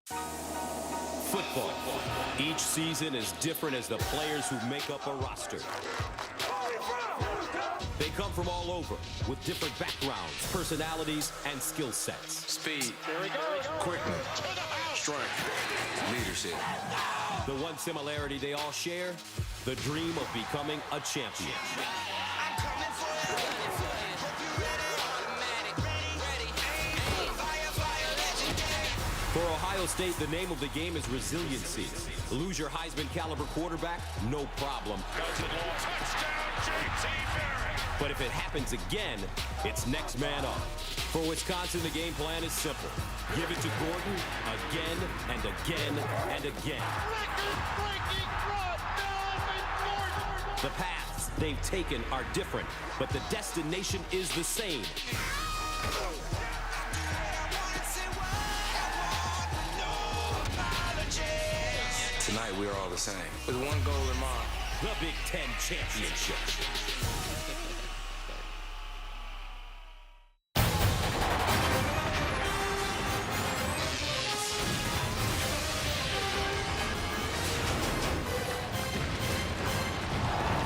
Football. Each season is different as the players who make up a roster. They come from all over with different backgrounds, personalities, and skill sets. Speed. There we go. Quickness. Strength. Leadership. The one similarity they all share, the dream of becoming a champion. For Ohio State, the name of the game is resiliency. Lose your Heisman caliber quarterback, no problem. But if it happens again, it's next man up. For Wisconsin, the game plan is simple. Give it to Gordon again and again and again. The paths they've taken are different, but the destination is the same. Tonight, we are all the same, with one goal in mind. The Big Ten Championship.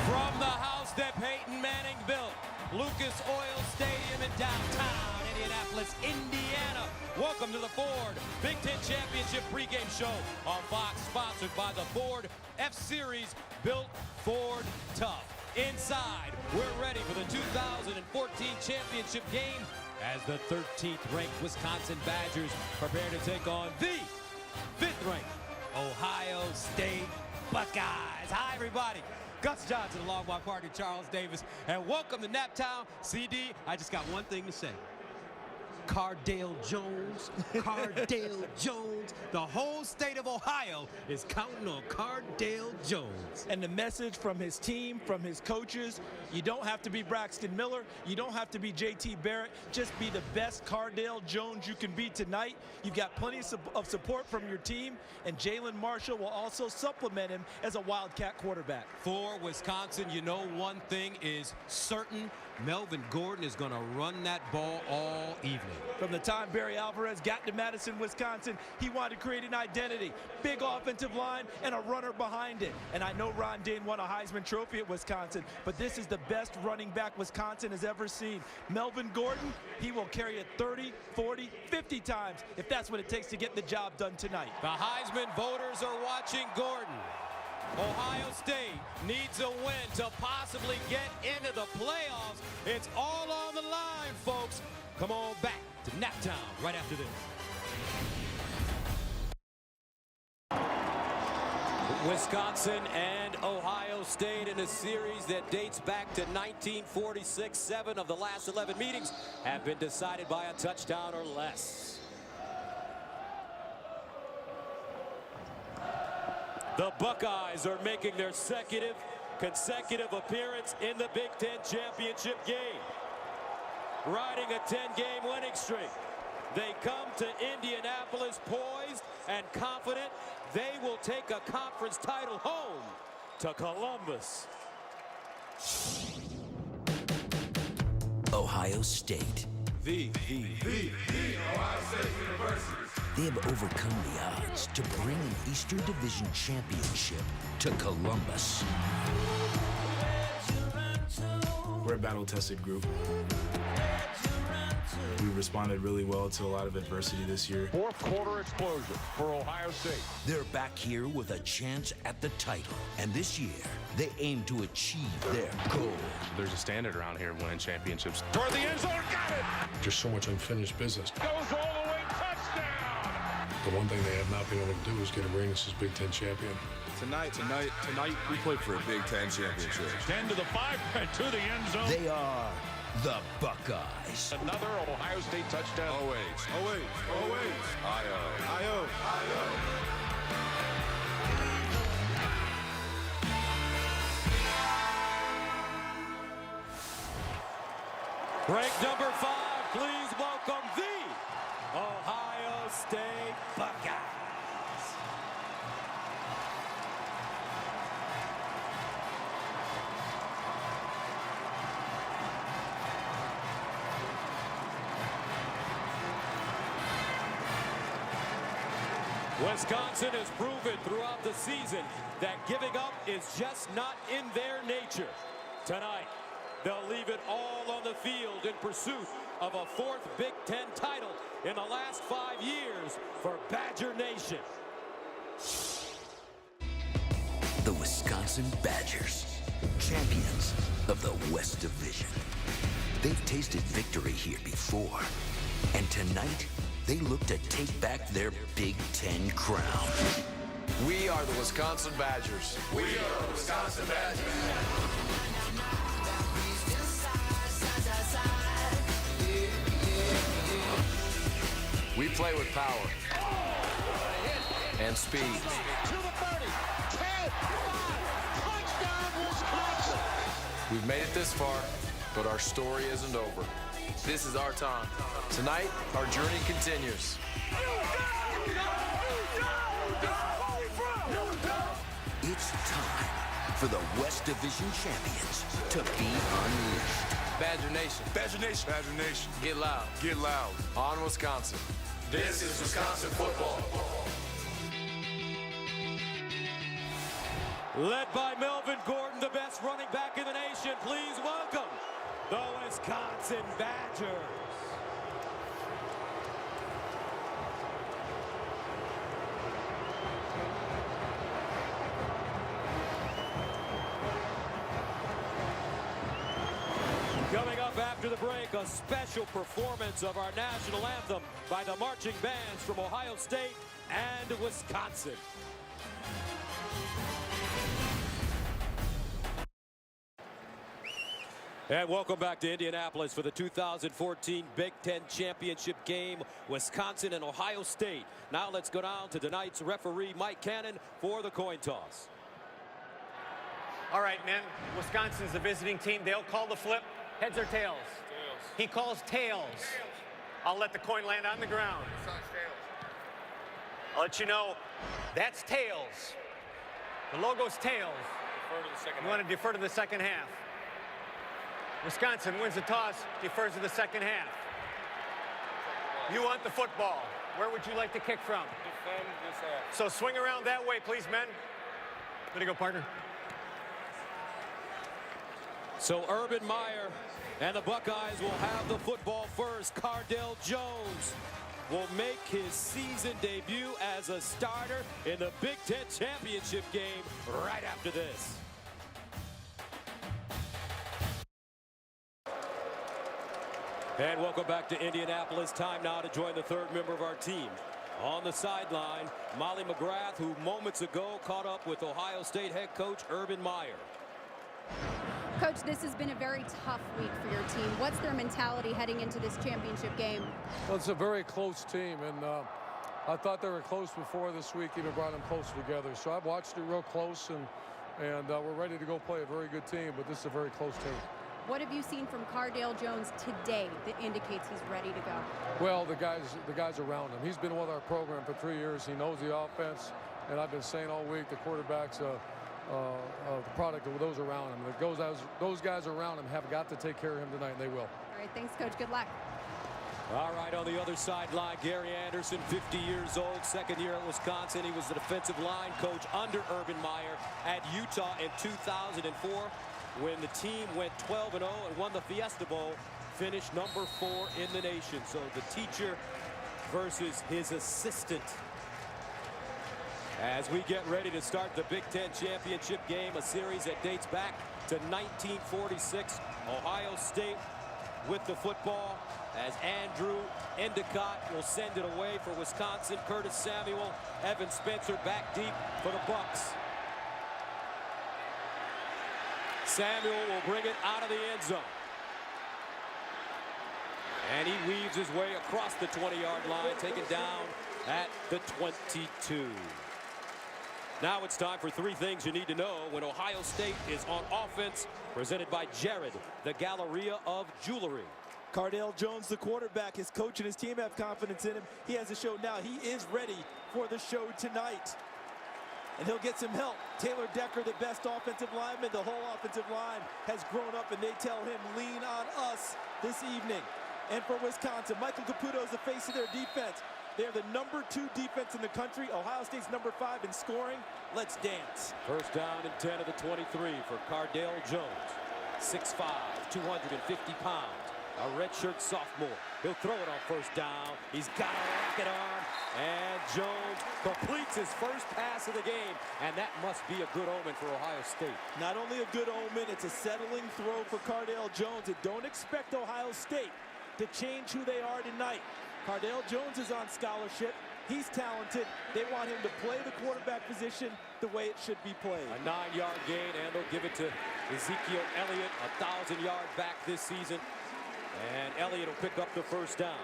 From the house that Peyton Manning built, Lucas Oil Stadium in downtown Indianapolis, Indiana. Welcome to the Ford Big Ten Championship pregame show on Fox, sponsored by the Ford F-Series, built Ford Tough. Inside, we're ready for the 2014 championship game as the 13th ranked Wisconsin Badgers prepare to take on the 5th ranked Ohio State Buckeyes. Hi, everybody. Gus Johnson along with my partner Charles Davis, and welcome to Naptown. CD, I just got one thing to say. Cardale Jones, Cardale Jones. The whole state of Ohio is counting on Cardale Jones. And the message from his team, from his coaches, you don't have to be Braxton Miller, you don't have to be JT Barrett, just be the best Cardale Jones you can be tonight. You've got plenty of support from your team, and Jalen Marshall will also supplement him as a Wildcat quarterback. For Wisconsin, you know one thing is certain. Melvin Gordon is going to run that ball all evening. From the time Barry Alvarez got to Madison, Wisconsin, he wanted to create an identity. Big offensive line and a runner behind it. And I know Ron Dayne won a Heisman Trophy at Wisconsin, but this is the best running back Wisconsin has ever seen. Melvin Gordon, he will carry it 30, 40, 50 times if that's what it takes to get the job done tonight. The Heisman voters are watching Gordon. Ohio State needs a win to possibly get into the playoffs. It's all on the line, folks. Come on back to Naptown right after this. Wisconsin and Ohio State in a series that dates back to 1946. 7 of the last 11 meetings have been decided by a touchdown or less. The Buckeyes are making their consecutive appearance in the Big Ten Championship game. Riding a 10-game winning streak. They come to Indianapolis poised and confident they will take a conference title home to Columbus. Ohio State. The Ohio State University. They have overcome the odds to bring an Eastern Division championship to Columbus. We're a battle-tested group. We responded really well to a lot of adversity this year. Fourth quarter explosion for Ohio State. They're back here with a chance at the title. And this year, they aim to achieve their goal. There's a standard around here winning championships. Toward the end zone, got it! Just so much unfinished business. Goes all the way, touchdown! The one thing they have not been able to do is get a ring as Big Ten champion. Tonight, we play for a Big Ten championship. 10 to the 5 and to the end zone. They are the Buckeyes. Another Ohio State touchdown. I-O. Break number 5, please welcome the Ohio State Buckeyes. Wisconsin has proven throughout the season that giving up is just not in their nature. Tonight, they'll leave it all on the field in pursuit of a fourth Big Ten title in the last 5 years for Badger Nation. The Wisconsin Badgers, champions of the West Division. They've tasted victory here before, and tonight they look to take back their Big Ten crown. We are the Wisconsin Badgers. We are the Wisconsin Badgers. We play with power and speed. To the 30, 10, 5, touchdown Wisconsin. We've made it this far, but our story isn't over. This is our time. Tonight, our journey continues. It's time for the West Division champions to be unleashed. Badger Nation. Badger Nation. Badger Nation. Get loud. Get loud. On Wisconsin. This is Wisconsin football. Led by Melvin Gordon, the best running back in the nation. Please welcome the Wisconsin Badgers. Coming up after the break, a special performance of our national anthem by the marching bands from Ohio State and Wisconsin. And welcome back to Indianapolis for the 2014 Big Ten Championship game, Wisconsin and Ohio State. Now let's go down to tonight's referee, Mike Cannon, for the coin toss. All right, men, Wisconsin's the visiting team. They'll call the flip. Heads or tails? Tails. He calls tails. I'll let the coin land on the ground. I'll let you know that's tails. The logo's tails. You want to defer to the second half. Wisconsin wins the toss, defers to the second half. You want the football. Where would you like to kick from? Defend this half. So swing around that way, please, men. Way to go, partner. So Urban Meyer and the Buckeyes will have the football first. Cardale Jones will make his season debut as a starter in the Big Ten Championship game right after this. And welcome back to Indianapolis. Time now to join the third member of our team. On the sideline, Molly McGrath, who moments ago caught up with Ohio State head coach Urban Meyer. Coach, this has been a very tough week for your team. What's their mentality heading into this championship game? Well, it's a very close team, and I thought they were close before this week, even brought them closer together. So I've watched it real close, and we're ready to go play a very good team, but this is a very close team. What have you seen from Cardale Jones today that indicates he's ready to go? Well, the guys around him. He's been with our program for 3 years. He knows the offense, and I've been saying all week the quarterback's the product of those around him. Those guys around him have got to take care of him tonight, and they will. All right, thanks, Coach. Good luck. All right, on the other sideline, Gary Anderson, 50 years old, second year at Wisconsin. He was the defensive line coach under Urban Meyer at Utah in 2004 when the team went 12-0 and won the Fiesta Bowl, finished number 4 in the nation. So the teacher versus his assistant. As we get ready to start the Big Ten Championship game, a series that dates back to 1946. Ohio State with the football as Andrew Endicott will send it away for Wisconsin. Curtis Samuel, Evan Spencer back deep for the Bucks. Samuel will bring it out of the end zone. And he weaves his way across the 20-yard line, taken down at the 22. Now it's time for 3 things you need to know when Ohio State is on offense, presented by Jared, the Galleria of Jewelry. Cardale Jones, the quarterback, his coach and his team have confidence in him. He has a show now. He is ready for the show tonight. And he'll get some help. Taylor Decker, the best offensive lineman. The whole offensive line has grown up, and they tell him, lean on us this evening. And for Wisconsin, Michael Caputo is the face of their defense. They are the #2 defense in the country. Ohio State's #5 in scoring. Let's dance. First down and 10 of the 23 for Cardale Jones. 6'5", 250 pounds. A redshirt sophomore. He'll throw it on first down. He's got a rocket arm. And Jones completes his first pass of the game. And that must be a good omen for Ohio State. Not only a good omen, it's a settling throw for Cardale Jones. And don't expect Ohio State to change who they are tonight. Cardale Jones is on scholarship. He's talented. They want him to play the quarterback position the way it should be played. A 9-yard gain, and they'll give it to Ezekiel Elliot, 1,000-yard back this season. And Elliot will pick up the first down.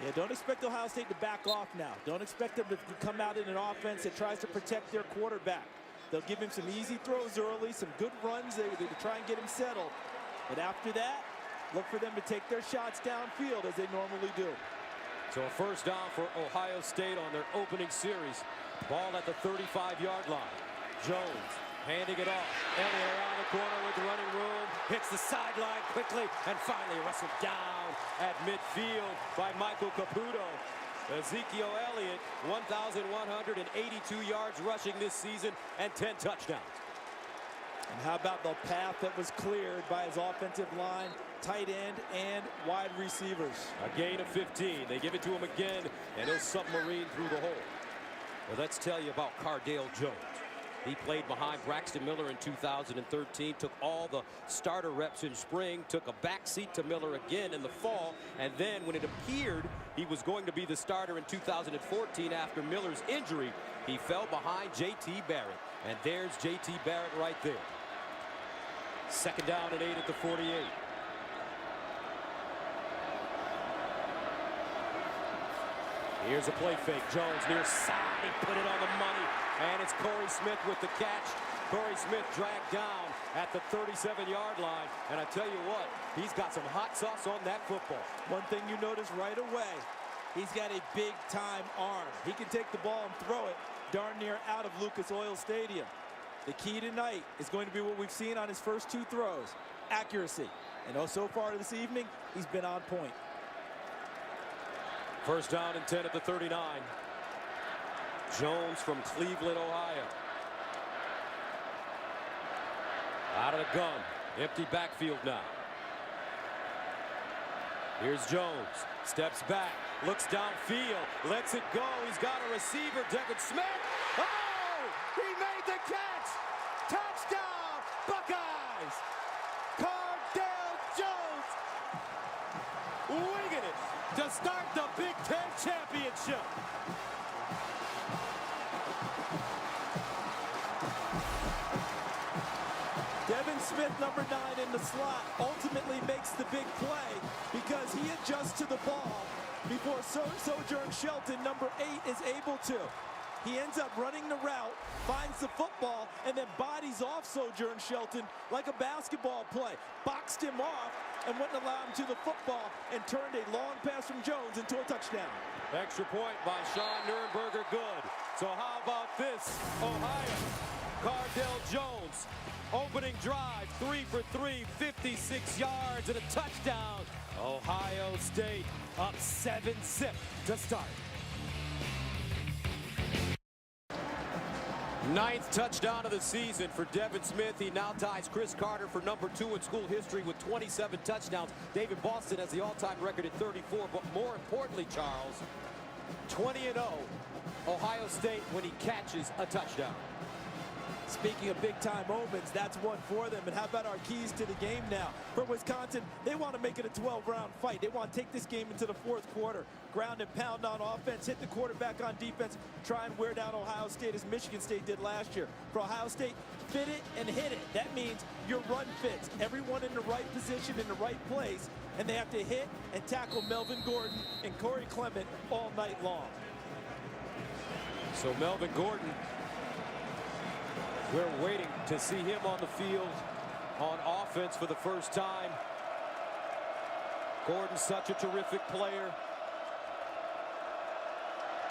Yeah, don't expect Ohio State to back off now. Don't expect them to come out in an offense that tries to protect their quarterback. They'll give him some easy throws early, some good runs to try and get him settled. But after that, look for them to take their shots downfield as they normally do. So a first down for Ohio State on their opening series. Ball at the 35-yard line. Jones handing it off. Elliot around the corner with running room. Hits the sideline quickly and finally wrestled down at midfield by Michael Caputo. Ezekiel Elliott, 1,182 yards rushing this season and 10 touchdowns. And how about the path that was cleared by his offensive line, tight end, and wide receivers? A gain of 15. They give it to him again, and he'll submarine through the hole. Well, let's tell you about Cardale Jones. He played behind Braxton Miller in 2013, took all the starter reps in spring, took a backseat to Miller again in the fall, and then when it appeared he was going to be the starter in 2014 after Miller's injury, he fell behind J.T. Barrett. And there's J.T. Barrett right there. Second down and 8 at the 48. Here's a play fake. Jones near side. He put it on the money. And it's Corey Smith with the catch. Corey Smith dragged down at the 37-yard line. And I tell you what, he's got some hot sauce on that football. One thing you notice right away, he's got a big-time arm. He can take the ball and throw it darn near out of Lucas Oil Stadium. The key tonight is going to be what we've seen on his first 2 throws, accuracy. And so far this evening, he's been on point. First down and 10 at the 39. Jones from Cleveland, Ohio. Out of the gun. Empty backfield now. Here's Jones. Steps back. Looks downfield. Lets it go. He's got a receiver, Devin Smith. Oh! He made the catch! Touchdown, Buckeyes! Cardale Jones winging it to start the Big Ten championship. Devin Smith, number 9 in the slot, ultimately makes the big play because he adjusts to the ball before Sojourn Shelton, number 8, is able to. He ends up running the route, finds the football, and then bodies off Sojourn Shelton like a basketball play. Boxed him off and wouldn't allow him to the football and turned a long pass from Jones into a touchdown. Extra point by Sean Nurnberger, good. So how about this, Ohio? Cardale Jones, opening drive, 3 for 3, 56 yards and a touchdown. Ohio State up 7-zip to start. 9th touchdown of the season for Devin Smith. He now ties Chris Carter for number 2 in school history with 27 touchdowns. David Boston has the all-time record at 34, but more importantly, Charles, 20-0 Ohio State when he catches a touchdown. Speaking of big-time moments, that's one for them. And how about our keys to the game now? For Wisconsin, they want to make it a 12-round fight. They want to take this game into the 4th quarter. Ground and pound on offense, hit the quarterback on defense, try and wear down Ohio State as Michigan State did last year. For Ohio State, fit it and hit it. That means your run fits. Everyone in the right position, in the right place, and they have to hit and tackle Melvin Gordon and Corey Clement all night long. So Melvin Gordon, we're waiting to see him on the field on offense for the first time. Gordon's such a terrific player.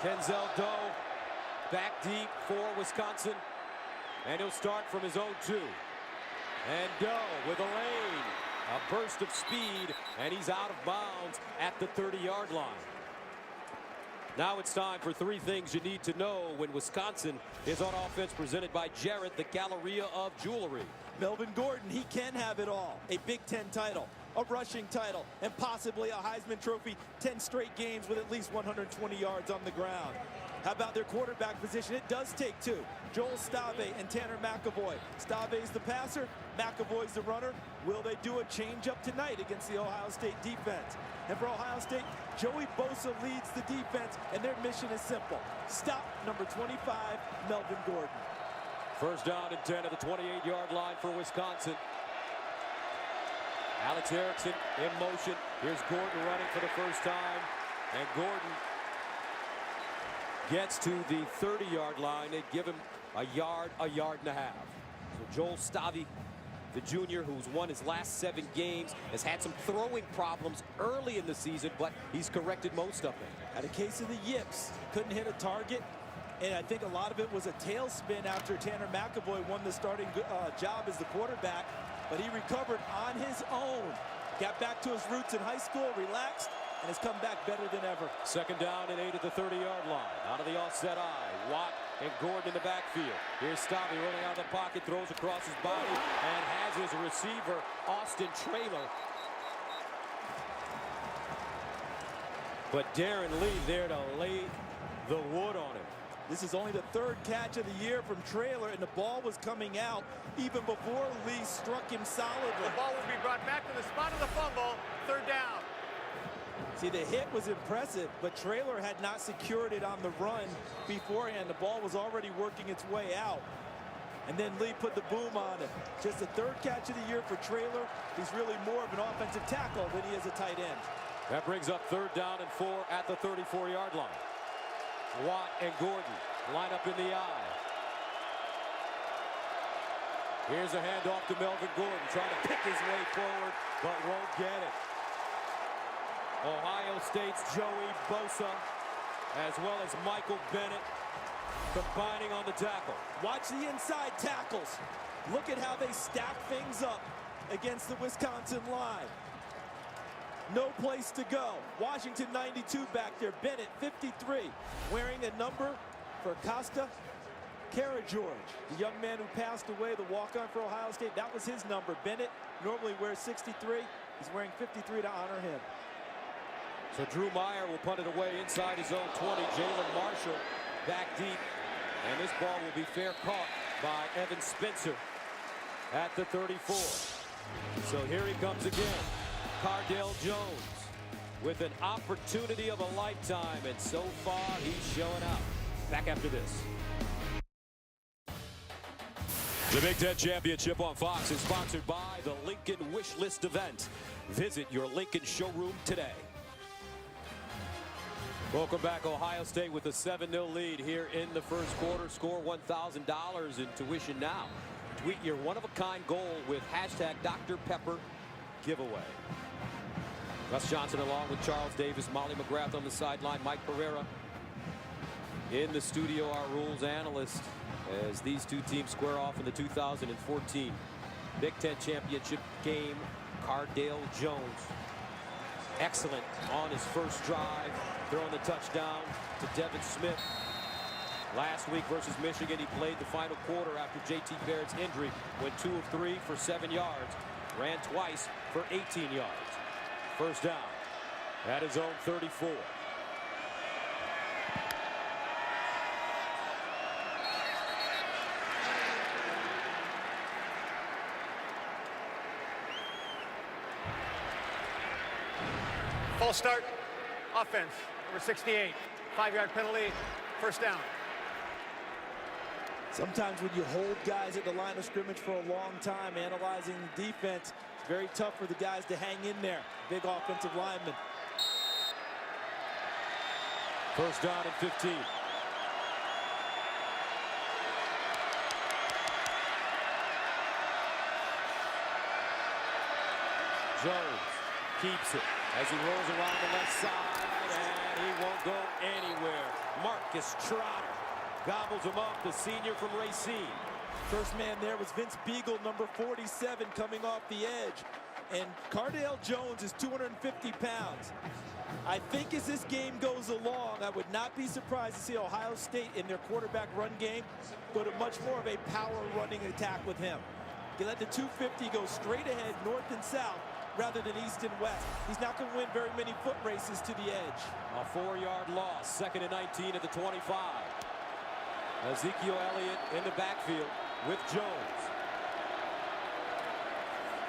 Kenzel Doe back deep for Wisconsin. And he'll start from his own 2. And Doe with a lane. A burst of speed. And he's out of bounds at the 30-yard line. Now it's time for 3 things you need to know when Wisconsin is on offense, presented by Jarrett, the Galleria of Jewelry. Melvin Gordon, he can have it all. A Big Ten title, a rushing title, and possibly a Heisman Trophy, 10 straight games with at least 120 yards on the ground. How about their quarterback position? It does take 2. Joel Stave and Tanner McAvoy. Stave's the passer, McAvoy's the runner. Will they do a change-up tonight against the Ohio State defense? And for Ohio State, Joey Bosa leads the defense, and their mission is simple. Stop number 25, Melvin Gordon. First down and 10 at the 28-yard line for Wisconsin. Alex Erickson in motion. Here's Gordon running for the first time. And Gordon gets to the 30-yard line. They give him a yard and a half. So Joel Stave, the junior, who's won his last 7 games, has had some throwing problems early in the season, but he's corrected most of them. Had a case of the yips. Couldn't hit a target. And I think a lot of it was a tailspin after Tanner McAvoy won the starting job as the quarterback. But he recovered on his own. Got back to his roots in high school, relaxed, and has come back better than ever. Second down and 8 at the 30-yard line. Out of the offset eye. Watt and Gordon in the backfield. Here's Stave rolling out of the pocket, throws across his body, and has his receiver, Austin Traylor. But Darren Lee there to lay the wood on him. This is only the 3rd catch of the year from Traylor, and the ball was coming out even before Lee struck him solidly. The ball will be brought back to the spot of the fumble. 3rd down. See, the hit was impressive, but Traylor had not secured it on the run beforehand. The ball was already working its way out. And then Lee put the boom on it. Just the 3rd catch of the year for Traylor. He's really more of an offensive tackle than he is a tight end. That brings up 3rd down and 4 at the 34-yard line. Watt and Gordon line up in the eye. Here's a handoff to Melvin Gordon, trying to pick his way forward, but won't get it. Ohio State's Joey Bosa, as well as Michael Bennett, combining on the tackle. Watch the inside tackles. Look at how they stack things up against the Wisconsin line. No place to go. Washington 92 back there. Bennett 53, wearing a number for Costa George, the young man who passed away, the walk-on for Ohio State. That was his number. Bennett normally wears 63. He's wearing 53 to honor him. So Drew Meyer will punt it away inside his own 20. Jalen Marshall back deep. And this ball will be fair caught by Evan Spencer at the 34. So here he comes again. Cardale Jones with an opportunity of a lifetime, and so far he's showing out. Back after this. The Big Ten Championship on Fox is sponsored by the Lincoln Wish List event. Visit your Lincoln showroom today. Welcome back. Ohio State with a 7-0 lead here in the first quarter. Score $1,000 in tuition now. Tweet your one-of-a-kind goal with hashtag Dr. Pepper giveaway. Gus Johnson along with Charles Davis, Molly McGrath on the sideline, Mike Pereira in the studio, our rules analyst, as these two teams square off in the 2014 Big Ten Championship game. Cardale Jones, excellent on his first drive, throwing the touchdown to Devin Smith. Last week versus Michigan, he played the final quarter after J.T. Barrett's injury, went 2 of 3 for 7 yards, ran twice for 18 yards. First down at his own 34. False start. Offense. Number 68. 5-yard penalty. First down. Sometimes when you hold guys at the line of scrimmage for a long time, analyzing the defense, it's very tough for the guys to hang in there. Big offensive lineman. First down and 15. Jones keeps it as he rolls around the left side, and he won't go anywhere. Marcus Trotter gobbles him up, the senior from Racine. First man there was Vince Beagle, number 47, coming off the edge. And Cardale Jones is 250 pounds. I think as this game goes along, I would not be surprised to see Ohio State in their quarterback run game go to much more of a power running attack with him. He let the 250 go straight ahead, north and south, rather than east and west. He's not going to win very many foot races to the edge. A 4-yard loss, 2nd and 19 at the 25. Ezekiel Elliot in the backfield with Jones.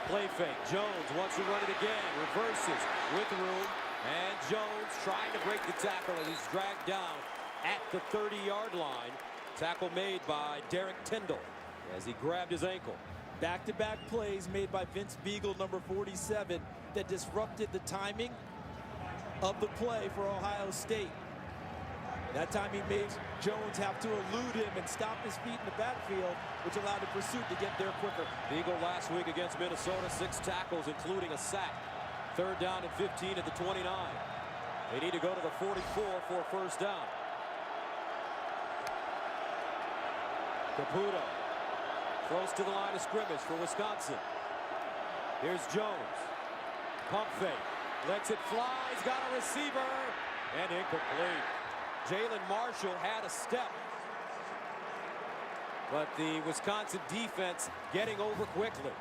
Play fake. Jones wants to run it again. Reverses with room. And Jones trying to break the tackle as he's dragged down at the 30-yard line. Tackle made by Derek Tyndall as he grabbed his ankle. Back-to-back plays made by Vince Beagle, number 47, that disrupted the timing of the play for Ohio State. That time he made Jones have to elude him and stop his feet in the backfield, which allowed the pursuit to get there quicker. Beagle last week against Minnesota, 6 tackles, including a sack. 3rd down and 15 at the 29. They need to go to the 44 for a 1st down. Caputo close to the line of scrimmage for Wisconsin. Here's Jones. Pump fake. Lets it fly. He's got a receiver. And incomplete. Jalen Marshall had a step. But the Wisconsin defense getting over quickly.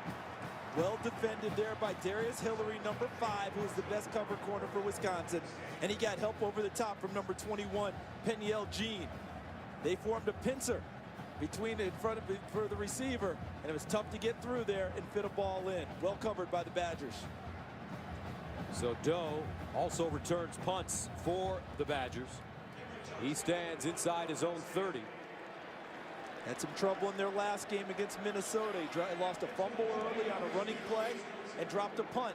Well defended there by Darius Hillary, number 5, who is the best cover corner for Wisconsin. And he got help over the top from number 21, Peniel Jean. They formed a pincer between in front of for the receiver, and it was tough to get through there and fit a ball in. Well covered by the Badgers. So Doe also returns punts for the Badgers. He stands inside his own 30. Had some trouble in their last game against Minnesota. He lost a fumble early on a running play and dropped a punt.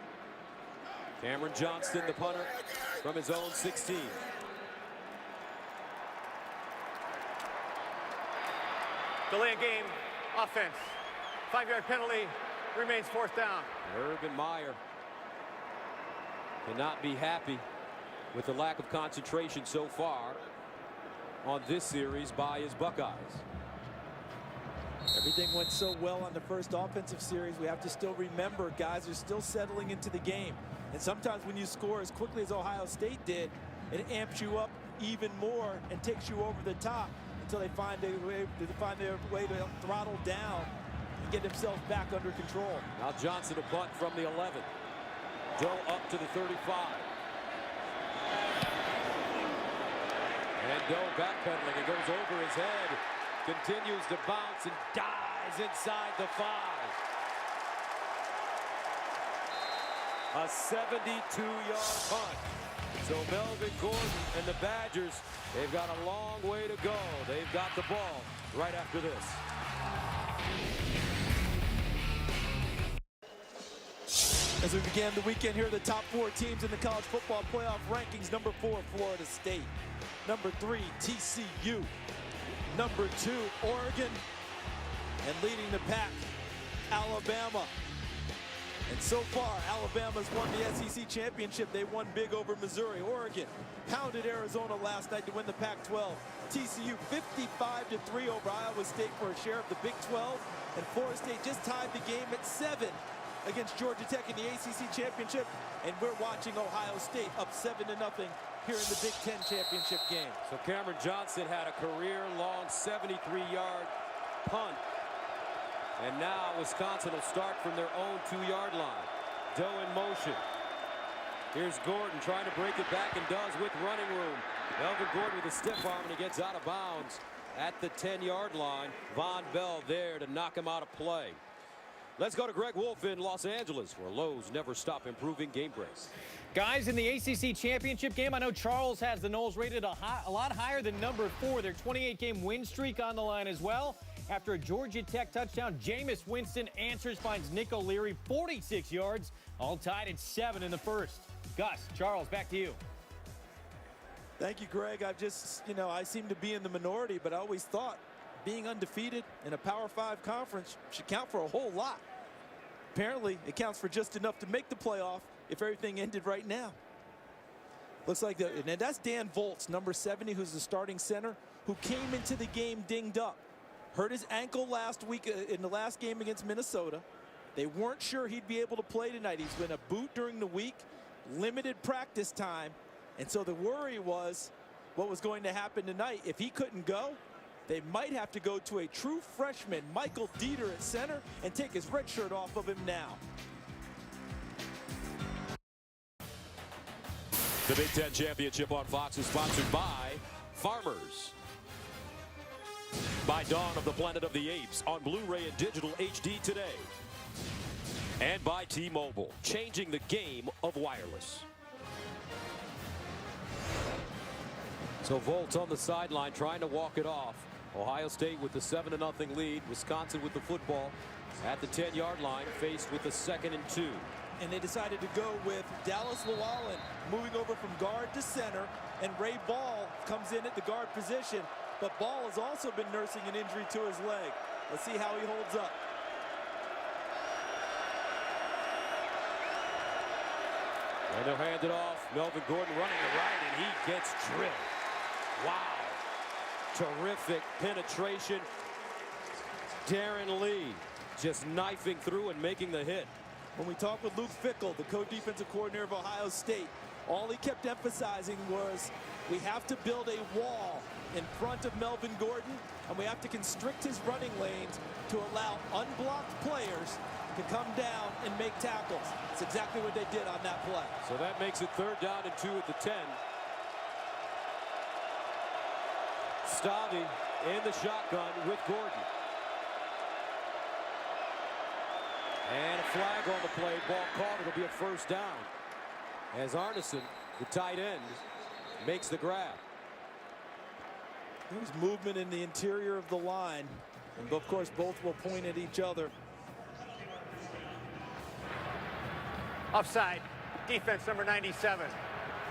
Cameron Johnston, the punter, from his own 16. Delay of game, offense. 5-yard penalty, remains 4th down. Urban Meyer cannot be happy with the lack of concentration so far on this series by his Buckeyes. Everything went so well on the first offensive series. We have to still remember guys are still settling into the game. And sometimes when you score as quickly as Ohio State did, it amps you up even more and takes you over the top until they find their way to throttle down and get themselves back under control. Now Johnson a punt from the 11. Doe up to the 35. And Doe backpedaling. It goes over his head. Continues to bounce and dies inside the 5. A 72-yard punt. So Melvin Gordon and the Badgers, they've got a long way to go. They've got the ball right after this. As we began the weekend here, the top 4 teams in the college football playoff rankings. Number 4, Florida State. Number 3, TCU. Number 2, Oregon. And leading the pack, Alabama. And so far, Alabama's won the SEC championship. They won big over Missouri. Oregon pounded Arizona last night to win the Pac-12. TCU 55-3 over Iowa State for a share of the Big 12. And Florida State just tied the game at 7 against Georgia Tech in the ACC championship. And we're watching Ohio State up 7-0 here in the Big Ten championship game. So Cameron Johnston had a career-long 73-yard punt. And now Wisconsin will start from their own 2-yard line. Doe in motion. Here's Gordon trying to break it back and does with running room. Melvin Gordon with a stiff arm and he gets out of bounds at the 10-yard line. Von Bell there to knock him out of play. Let's go to Greg Wolf in Los Angeles, where Lowe's never stop improving game breaks. Guys, in the ACC championship game, I know Charles has the Noles rated a lot higher than number 4. Their 28-game win streak on the line as well. After a Georgia Tech touchdown, Jameis Winston answers, finds Nick O'Leary 46 yards, all tied at 7 in the first. Gus, Charles, back to you. Thank you, Greg. I seem to be in the minority, but I always thought being undefeated in a Power 5 conference should count for a whole lot. Apparently, it counts for just enough to make the playoff if everything ended right now. Looks like and that's Dan Volz, number 70, who's the starting center, who came into the game dinged up. Hurt his ankle last week in the last game against Minnesota. They weren't sure he'd be able to play tonight. He's been a boot during the week, limited practice time, And so the worry was what was going to happen tonight. If he couldn't go, they might have to go to a true freshman, Michael Dieter at center, and take his red shirt off of him now. The Big Ten Championship on Fox is sponsored by Farmers, by Dawn of the Planet of the Apes on Blu-ray and digital HD today, and by T-Mobile, changing the game of wireless. So Volts on the sideline trying to walk it off. Ohio State with the 7-0 lead. Wisconsin with the football at the 10-yard line, faced with a 2nd and 2. And they decided to go with Dallas Llewellyn moving over from guard to center, and Ray Ball comes in at the guard position. But Ball has also been nursing an injury to his leg. Let's see how he holds up. And they'll hand it off. Melvin Gordon running it right, and he gets drilled. Wow. Terrific penetration. Darren Lee just knifing through and making the hit. When we talked with Luke Fickell, the co-defensive coordinator of Ohio State, all he kept emphasizing was we have to build a wall in front of Melvin Gordon, and we have to constrict his running lanes to allow unblocked players to come down and make tackles. That's exactly what they did on that play. So that makes it 3rd down and 2 at the 10. Stavi in the shotgun with Gordon. And a flag on the play. Ball caught. It'll be a 1st down as Arneson, the tight end, makes the grab. There's movement in the interior of the line. And of course, both will point at each other. Offside. Defense number 97.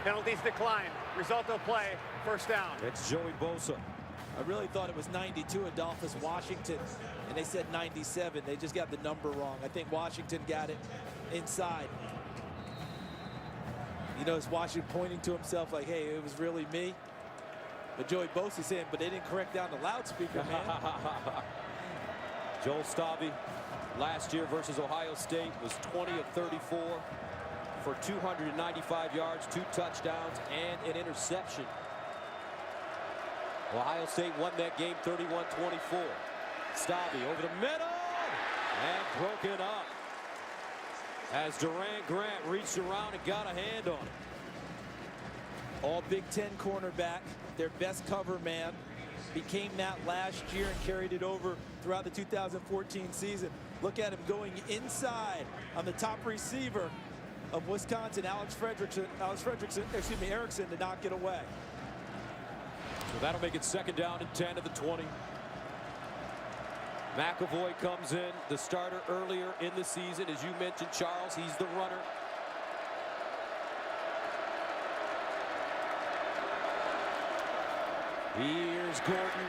Penalties decline. Result of play. 1st down. It's Joey Bosa. I really thought it was 92 Adolphus Washington, and they said 97. They just got the number wrong. I think Washington got it inside. You know, it's Washington pointing to himself like, hey, it was really me. But Joey Bosa saying, but they didn't correct down the loudspeaker, man. Joel Stavi last year versus Ohio State was 20 of 34 for 295 yards, 2 touchdowns, and an interception. Ohio State won that game 31-24. Stavi over the middle and broken up as Durant Grant reached around and got a hand on it. All Big Ten cornerback, their best cover man, became that last year and carried it over throughout the 2014 season. Look at him going inside on the top receiver of Wisconsin, Erickson, to knock it away. So that'll make it 2nd down and 10 at the 20. McAvoy comes in, the starter earlier in the season. As you mentioned, Charles, he's the runner. Here's Gordon.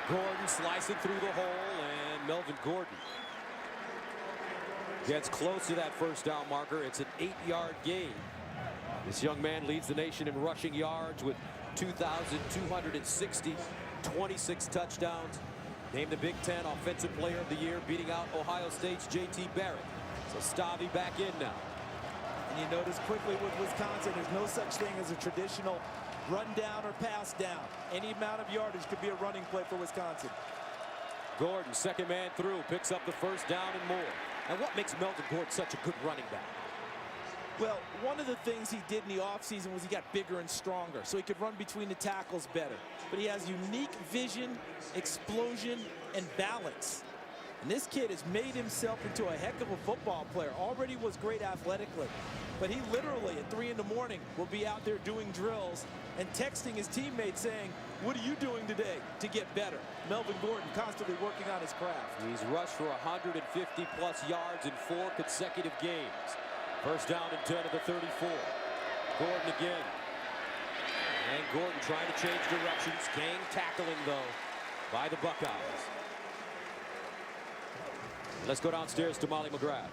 Gordon slicing through the hole, and Melvin Gordon gets close to that 1st down marker. It's an 8-yard gain. This young man leads the nation in rushing yards with 2,260, 26 touchdowns. Named the Big Ten Offensive Player of the Year, beating out Ohio State's J.T. Barrett. So Stavi back in now. And you notice quickly with Wisconsin, there's no such thing as a traditional run down or pass down. Any amount of yardage could be a running play for Wisconsin. Gordon, 2nd man through, picks up the 1st down and more. And what makes Melvin Gordon such a good running back? Well, one of the things he did in the offseason was he got bigger and stronger, so he could run between the tackles better. But he has unique vision, explosion, and balance. And this kid has made himself into a heck of a football player. Already was great athletically, but he literally at 3 in the morning will be out there doing drills and texting his teammates saying, what are you doing today to get better? Melvin Gordon constantly working on his craft. He's rushed for 150-plus yards in 4 consecutive games. 1st down and 10 at the 34. Gordon again. And Gordon trying to change directions. Gang tackling, though, by the Buckeyes. Let's go downstairs to Molly McGrath.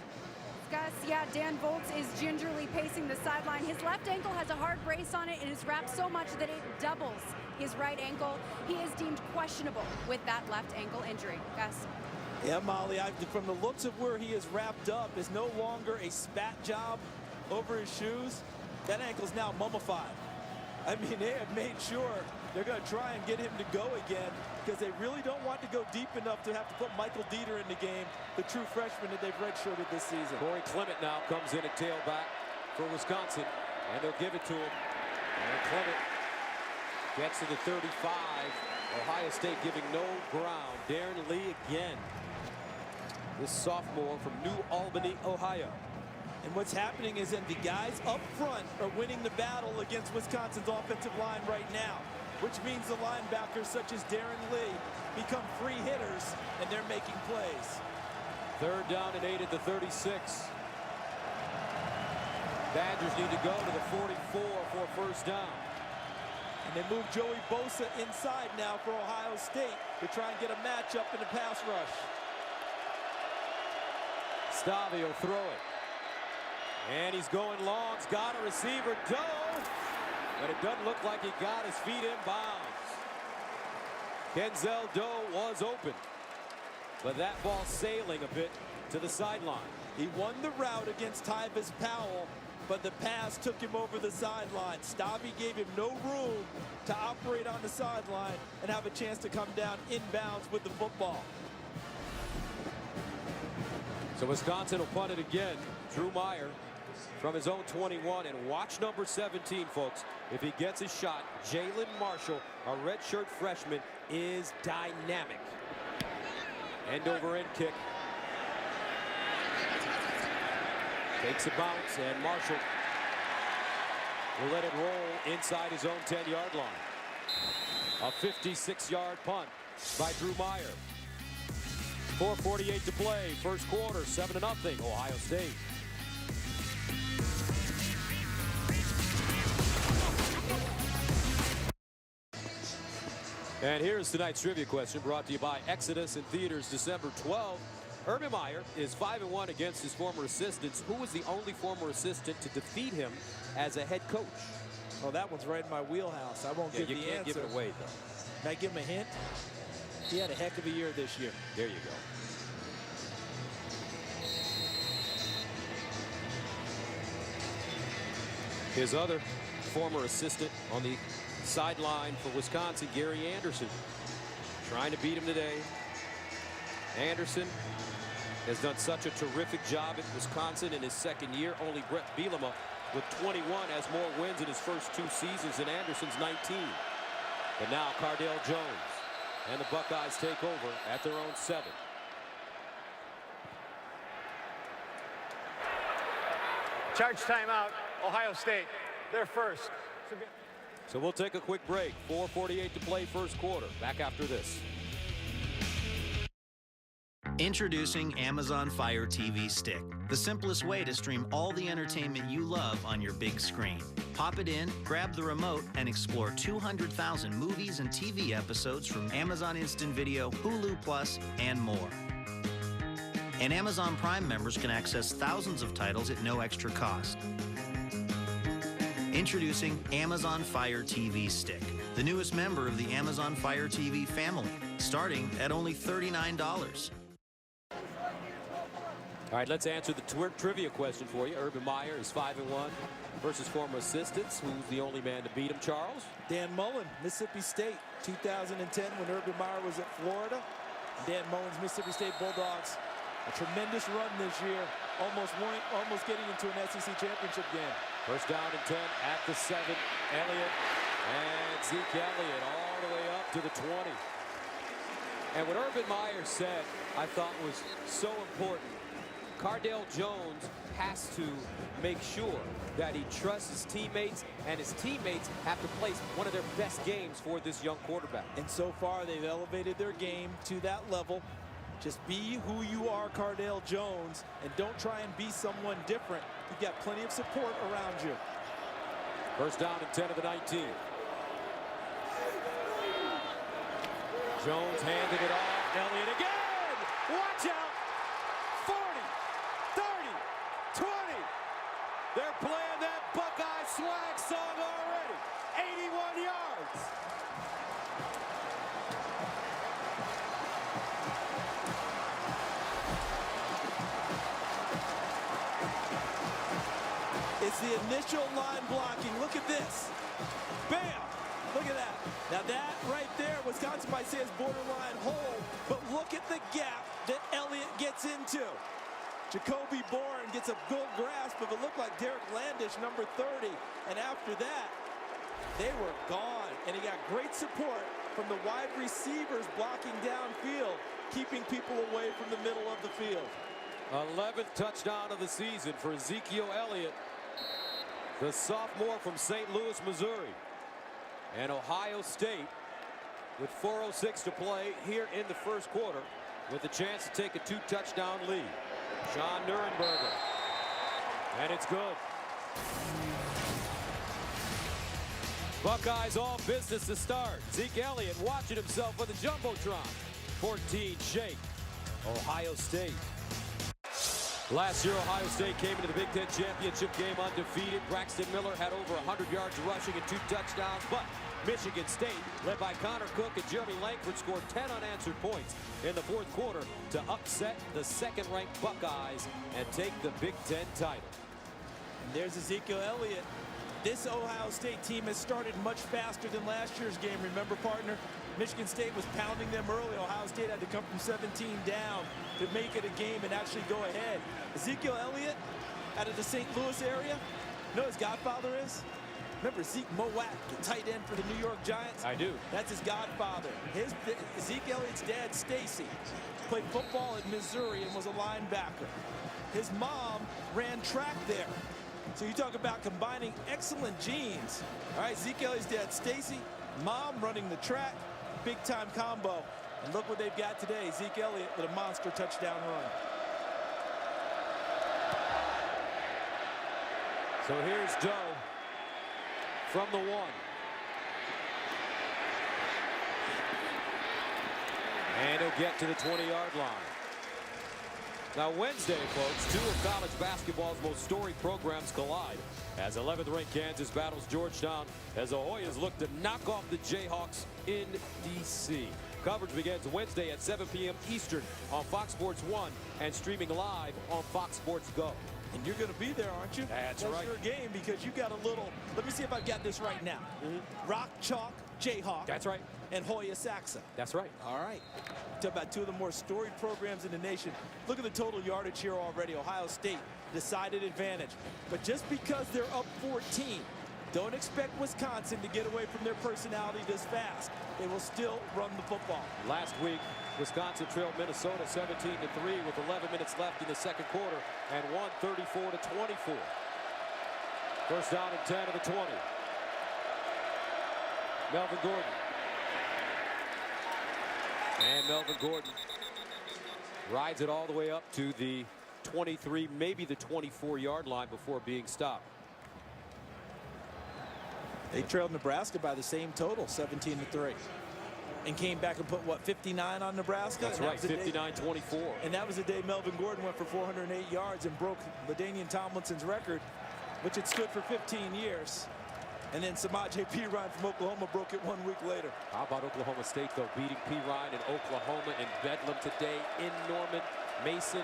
Gus, yeah, Dan Volts is gingerly pacing the sideline. His left ankle has a hard brace on it and is wrapped so much that it doubles his right ankle. He is deemed questionable with that left ankle injury. Gus. Yeah, Molly, from the looks of where he is wrapped up, is no longer a spat job over his shoes. That ankle's now mummified. I mean, they have made sure they're going to try and get him to go again because they really don't want to go deep enough to have to put Michael Dieter in the game, the true freshman that they've redshirted this season. Corey Clement now comes in at tailback for Wisconsin, and they'll give it to him. And Clement gets to the 35. Ohio State giving no ground. Darren Lee again. This sophomore from New Albany, Ohio. And what's happening is that the guys up front are winning the battle against Wisconsin's offensive line right now, which means the linebackers such as Darren Lee become free hitters, and they're making plays. 3rd down and 8 at the 36. Badgers need to go to the 44 for first down. And they move Joey Bosa inside now for Ohio State to try and get a matchup in the pass rush. Stavi will throw it. And he's going long. He's got a receiver, Doe. But it doesn't look like he got his feet in bounds. Kenzel Doe was open. But that ball sailing a bit to the sideline. He won the route against Tyvis Powell, but the pass took him over the sideline. Stavi gave him no room to operate on the sideline and have a chance to come down inbounds with the football. So Wisconsin will punt it again. Drew Meyer from his own 21, and watch number 17, folks. If he gets a shot, Jalen Marshall, a redshirt freshman, is dynamic. End over end kick. Takes a bounce, and Marshall will let it roll inside his own 10-yard line. A 56-yard punt by Drew Meyer. 4:48 to play, first quarter, 7-0, Ohio State. And here's tonight's trivia question brought to you by Exodus in theaters December 12th. Urban Meyer is 5-1 against his former assistants. Who was the only former assistant to defeat him as a head coach? Oh, that one's right in my wheelhouse. I won't give the answer. You can't give it away, though. Can I give him a hint? He had a heck of a year this year. There you go. His other former assistant on the sideline for Wisconsin, Gary Anderson, trying to beat him today. Anderson has done such a terrific job at Wisconsin in his second year. Only Brett Bielema with 21 has more wins in his first 2 seasons than Anderson's 19. But now Cardale Jones and the Buckeyes take over at their own 7. Charge timeout, Ohio State. They're first. So we'll take a quick break. 4:48 to play, first quarter. Back after this. Introducing Amazon Fire TV Stick, the simplest way to stream all the entertainment you love on your big screen. Pop it in, grab the remote, and explore 200,000 movies and TV episodes from Amazon Instant Video, Hulu Plus, and more. And Amazon Prime members can access thousands of titles at no extra cost. Introducing Amazon Fire TV Stick, the newest member of the Amazon Fire TV family, starting at only $39. All right, let's answer the trivia question for you. Urban Meyer is 5-1 versus former assistants. Who's the only man to beat him, Charles? Dan Mullen, Mississippi State, 2010 when Urban Meyer was at Florida. Dan Mullen's Mississippi State Bulldogs, a tremendous run this year, almost getting into an SEC championship game. First down and 10 at the 7. Elliot and Zeke Elliott all the way up to the 20. And what Urban Meyer said, I thought was so important. Cardale Jones has to make sure that he trusts his teammates, and his teammates have to place one of their best games for this young quarterback. And so far, they've elevated their game to that level. Just be who you are, Cardale Jones, and don't try and be someone different. You've got plenty of support around you. First down and 10 of the 19. Jones handed it off. Elliott again! Watch out! 40, 30, 20. They're playing that Buckeye swag song already. 81 yards. It's the initial line blocking. Look at this. Bam! Look at that. Now that right there, Wisconsin might say is borderline hole, but look at the gap that Elliot gets into. Jacoby Bourne gets a good grasp of it. Looked like Derek Landish, number 30. And after that, they were gone. And he got great support from the wide receivers blocking downfield, keeping people away from the middle of the field. 11th touchdown of the season for Ezekiel Elliott, the sophomore from St. Louis, Missouri. And Ohio State, with 4:06 to play here in the first quarter, with a chance to take a 2-touchdown lead. Sean Nurenberger. And it's good. Buckeyes all business to start. Zeke Elliott watching himself with a jumbotron. 14 shake. Ohio State. Last year, Ohio State came into the Big Ten championship game undefeated. Braxton Miller had over 100 yards rushing and 2 touchdowns, but Michigan State, led by Connor Cook and Jeremy Langford, scored 10 unanswered points in the fourth quarter to upset the second-ranked Buckeyes and take the Big Ten title. And there's Ezekiel Elliott. This Ohio State team has started much faster than last year's game. Remember, partner, Michigan State was pounding them early. Ohio State had to come from 17 down to make it a game and actually go ahead. Ezekiel Elliott, out of the St. Louis area, you know his godfather is? Remember Zeke Mowat, the tight end for the New York Giants? I do. That's his godfather. Zeke Elliott's dad, Stacy, played football at Missouri and was a linebacker. His mom ran track there. So you talk about combining excellent genes. All right, Zeke Elliott's dad, Stacy, mom running the track, big-time combo. And look what they've got today. Zeke Elliott with a monster touchdown run. So here's Doe from the 1. And he'll get to the 20-yard line. Now Wednesday, folks, 2 of college basketball's most storied programs collide as 11th-ranked Kansas battles Georgetown as the Hoyas look to knock off the Jayhawks in D.C. Coverage begins Wednesday at 7 p.m. Eastern on Fox Sports 1 and streaming live on Fox Sports Go. And you're going to be there, aren't you? That's right. Your game, because you got a little, let me see if I've got this right now. Rock Chalk Jayhawk. That's right. And Hoya Saxa. That's right. All right. Talk about 2 of the more storied programs in the nation. Look at the total yardage here already. Ohio State, decided advantage. But just because they're up 14, don't expect Wisconsin to get away from their personality this fast. They will still run the football. Last week, Wisconsin trailed Minnesota 17-3 with 11 minutes left in the second quarter and won 34-24. First down and 10 of the 20. Melvin Gordon. And Melvin Gordon rides it all the way up to the 23, maybe the 24-yard line before being stopped. They trailed Nebraska by the same total, 17-3. And came back and put, what, 59 on Nebraska? That's right, 59-24. And that was the day Melvin Gordon went for 408 yards and broke LaDainian Tomlinson's record, which had stood for 15 years. And then Samaje Perine from Oklahoma broke it 1 week later. How about Oklahoma State, though, beating Perine in Oklahoma and Bedlam today in Norman. Mason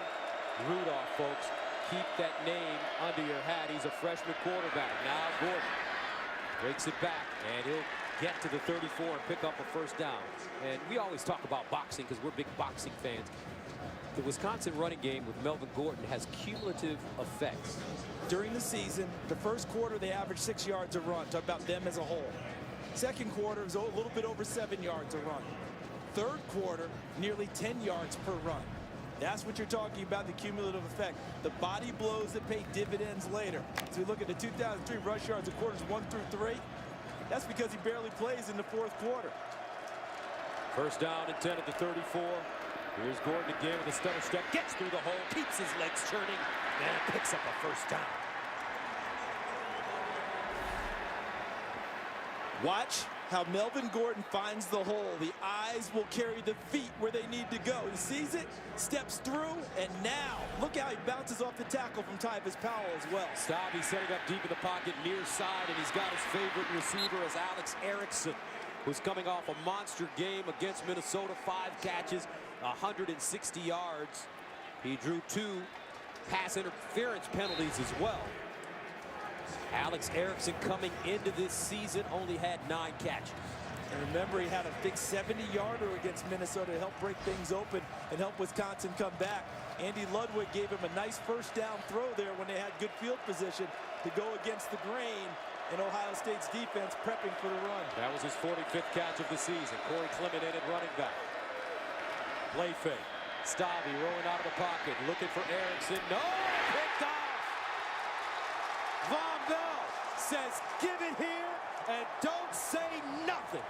Rudolph, folks. Keep that name under your hat. He's a freshman quarterback. Now Gordon breaks it back, and he'll get to the 34 and pick up a first down. And we always talk about boxing because we're big boxing fans. The Wisconsin running game with Melvin Gordon has cumulative effects. During the season, the first quarter, they averaged 6 yards a run. Talk about them as a whole. Second quarter was a little bit over 7 yards a run. Third quarter, nearly 10 yards per run. That's what you're talking about, the cumulative effect. The body blows that pay dividends later. So we look at the 2003 rush yards of quarters 1 through 3. That's because he barely plays in the fourth quarter. First down and 10 at the 34. Here's Gordon again with a stutter step. Gets through the hole, keeps his legs turning, and picks up a first down. Watch how Melvin Gordon finds the hole. The eyes will carry the feet where they need to go. He sees it, steps through, and now look how he bounces off the tackle from Tyvis Powell as well. Stabby setting up deep in the pocket, near side, and he's got his favorite receiver as Alex Erickson, who's coming off a monster game against Minnesota. 5 catches, 160 yards. He drew 2 pass interference penalties as well. Alex Erickson coming into this season only had 9 catches. And remember, he had a big 70-yarder against Minnesota to help break things open and help Wisconsin come back. Andy Ludwig gave him a nice first down throw there when they had good field position to go against the grain and Ohio State's defense prepping for the run. That was his 45th catch of the season. Corey Clement in at running back. Play fake. Stabby rolling out of the pocket, looking for Erickson. No, picked off. Von Bell says, give it here and don't say nothing.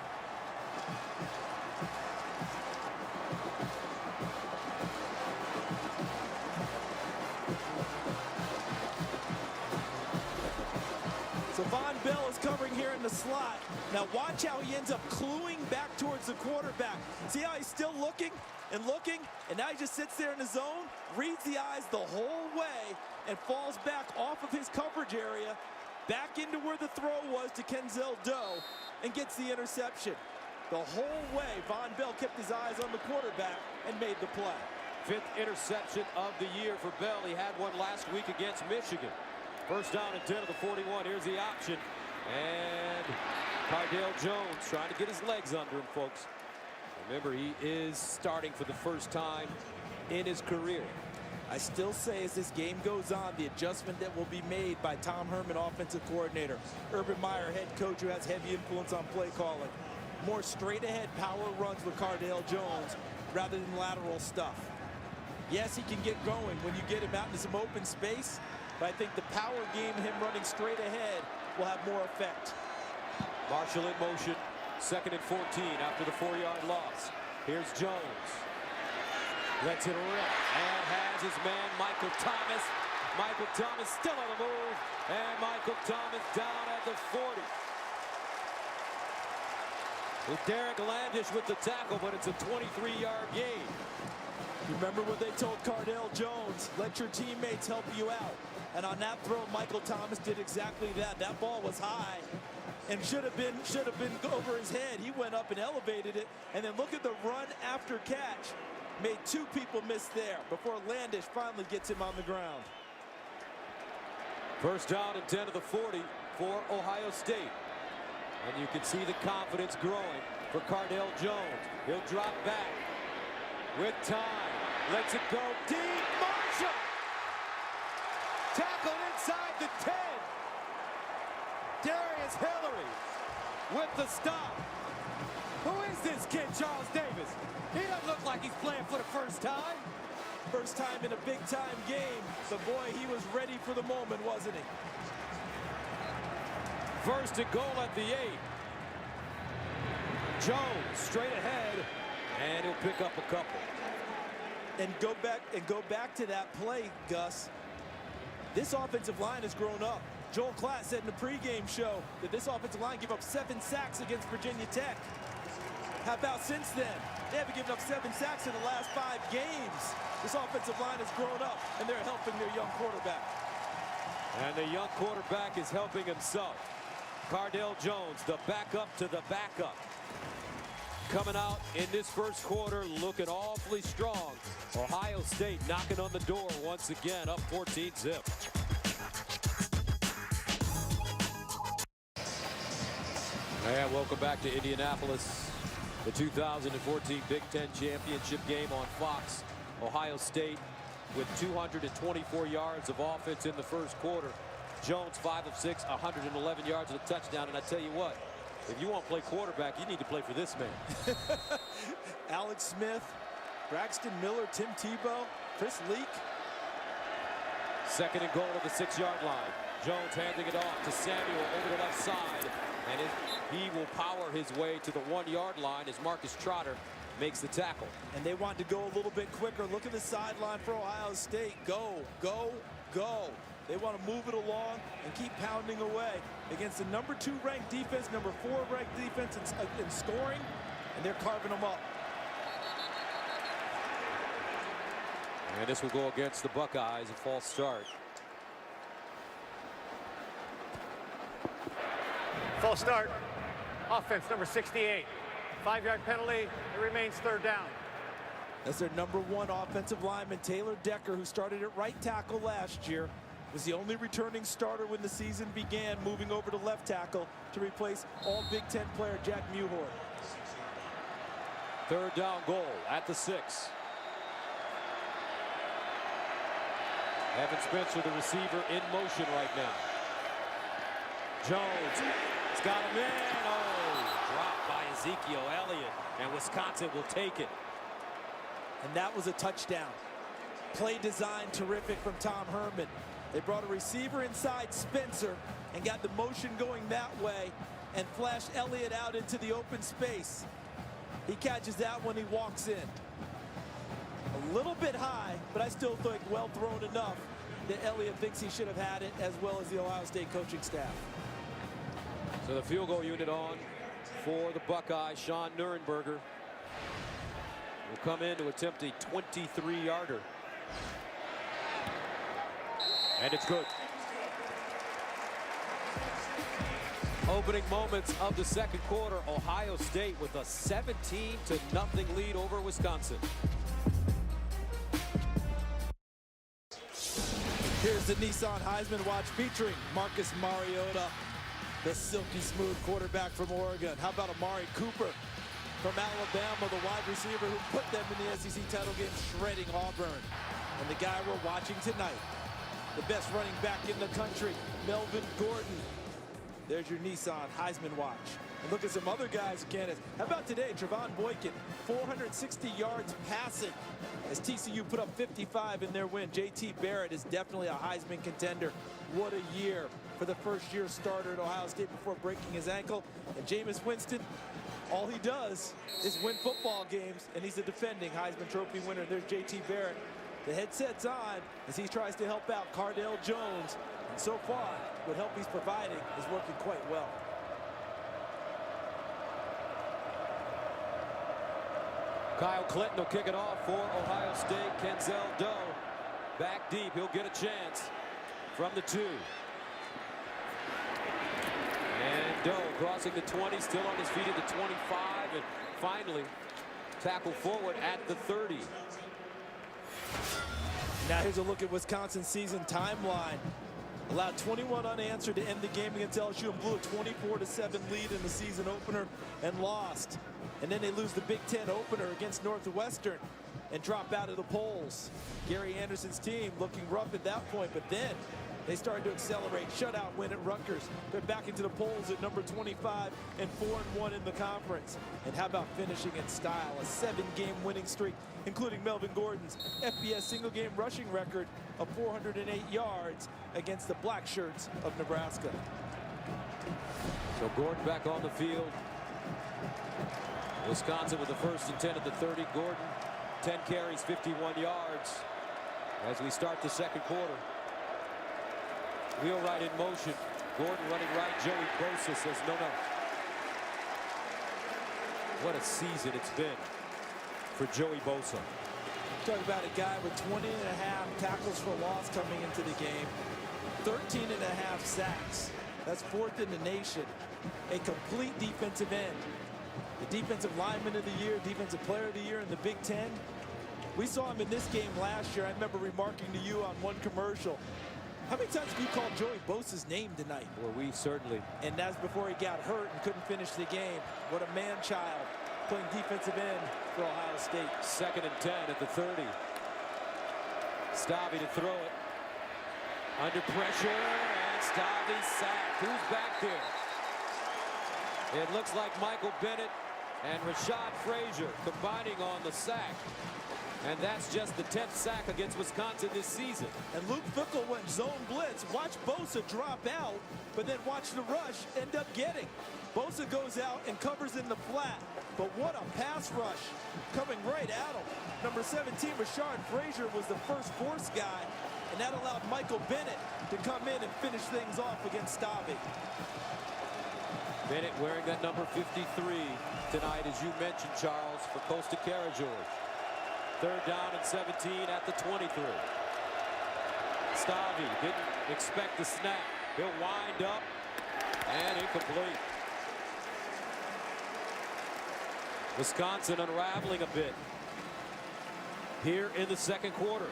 So Von Bell is covering here in the slot. Now watch how he ends up cluing back towards the quarterback. See how he's still looking and looking, and now he just sits there in the zone, reads the eyes the whole way, and falls back off of his coverage area, back into where the throw was to Kenzel Doe, and gets the interception. The whole way, Von Bell kept his eyes on the quarterback and made the play. 5th interception of the year for Bell. He had one last week against Michigan. First down and 10 of the 41. Here's the option. And Cardale Jones trying to get his legs under him, folks. Remember, he is starting for the first time in his career. I still say as this game goes on, the adjustment that will be made by Tom Herman, offensive coordinator, Urban Meyer, head coach, who has heavy influence on play calling. More straight-ahead power runs with Cardale Jones rather than lateral stuff. Yes, he can get going when you get him out into some open space, but I think the power game, him running straight ahead, will have more effect. Marshall in motion, 2nd and 14 after the 4-yard loss. Here's Jones. Lets it rip and has his man Michael Thomas. Michael Thomas still on the move, and Michael Thomas down at the 40. With Derek Landish with the tackle, but it's a 23-yard gain. Remember what they told Cardale Jones, let your teammates help you out. And on that throw, Michael Thomas did exactly that. That ball was high and should have been over his head. He went up and elevated it. And then look at the run after catch. Made 2 people miss there before Landish finally gets him on the ground. First down and 10 of the 40 for Ohio State. And you can see the confidence growing for Cardale Jones. He'll drop back with time. Lets it go deep. Marshall! Tackled inside the 10. Darius Hillary with the stop. Who is this kid, Charles Davis? He doesn't look like he's playing for the first time. First time in a big-time game. So, boy, he was ready for the moment, wasn't he? First and goal at the 8. Jones straight ahead, and he'll pick up a couple. And go back to that play, Gus. This offensive line has grown up. Joel Klatt said in the pregame show that this offensive line gave up 7 sacks against Virginia Tech. How about since then? They haven't given up 7 sacks in the last 5 games. This offensive line has grown up, and they're helping their young quarterback. And the young quarterback is helping himself. Cardale Jones, the backup to the backup. Coming out in this first quarter, looking awfully strong. Ohio State knocking on the door once again, up 14-zip. And welcome back to Indianapolis. The 2014 Big Ten Championship game on Fox. Ohio State with 224 yards of offense in the first quarter. Jones 5 of 6, 111 yards and a touchdown. And I tell you what, if you want to play quarterback, you need to play for this man. Alex Smith, Braxton Miller, Tim Tebow, Chris Leak. 2nd and goal at the 6-yard line. Jones handing it off to Samuel over the left side. And he will power his way to the 1-yard line as Marcus Trotter makes the tackle. And they want to go a little bit quicker. Look at the sideline for Ohio State. Go, go, go. They want to move it along and keep pounding away against the number 2 ranked defense, number 4 ranked defense in scoring, and they're carving them up. And this will go against the Buckeyes, a false start. False start. Offense number 68. 5-yard penalty. It remains 3rd down. That's their number 1 offensive lineman, Taylor Decker, who started at right tackle last year. Was the only returning starter when the season began, moving over to left tackle to replace all Big Ten player Jack Muhor. Third down goal at the 6. Evan Spencer, the receiver, in motion right now. Jones has got him in. Oh, dropped by Ezekiel Elliot, and Wisconsin will take it. And that was a touchdown. Play design terrific from Tom Herman. They brought a receiver inside Spencer and got the motion going that way and flashed Elliot out into the open space. He catches that when he walks in. A little bit high, but I still think well thrown enough that Elliot thinks he should have had it, as well as the Ohio State coaching staff. So the field goal unit on for the Buckeyes. Sean Nurenberger will come in to attempt a 23-yarder. And it's good. Opening moments of the second quarter, Ohio State with a 17-0 lead over Wisconsin. Here's the Nissan Heisman Watch featuring Marcus Mariota, the silky smooth quarterback from Oregon. How about Amari Cooper from Alabama, the wide receiver who put them in the SEC title game, shredding Auburn. And the guy we're watching tonight, the best running back in the country, Melvin Gordon. There's your Nissan Heisman Watch. And look at some other guys, Kenneth. How about today, Trevon Boykin, 460 yards passing as TCU put up 55 in their win. JT Barrett is definitely a Heisman contender. What a year for the first-year starter at Ohio State before breaking his ankle. And Jameis Winston, all he does is win football games, and he's a defending Heisman Trophy winner. There's JT Barrett. The headset's on as he tries to help out Cardale Jones. And so far, what help he's providing is working quite well. Kyle Clinton will kick it off for Ohio State. Kenzel Doe back deep. He'll get a chance from the 2. And Doe crossing the 20, still on his feet at the 25, and finally tackle forward at the 30. Now here's a look at Wisconsin's season timeline. Allowed 21 unanswered to end the game against LSU and blew a 24-7 lead in the season opener and lost. And then they lose the Big Ten opener against Northwestern and drop out of the polls. Gary Anderson's team looking rough at that point, but then they started to accelerate. Shutout win at Rutgers. They're back into the polls at number 25 and 4-1 in the conference. And how about finishing in style? A 7-game winning streak, including Melvin Gordon's FBS single-game rushing record of 408 yards against the Black Shirts of Nebraska. So Gordon back on the field. Wisconsin with the 1st and 10 at the 30. Gordon, 10 carries, 51 yards as we start the second quarter. Wheelwright in motion. Gordon running right. Joey Bosa says no. What a season it's been for Joey Bosa. Talk about a guy with 20.5 tackles for loss coming into the game. 13.5 sacks. That's 4th in the nation. A complete defensive end. The defensive lineman of the year, defensive player of the year in the Big Ten. We saw him in this game last year. I remember remarking to you on one commercial, how many times have you called Joey Bosa's name tonight? Well, we certainly. And that's before he got hurt and couldn't finish the game. What a man-child playing defensive end for Ohio State. 2nd and 10 at the 30. Stabby to throw it. Under pressure, and Stabby sacked. Who's back there? It looks like Michael Bennett and Rashad Frazier combining on the sack. And that's just the 10th sack against Wisconsin this season. And Luke Fickell went zone blitz. Watch Bosa drop out, but then watch the rush end up getting. Bosa goes out and covers in the flat. But what a pass rush coming right at him. Number 17, Rashad Frazier, was the first force guy, and that allowed Michael Bennett to come in and finish things off against Stabby. Bennett wearing that number 53 tonight, as you mentioned, Charles, for Costa Cara George. 3rd down and 17 at the 23. Stabby didn't expect the snap. He'll wind up and incomplete. Wisconsin unraveling a bit here in the second quarter.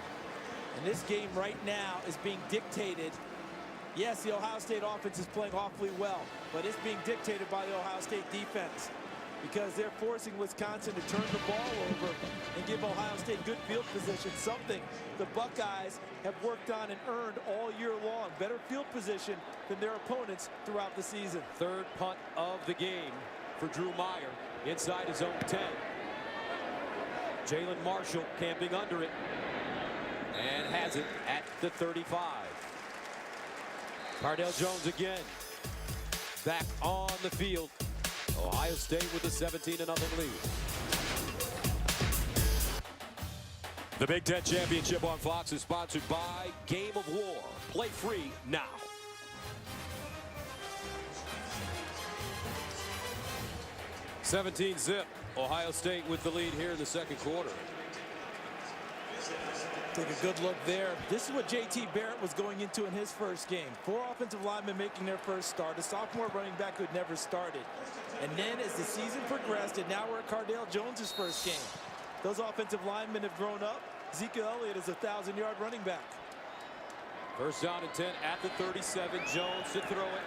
And this game right now is being dictated. Yes, the Ohio State offense is playing awfully well, but it's being dictated by the Ohio State defense because they're forcing Wisconsin to turn the ball over and give Ohio State good field position, something the Buckeyes have worked on and earned all year long. Better field position than their opponents throughout the season. Third punt of the game for Drew Meyer inside his own 10. Jalen Marshall camping under it and has it at the 35. Cardale Jones again back on the field. Ohio State with a 17-0 lead. The Big Ten Championship on Fox is sponsored by Game of War. Play free now. (17-0). Ohio State with the lead here in the second quarter. Take a good look there. This is what J.T. Barrett was going into in his first game. 4 offensive linemen making their first start. A sophomore running back who had never started. And then as the season progressed, and now we're at Cardale Jones' first game. Those offensive linemen have grown up. Ezekiel Elliot is a 1,000-yard running back. First down and 10 at the 37. Jones to throw it.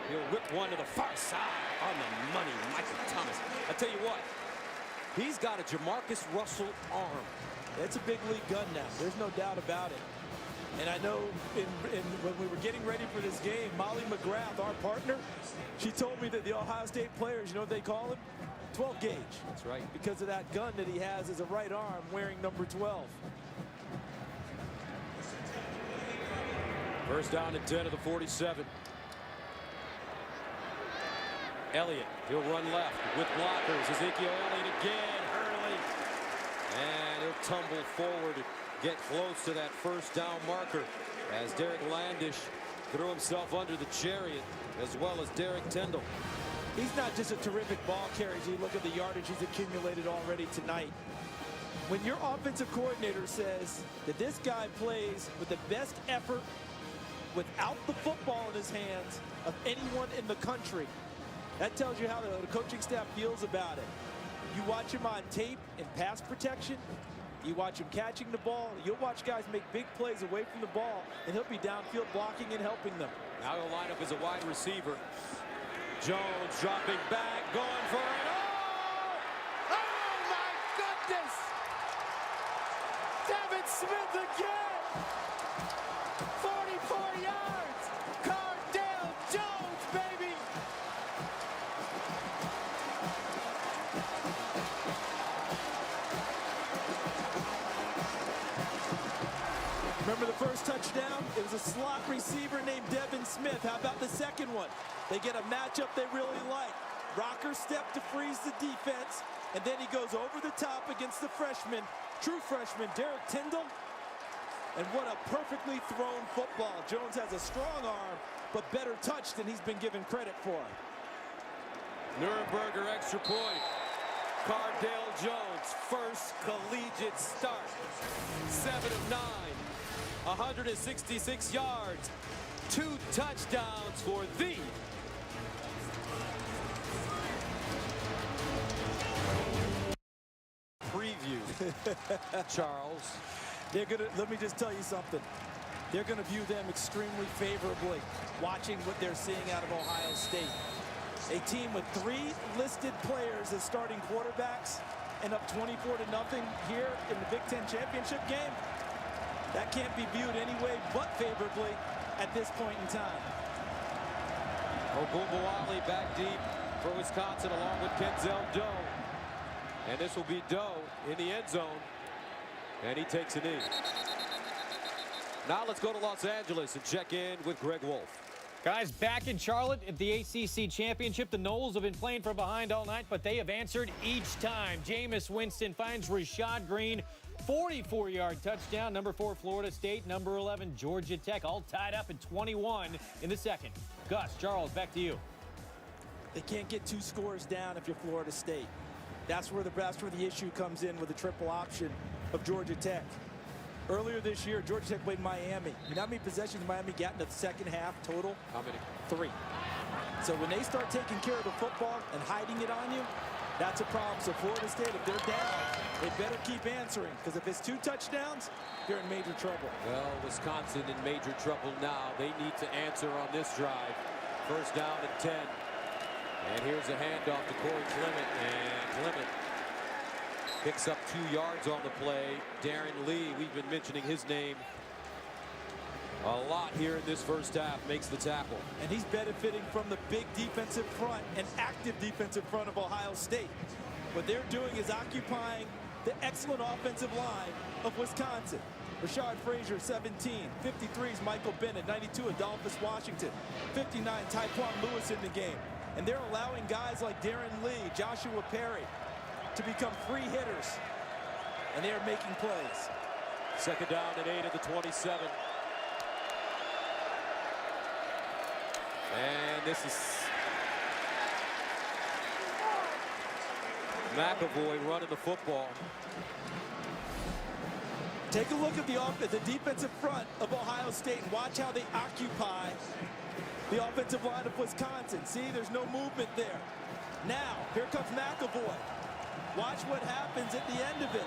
He'll whip one to the far side on the money. Michael Thomas. I tell you what, he's got a Jamarcus Russell arm. It's a big league gun now. There's no doubt about it. And I know when we were getting ready for this game, Molly McGrath, our partner, she told me that the Ohio State players, you know what they call him? 12 gauge. That's right. Because of that gun that he has as a right arm wearing number 12. First down and 10 of the 47. Elliot, he'll run left with blockers. Ezekiel Elliott again early. And he'll tumble forward to get close to that first down marker as Derek Landish threw himself under the chariot, as well as Derek Tyndall. He's not just a terrific ball carrier. You look at the yardage he's accumulated already tonight. When your offensive coordinator says that this guy plays with the best effort without the football in his hands of anyone in the country, that tells you how the coaching staff feels about it. You watch him on tape in pass protection. You watch him catching the ball. You'll watch guys make big plays away from the ball, and he'll be downfield blocking and helping them. Now he'll line up as a wide receiver. Jones dropping back, going for it. Oh! Oh, my goodness! Devin Smith again! 44 yards! Cardale Jones, baby! Remember the first touchdown? It was a slot receiver named Devin Smith. How about the second one? They get a matchup they really like. Rocker step to freeze the defense, and then he goes over the top against the freshman, true freshman, Derek Tyndall. And what a perfectly thrown football. Jones has a strong arm, but better touch than he's been given credit for. Nuremberger extra point. Cardale Jones, first collegiate start. 7 of 9. 166 yards. 2 touchdowns for the preview. Charles. They're gonna, let me just tell you something. They're gonna view them extremely favorably, watching what they're seeing out of Ohio State. A team with 3 listed players as starting quarterbacks and up 24-0 here in the Big Ten championship game. That can't be viewed any way but favorably at this point in time. Ogunbowale back deep for Wisconsin along with Kenzel Doe. And this will be Doe in the end zone. And he takes a knee. Now let's go to Los Angeles and check in with Greg Wolf. Guys, back in Charlotte at the ACC Championship, the Noles have been playing from behind all night, but they have answered each time. Jameis Winston finds Rashad Green, 44-yard touchdown. Number 4, Florida State. Number 11, Georgia Tech, all tied up at 21 in the second. Gus, Charles, back to you. They can't get 2 scores down if you're Florida State. That's where the issue comes in with the triple option of Georgia Tech. Earlier this year, Georgia Tech played Miami. You know how many possessions Miami got in the second half total? How many? 3. So when they start taking care of the football and hiding it on you, That's a problem. So Florida State, if they're down, they better keep answering, because if it's 2 touchdowns, they're in major trouble. Well, Wisconsin in major trouble now. They need to answer on this drive. First down and 10. And here's a handoff to Corey Clement, and Clement picks up 2 yards on the play. Darren Lee, we've been mentioning his name a lot here in this first half, makes the tackle. And he's benefiting from the big defensive front and active defensive front of Ohio State. What they're doing is occupying the excellent offensive line of Wisconsin. Rashad Frazier, 17. 53 is Michael Bennett. 92, Adolphus Washington. 59, Tyquan Lewis in the game. And they're allowing guys like Darren Lee, Joshua Perry to become free hitters. And they are making plays. Second down and 8 at the 27. And this is McAvoy running the football. Take a look at the defensive front of Ohio State and watch how they occupy the offensive line of Wisconsin. See, there's no movement there. Now, here comes McAvoy. Watch what happens at the end of it.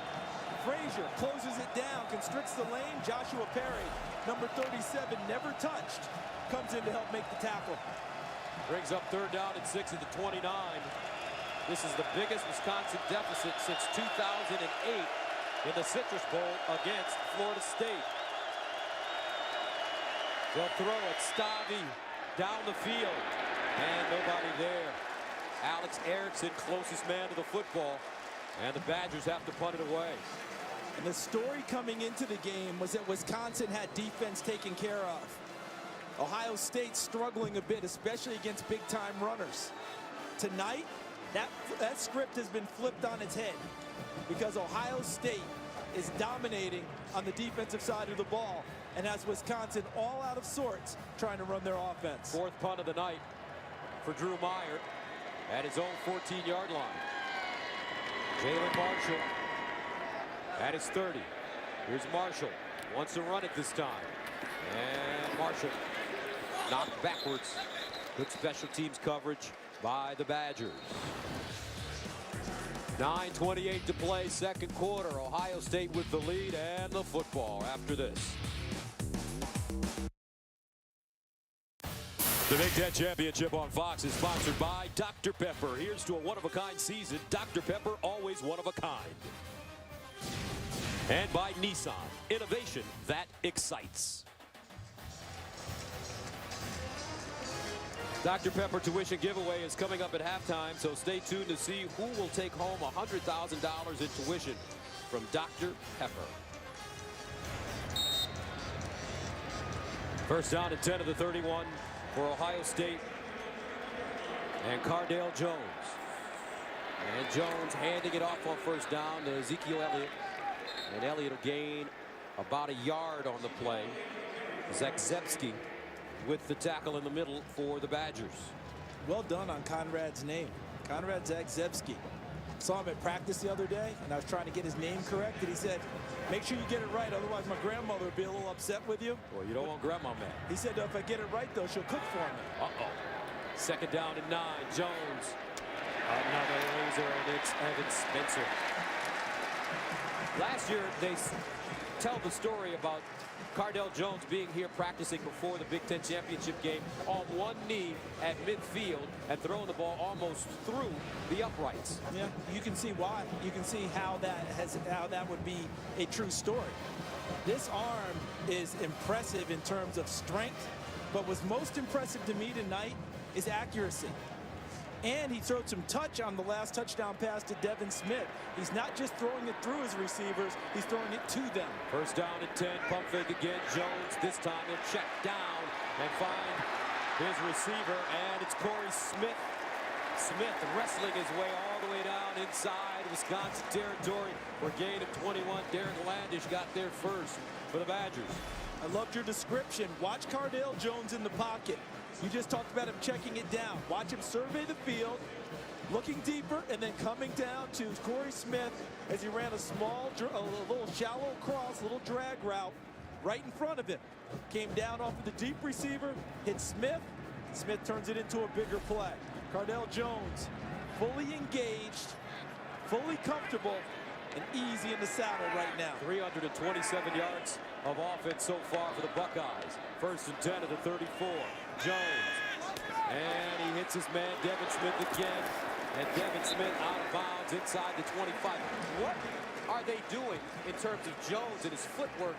Frazier closes it down, constricts the lane. Joshua Perry, number 37, never touched, comes in to help make the tackle. Brings up third down and 6 at the 29. This is the biggest Wisconsin deficit since 2008 in the Citrus Bowl against Florida State. They'll throw it. Stavi down the field, and nobody there. Alex Erickson, closest man to the football, and the Badgers have to punt it away. And the story coming into the game was that Wisconsin had defense taken care of. Ohio State struggling a bit, especially against big-time runners. Tonight, that script has been flipped on its head, because Ohio State is dominating on the defensive side of the ball and has Wisconsin all out of sorts trying to run their offense. Fourth punt of the night for Drew Meyer at his own 14-yard line. Jalen Marshall at his 30. Here's Marshall. Wants to run it this time. And Marshall knocked backwards. Good special teams coverage by the Badgers. 9:28 to play, second quarter. Ohio State with the lead and the football after this. The Big Ten Championship on Fox is sponsored by Dr. Pepper. Here's to a one-of-a-kind season. Dr. Pepper, always one of a kind. And by Nissan, innovation that excites. Dr. Pepper tuition giveaway is coming up at halftime, so stay tuned to see who will take home $100,000 in tuition from Dr. Pepper. First down and 10 of the 31 for Ohio State. And Cardale Jones. And Jones handing it off on first down to Ezekiel Elliot. And Elliot will gain about a yard on the play. Zakzewski with the tackle in the middle for the Badgers. Well done on Conrad's name. Conrad Zakzewski. Saw him at practice the other day, and I was trying to get his name correct, and he said, make sure you get it right, otherwise my grandmother will be a little upset with you. Well, you don't want grandma mad. He said, if I get it right, though, she'll cook for me. Uh-oh. Second down and 9. Jones. Another laser, and it's Evan Spencer. Last year, they tell the story about Cardale Jones being here practicing before the Big Ten Championship game on one knee at midfield and throwing the ball almost through the uprights. Yeah, you can see why. You can see how that would be a true story. This arm is impressive in terms of strength, but what's most impressive to me tonight is accuracy. And he threw some touch on the last touchdown pass to Devin Smith. He's not just throwing it through his receivers, he's throwing it to them. First down and 10, pump fake again. Jones, this time he'll check down and find his receiver, and it's Corey Smith. Smith wrestling his way all the way down inside Wisconsin territory for a gain of 21. Derek Landish got there first for the Badgers. I loved your description. Watch Cardale Jones in the pocket. You just talked about him checking it down. Watch him survey the field, looking deeper, and then coming down to Corey Smith as he ran a little shallow cross, little drag route right in front of him. Came down off of the deep receiver, hit Smith. Smith turns it into a bigger play. Cardale Jones fully engaged fully comfortable and easy in the saddle right now. 327 yards of offense so far for the Buckeyes. 1st and 10 at the 34. Jones. And he hits his man, Devin Smith again. And Devin Smith out of bounds inside the 25. What are they doing in terms of Jones and his footwork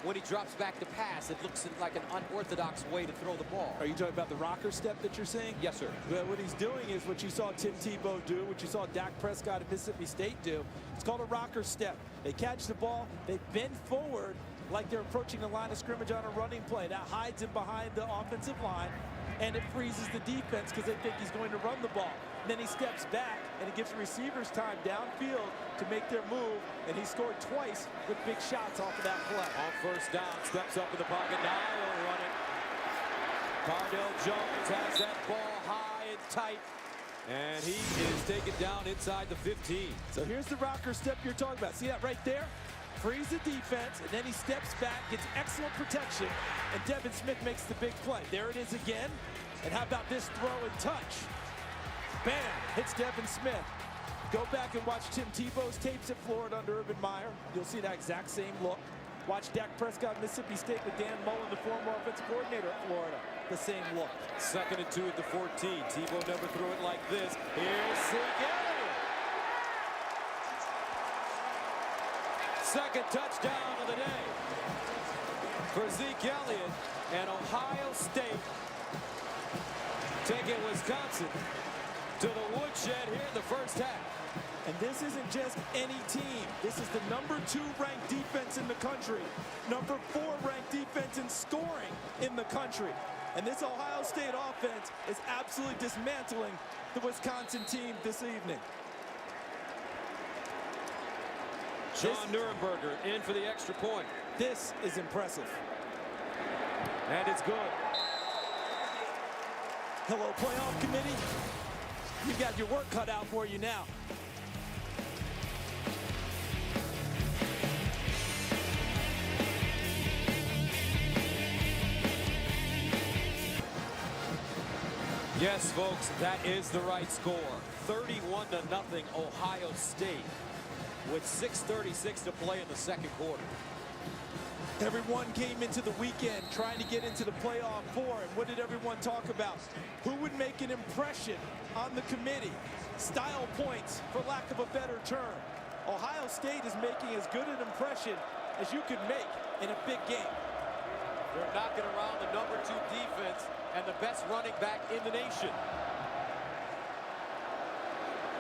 when he drops back to pass? It looks like an unorthodox way to throw the ball. Are you talking about the rocker step that you're saying? Yes, sir. Well, what he's doing is what you saw Tim Tebow do, what you saw Dak Prescott at Mississippi State do. It's called a rocker step. They catch the ball, they bend forward like they're approaching the line of scrimmage on a running play. That hides him behind the offensive line, and it freezes the defense because they think he's going to run the ball. And then he steps back, and it gives the receivers time downfield to make their move, and he scored twice with big shots off of that play. On 1st down, steps up in the pocket, now he'll run it. Cardale Jones has that ball high and tight, and he is taken down inside the 15. So here's the rocker step you're talking about. See that right there? Frees the defense, and then he steps back, gets excellent protection, and Devin Smith makes the big play. There it is again. And how about this throw and touch? Bam! Hits Devin Smith. Go back and watch Tim Tebow's tapes at Florida under Urban Meyer. You'll see that exact same look. Watch Dak Prescott, Mississippi State with Dan Mullen, the former offensive coordinator at Florida. The same look. 2nd and 2 at the 14. Tebow never threw it like this. Here's Ezekiel. 2nd touchdown of the day for Zeke Elliott, and Ohio State taking Wisconsin to the woodshed here in the 1st half. And this isn't just any team. This is the #2 ranked defense in the country. #4 ranked defense in scoring in the country. And this Ohio State offense is absolutely dismantling the Wisconsin team this evening. Sean Nuremberger in for the extra point. This is impressive. And it's good. Hello, playoff committee. You've got your work cut out for you now. Yes, folks, that is the right score. 31-0 Ohio State with 6:36 to play in the 2nd quarter. Everyone came into the weekend trying to get into the playoff 4, and what did everyone talk about? Who would make an impression on the committee? Style points, for lack of a better term. Ohio State is making as good an impression as you could make in a big game. They're knocking around the #2 defense and the best running back in the nation.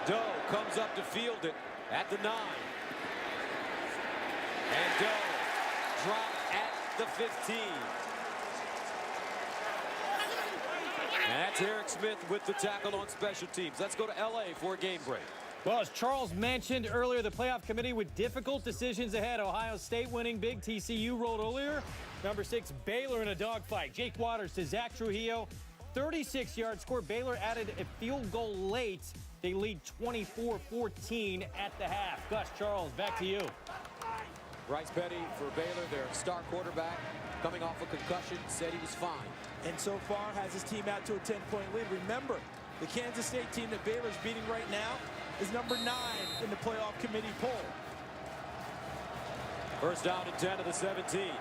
Doe comes up to field it at the 9. And Doe dropped at the 15. And that's Eric Smith with the tackle on special teams. Let's go to LA for a game break. Well, as Charles mentioned earlier, the playoff committee with difficult decisions ahead. Ohio State winning big. TCU rolled earlier. #6, Baylor in a dogfight. Jake Waters to Zach Trujillo. 36-yard score. Baylor added a field goal late. They lead 24-14 at the half. Gus, Charles, back to you. Bryce Petty for Baylor, their star quarterback, coming off a concussion, said he was fine. And so far has his team out to a 10-point lead. Remember, the Kansas State team that Baylor's beating right now is #9 in the playoff committee poll. 1st down and 10 to the 17.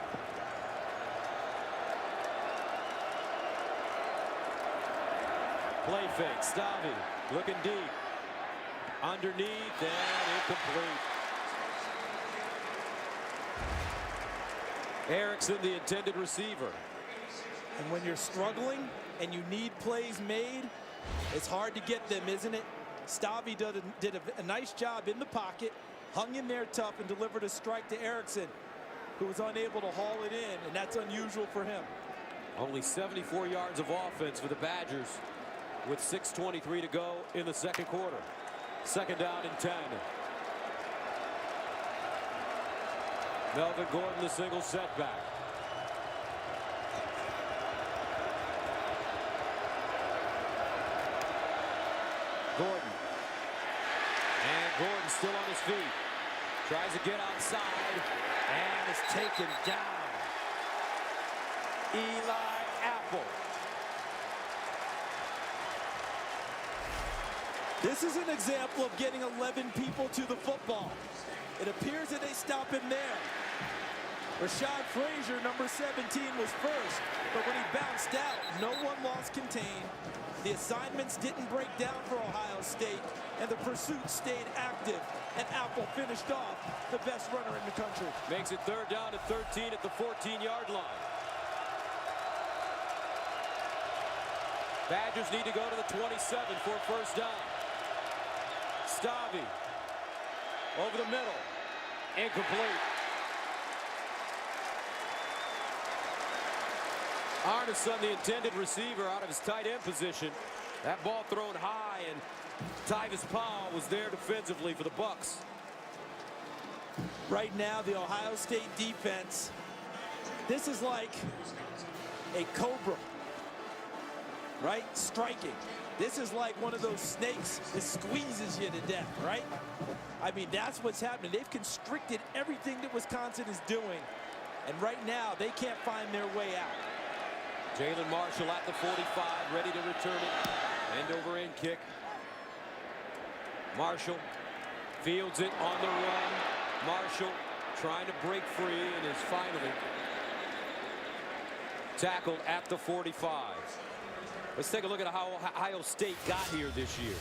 Play fake, Stavi looking deep. Underneath and incomplete. Erickson, the intended receiver. And when you're struggling and you need plays made, it's hard to get them, isn't it? Stavi did a nice job in the pocket, hung in there tough, and delivered a strike to Erickson, who was unable to haul it in, and that's unusual for him. Only 74 yards of offense for the Badgers with 6:23 to go in the 2nd quarter. 2nd down and 10. Melvin Gordon, the single setback. Gordon. And Gordon still on his feet. Tries to get outside and is taken down. Eli Apple. This is an example of getting 11 people to the football. It appears that they stop him there. Rashad Frazier, number 17, was first, but when he bounced out, no one lost contain. The assignments didn't break down for Ohio State, and the pursuit stayed active, and Apple finished off the best runner in the country. Makes it 3rd down and 13 at the 14-yard line. Badgers need to go to the 27 for a first down. Stavi over the middle. Incomplete. Arneson, the intended receiver, out of his tight end position. That ball thrown high, and Tyvis Powell was there defensively for the Bucks. Right now, the Ohio State defense, this is like a cobra, right? Striking. This is like one of those snakes that squeezes you to death, right? I mean, that's what's happening. They've constricted everything that Wisconsin is doing, and right now, they can't find their way out. Jalen Marshall at the 45, ready to return it. End over end kick. Marshall fields it on the run. Marshall trying to break free and is finally tackled at the 45. Let's take a look at how Ohio State got here this year.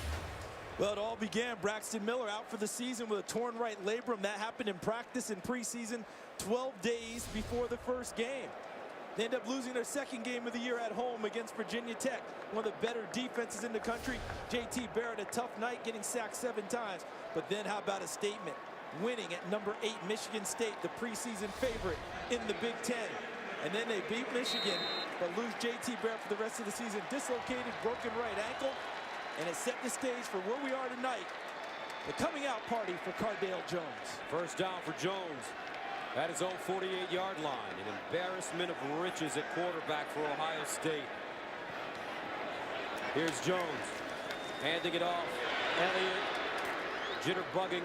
Well, it all began Braxton Miller out for the season with a torn right labrum. That happened in practice in preseason 12 days before the first game. They end up losing their second game of the year at home against Virginia Tech, one of the better defenses in the country. J.T. Barrett, a tough night, getting sacked 7 times. But then how about a statement? Winning at number 8 Michigan State, the preseason favorite in the Big Ten. And then they beat Michigan, but lose J.T. Barrett for the rest of the season. Dislocated, broken right ankle, and it set the stage for where we are tonight. The coming out party for Cardale Jones. First down for Jones at his own 48-yard line. An embarrassment of riches at quarterback for Ohio State. Here's Jones handing it off. Elliot jitterbugging,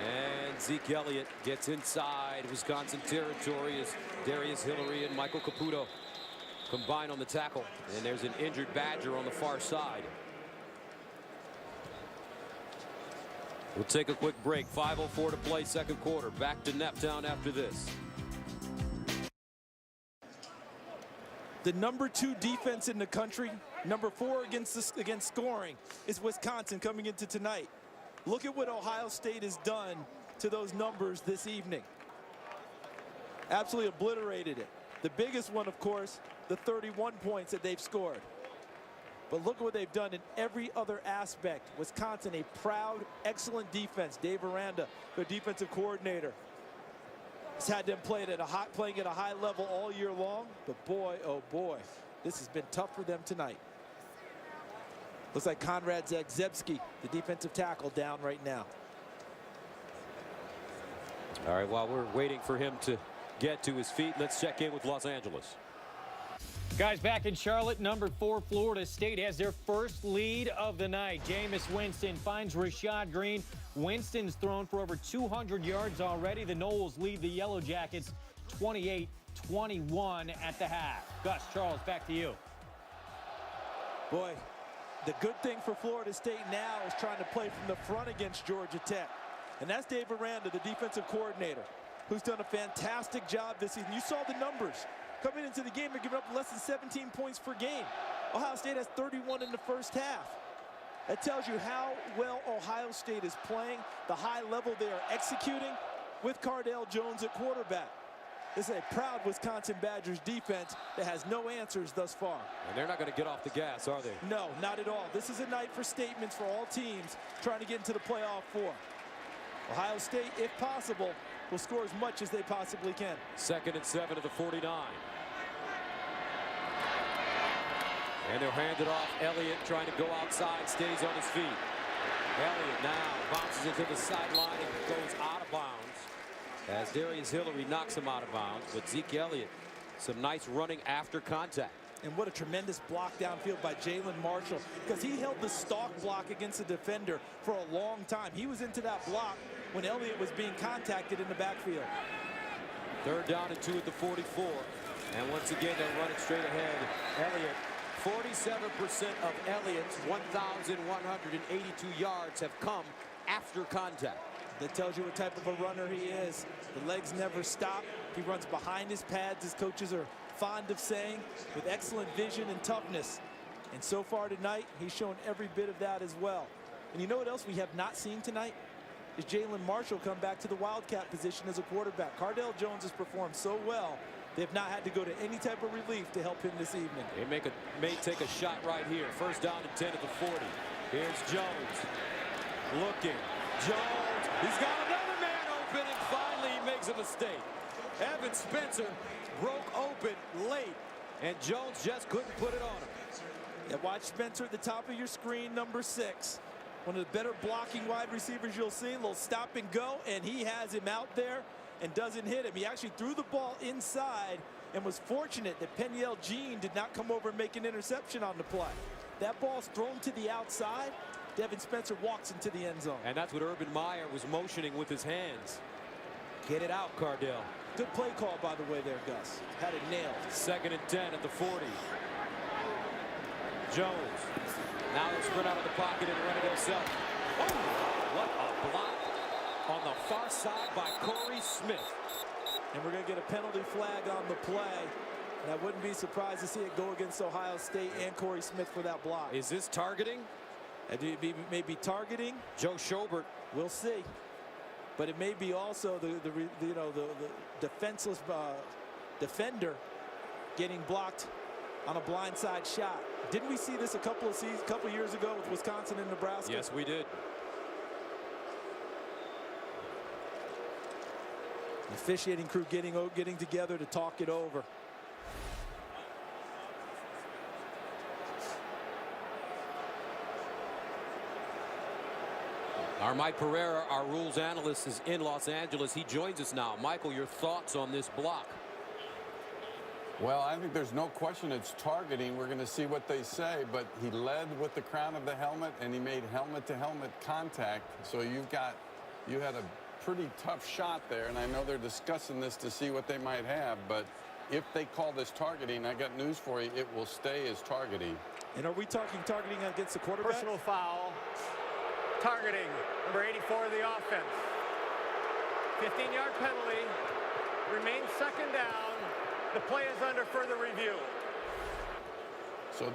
and Zeke Elliott gets inside Wisconsin territory as Darius Hillary and Michael Caputo combine on the tackle, and there's an injured Badger on the far side. We'll take a quick break. 5:04 to play, second quarter. Back to Neptown after this. The number 2 defense in the country, number 4 against scoring, is Wisconsin coming into tonight. Look at what Ohio State has done to those numbers this evening. Absolutely obliterated it. The biggest one, of course, the 31 points that they've scored. But look at what they've done in every other aspect. Wisconsin, a proud, excellent defense. Dave Aranda, their defensive coordinator, has had them playing at a high level all year long. But boy, oh boy, this has been tough for them tonight. Looks like Konrad Zagzebski, the defensive tackle, down right now. All right, while we're waiting for him to get to his feet, let's check in with Los Angeles. Guys, back in Charlotte, number 4 Florida State has their first lead of the night. Jameis Winston finds Rashad Green. Winston's thrown for over 200 yards already. The Noles lead the Yellow Jackets 28-21 at the half. Gus, Charles, back to you. Boy, the good thing for Florida State now is trying to play from the front against Georgia Tech. And that's Dave Aranda, the defensive coordinator, who's done a fantastic job this season. You saw the numbers. Coming into the game, they're giving up less than 17 points per game. Ohio State has 31 in the first half. That tells you how well Ohio State is playing, the high level they are executing with Cardale Jones at quarterback. This is a proud Wisconsin Badgers defense that has no answers thus far. And they're not going to get off the gas, are they? No, not at all. This is a night for statements for all teams trying to get into the playoff 4. Ohio State, if possible, will score as much as they possibly can. 2nd and 7 to the 49. And they'll hand it off. Elliot trying to go outside, stays on his feet. Elliot now bounces into the sideline and goes out of bounds as Darius Hillary knocks him out of bounds. But Zeke Elliott, some nice running after contact. And what a tremendous block downfield by Jalen Marshall, because he held the stalk block against the defender for a long time. He was into that block when Elliott was being contacted in the backfield. 3rd down and 2 at the 44. And once again, they'll run it straight ahead. Elliott 47% of Elliott's 1,182 yards have come after contact. That tells you what type of a runner he is. The legs never stop. He runs behind his pads, as coaches are fond of saying, with excellent vision and toughness. And so far tonight, he's shown every bit of that as well. And you know what else we have not seen tonight? Is Jalen Marshall come back to the Wildcat position as a quarterback. Cardale Jones has performed so well, they have not had to go to any type of relief to help him this evening. They may take a shot right here. First down and 10 at the 40. Here's Jones. Looking. Jones. He's got another man open, and finally he makes a mistake. Evan Spencer broke open late, and Jones just couldn't put it on him. Yeah, watch Spencer at the top of your screen, number 6. One of the better blocking wide receivers you'll see. A little stop and go, and he has him out there and doesn't hit him. He actually threw the ball inside and was fortunate that Peniel Jean did not come over and make an interception on the play. That ball's thrown to the outside. Devin Spencer walks into the end zone. And that's what Urban Meyer was motioning with his hands. Get it out, Cardale. Good play call, by the way, there, Gus. Had it nailed. Second and 10 at the 40. Jones. Now he'll sprint out of the pocket and run it himself. Oh, what a block on the far side by Corey Smith. And we're going to get a penalty flag on the play. And I wouldn't be surprised to see it go against Ohio State and Corey Smith for that block. Is this targeting? It may be targeting. Joe Schobert. We'll see. But it may be also the defenseless defender getting blocked on a blindside shot. Didn't we see this a couple of years ago with Wisconsin and Nebraska? Yes, we did. The officiating crew getting together to talk it over. Our Mike Pereira, our rules analyst, is in Los Angeles. He joins us now. Michael, your thoughts on this block? Well, I think there's no question it's targeting. We're going to see what they say, but he led with the crown of the helmet, and he made helmet-to-helmet contact. So you had a pretty tough shot there, and I know they're discussing this to see what they might have, but if they call this targeting, I got news for you, it will stay as targeting. And are we talking targeting against the quarterback? Personal foul. Targeting, number 84 of the offense. 15-yard penalty. Remains second down. The play is under further review. So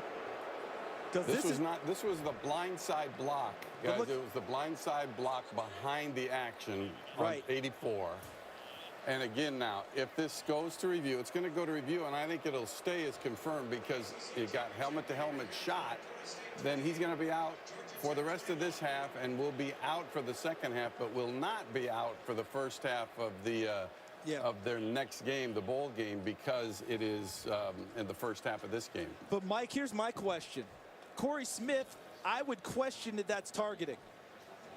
this was the blindside block, guys. It was the blindside block behind the action on 84. And again now, if this goes to review, it's going to go to review, and I think it'll stay as confirmed because it got helmet-to-helmet shot. Then he's going to be out for the rest of this half and will be out for the second half, but will not be out for the first half of of their next game, the bowl game, because it is in the first half of this game. But Mike, here's my question. Corey Smith, I would question that that's targeting.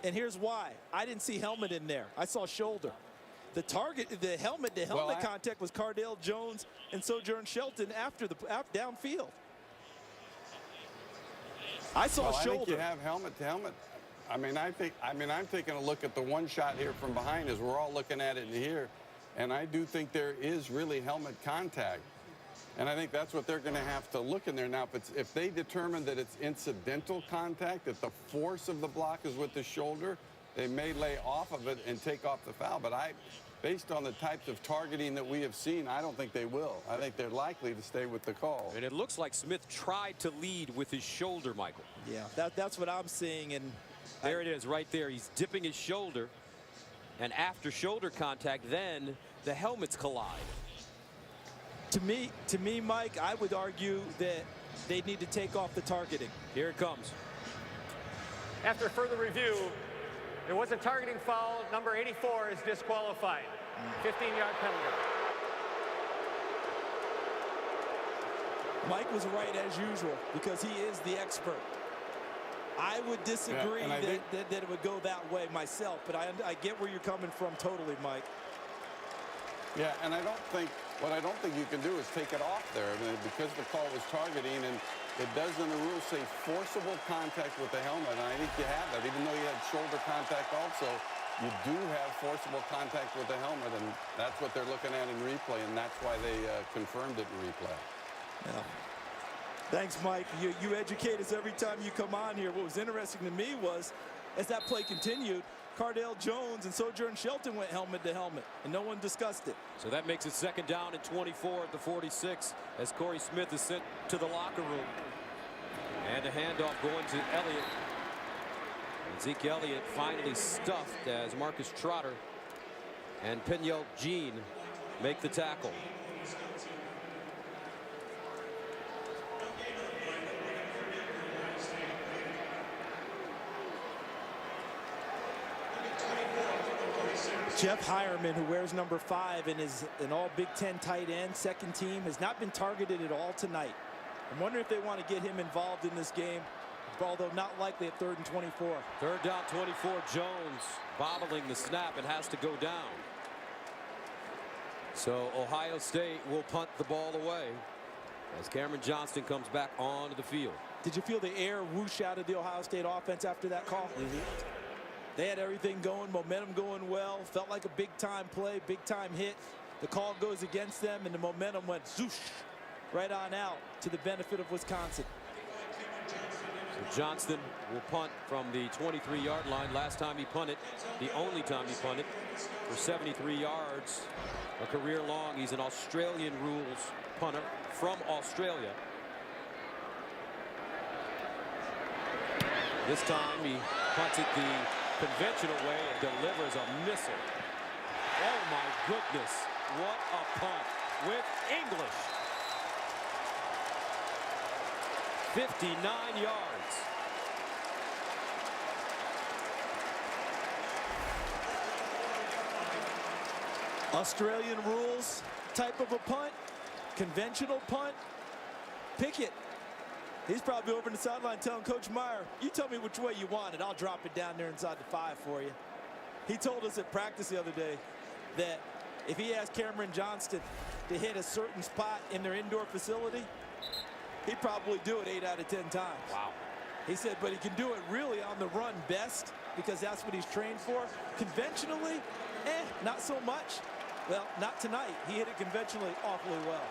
And here's why. I didn't see helmet in there. I saw shoulder. The helmet-to-helmet contact was Cardale Jones and Sojourn Shelton after the downfield. I saw shoulder. I think you have helmet-to-helmet. I'm taking a look at the one shot here from behind as we're all looking at it here. And I do think there is really helmet contact. And I think that's what they're going to have to look in there. Now, if they determine that it's incidental contact, that the force of the block is with the shoulder, they may lay off of it and take off the foul. But based on the types of targeting that we have seen, I don't think they will. I think they're likely to stay with the call. And it looks like Smith tried to lead with his shoulder, Michael. Yeah, that's what I'm seeing. And there it is right there. He's dipping his shoulder. And after shoulder contact, then the helmets collide. To me, Mike, I would argue that they need to take off the targeting. Here it comes. After further review, it was a targeting foul. Number 84 is disqualified. 15-yard penalty. Mike was right as usual because he is the expert. I would disagree that it would go that way myself, but I get where you're coming from totally, Mike. Yeah, and what I don't think you can do is take it off there. I mean, because the call was targeting, and it does in the rules say forcible contact with the helmet, and I think you have that. Even though you had shoulder contact also, you do have forcible contact with the helmet, and that's what they're looking at in replay, and that's why they confirmed it in replay. Yeah. Thanks, Mike. You educate us every time you come on here. What was interesting to me was, as that play continued, Cardale Jones and Sojourn Shelton went helmet to helmet, and no one discussed it. So that makes it 2nd down and 24 at the 46 as Corey Smith is sent to the locker room. And a handoff going to Elliot. Ezekiel Elliot finally stuffed as Marcus Trotter and Peniel Jean make the tackle. Jeff Hireman, who wears number 5 and is an all Big Ten tight end, second team, has not been targeted at all tonight. I'm wondering if they want to get him involved in this game, although not likely at 3rd and 24. 3rd down 24. Jones bobbling the snap and has to go down. So Ohio State will punt the ball away as Cameron Johnston comes back onto the field. Did you feel the air whoosh out of the Ohio State offense after that call? They had everything going, momentum going well, felt like a big-time play, big-time hit. The call goes against them, and the momentum went zoosh right on out to the benefit of Wisconsin. So Johnston will punt from the 23-yard line. Last time he punted, the only time he punted, for 73 yards, a career long. He's an Australian rules punter from Australia. This time he punts it the conventional way and delivers a missile. Oh my goodness, what a punt with English. 59 yards. Australian rules type of a punt, conventional punt. Pickett, he's probably over in the sideline telling Coach Meyer, you tell me which way you want it, I'll drop it down there inside the 5 for you. He told us at practice the other day that if he asked Cameron Johnston to hit a certain spot in their indoor facility, he'd probably do it 8 out of 10 times. Wow. He said, but he can do it really on the run best because that's what he's trained for. Conventionally, not so much. Well, not tonight. He hit it conventionally awfully well.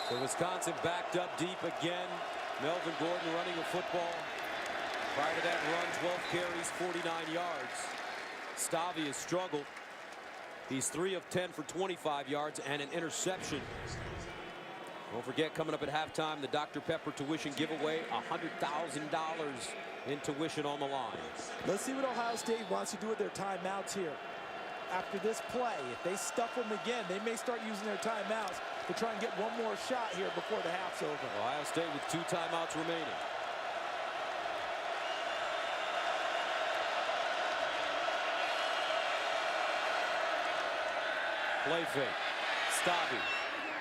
So Wisconsin backed up deep again. Melvin Gordon running a football. Prior to that run, 12 carries, 49 yards. Stavi has struggled. He's 3 of 10 for 25 yards and an interception. Don't forget, coming up at halftime, the Dr. Pepper tuition giveaway, $100,000 in tuition on the line. Let's see what Ohio State wants to do with their timeouts here. After this play, if they stuff them again, they may start using their timeouts to try and get one more shot here before the half's over. Ohio State with 2 timeouts remaining. Play fake. Stavi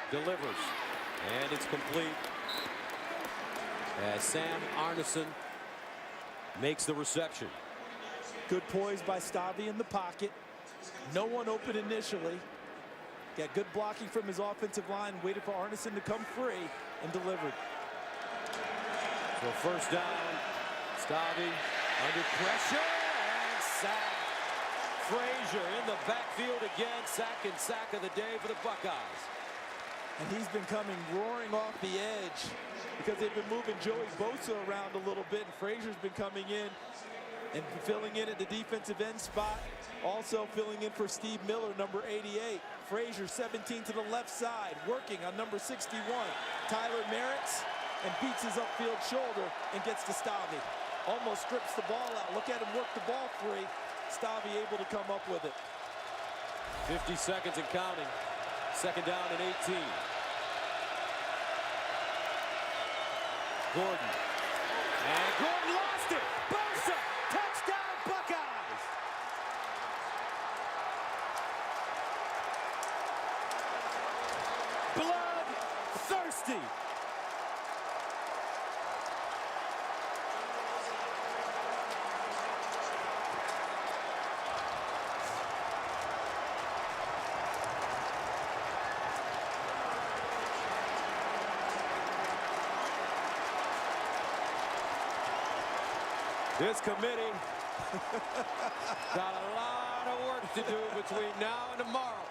delivers. And it's complete as Sam Arneson makes the reception. Good poise by Stavi in the pocket. No one open initially. Got good blocking from his offensive line. Waited for Arneson to come free and delivered. So 1st down. Stavi under pressure and sack. Frazier in the backfield again. Sack of the day for the Buckeyes. And he's been coming roaring off the edge because they've been moving Joey Bosa around a little bit. And Frazier's been coming in and filling in at the defensive end spot. Also filling in for Steve Miller, number 88. Frazier, 17 to the left side, working on number 61. Tyler Merritt's and beats his upfield shoulder and gets to Stavi. Almost strips the ball out. Look at him work the ball free. Stavi able to come up with it. 50 seconds and counting. 2nd down and 18. Gordon. And Gordon lost it. Bosa, touchdown Buckeyes. Bloodthirsty. This committee got a lot of work to do between now and tomorrow.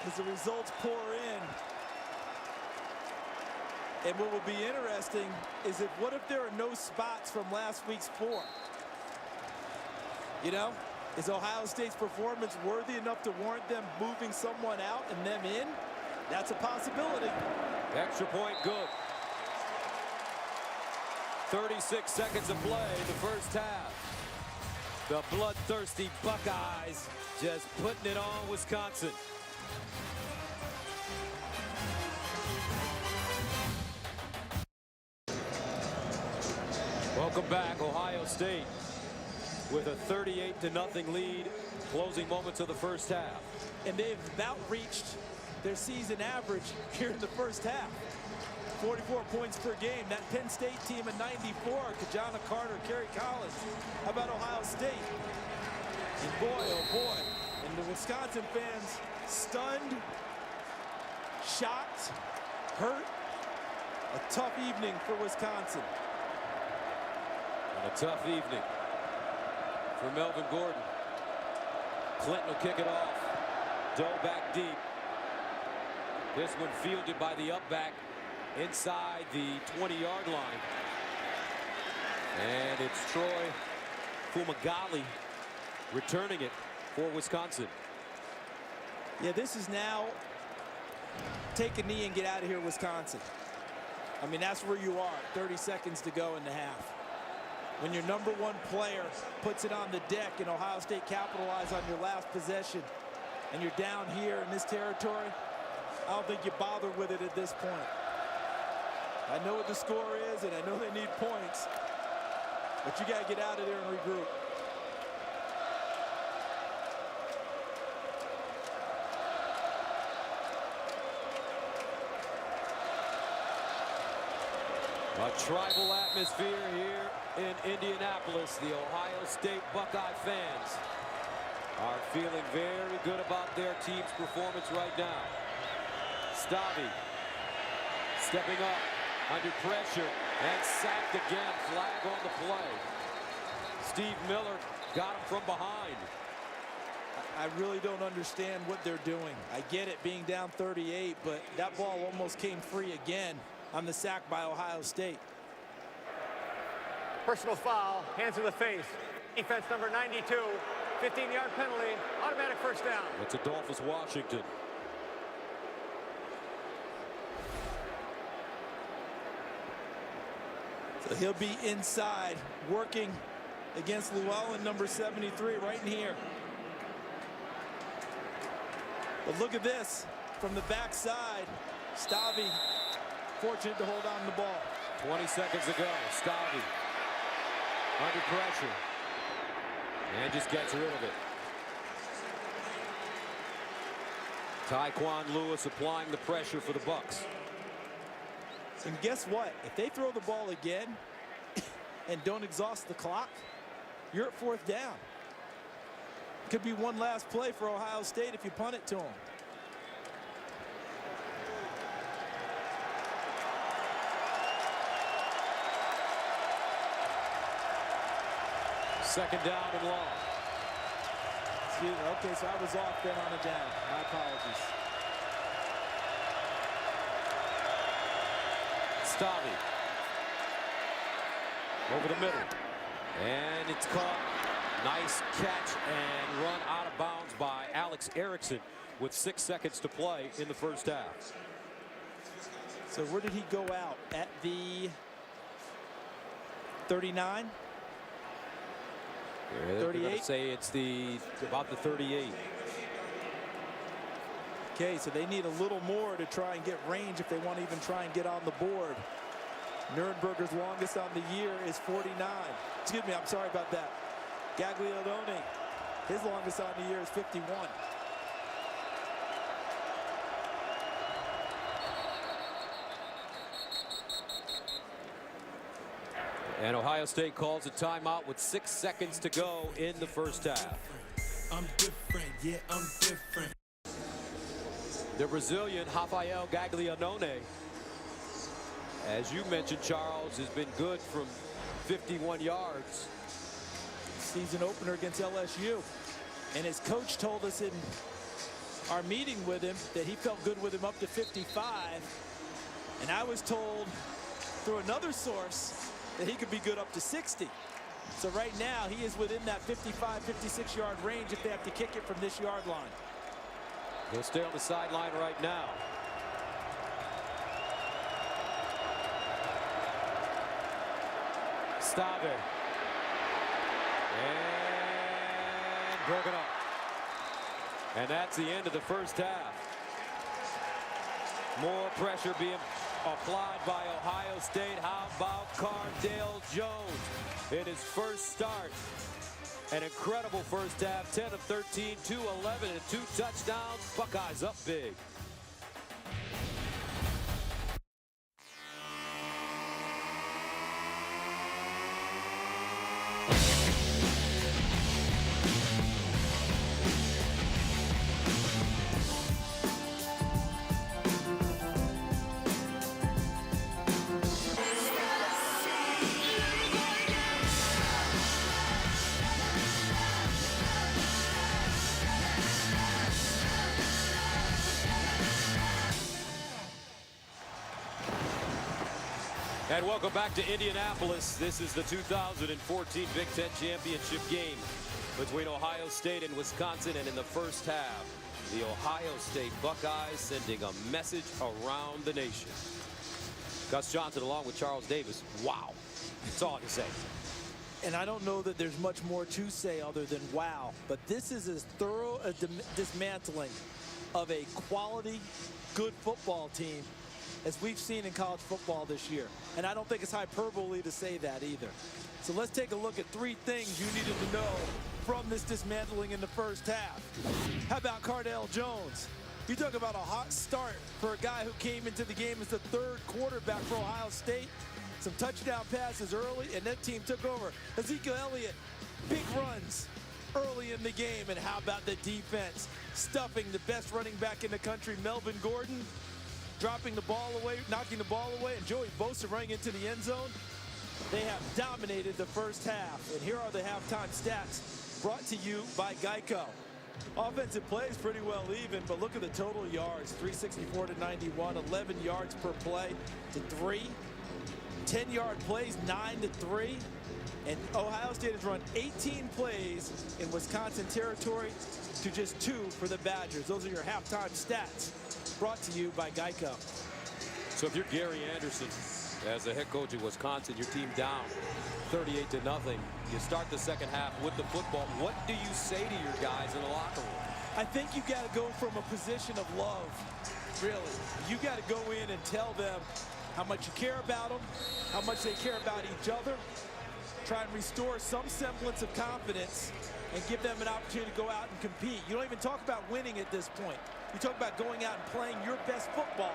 As the results pour in, And what will be interesting is what if there are no spots from last week's 4? You know, is Ohio State's performance worthy enough to warrant them moving someone out and them in? That's a possibility. Extra point good. 36 seconds of play in the first half. The bloodthirsty Buckeyes just putting it on Wisconsin. Welcome back, Ohio State with a 38-0 lead, closing moments of the first half. And they've about reached their season average here in the first half. 44 points per game. That Penn State team in '94, Kajana Carter, Kerry Collins. How about Ohio State? And boy, oh boy, and the Wisconsin fans stunned, shocked, hurt. A tough evening for Wisconsin. And a tough evening for Melvin Gordon. Clinton will kick it off. Dove back deep. This one fielded by the up back inside the 20-yard line. And it's Troy Fumagalli returning it for Wisconsin. Yeah, this is now take a knee and get out of here, Wisconsin. I mean, that's where you are. 30 seconds to go in the half. When your number one player puts it on the deck and Ohio State capitalize on your last possession and you're down here in this territory, I don't think you bother with it at this point. I know what the score is and I know they need points, but you got to get out of there and regroup. A tribal atmosphere here in Indianapolis. The Ohio State Buckeye fans are feeling very good about their team's performance right now. Stavi stepping up under pressure and sacked again. Flag on the play. Steve Miller got him from behind. I really don't understand what they're doing. I get it being down 38, but that ball almost came free again on the sack by Ohio State. Personal foul, hands in the face. Defense number 92, 15-yard penalty, automatic first down. It's Adolphus Washington. So he'll be inside, working against Llewellyn, number 73, right in here. But look at this, from the backside, Stavi fortunate to hold on to the ball. 20 seconds to go. Stavi under pressure and just gets rid of it. Tyquan Lewis applying the pressure for the Bucks. And guess what? If they throw the ball again and don't exhaust the clock, you're at 4th down. Could be one last play for Ohio State if you punt it to them. Second down and long. Excuse me. Okay, so I was off then on a down. My apologies. Stavi over the middle. And it's caught. Nice catch and run out of bounds by Alex Erickson with 6 seconds to play in the first half. So where did he go out? At the 39? Yeah, 38? Say it's about the 38. Okay, so they need a little more to try and get range if they want to even try and get on the board. Nürnberger's longest on the year is 49. Excuse me, I'm sorry about that. Gagliardone, his longest on the year is 51. And Ohio State calls a timeout with 6 seconds to go in the first half. I'm different, yeah, I'm different. The Brazilian Rafael Gagliardone, as you mentioned, Charles, has been good from 51 yards. Season opener against LSU. And his coach told us in our meeting with him that he felt good with him up to 55. And I was told through another source that he could be good up to 60. So right now, he is within that 55, 56-yard range if they have to kick it from this yard line. He'll stay on the sideline right now. Stave. And broken up. And that's the end of the first half. More pressure being applied by Ohio State. How about Cardale Jones in his first start? An incredible first half, 10 of 13, 211, and 2 touchdowns. Buckeyes up big. And welcome back to Indianapolis. This is the 2014 Big Ten Championship game between Ohio State and Wisconsin. And in the first half, the Ohio State Buckeyes sending a message around the nation. Gus Johnson along with Charles Davis. Wow. That's all I can say. And I don't know that there's much more to say other than wow. But this is as thorough a dismantling of a quality, good football team as we've seen in college football this year. And I don't think it's hyperbole to say that either. So let's take a look at 3 things you needed to know from this dismantling in the first half. How about Cardale Jones? You talk about a hot start for a guy who came into the game as the 3rd quarterback for Ohio State. Some touchdown passes early, and that team took over. Ezekiel Elliot, big runs early in the game. And how about the defense? Stuffing the best running back in the country, Melvin Gordon, dropping the ball away, knocking the ball away, and Joey Bosa running into the end zone. They have dominated the first half. And here are the halftime stats brought to you by Geico. Offensive plays pretty well even, but look at the total yards, 364 to 91, 11 yards per play to 3. 10-yard plays, 9 to 3. And Ohio State has run 18 plays in Wisconsin territory to just 2 for the Badgers. Those are your halftime stats brought to you by Geico. So if you're Gary Anderson as the head coach of Wisconsin, your team down 38-0. You start the second half with the football. What do you say to your guys in the locker room? I think you got to go from a position of love, really. You got to go in and tell them how much you care about them, how much they care about each other. Try and restore some semblance of confidence and give them an opportunity to go out and compete. You don't even talk about winning at this point. You talk about going out and playing your best football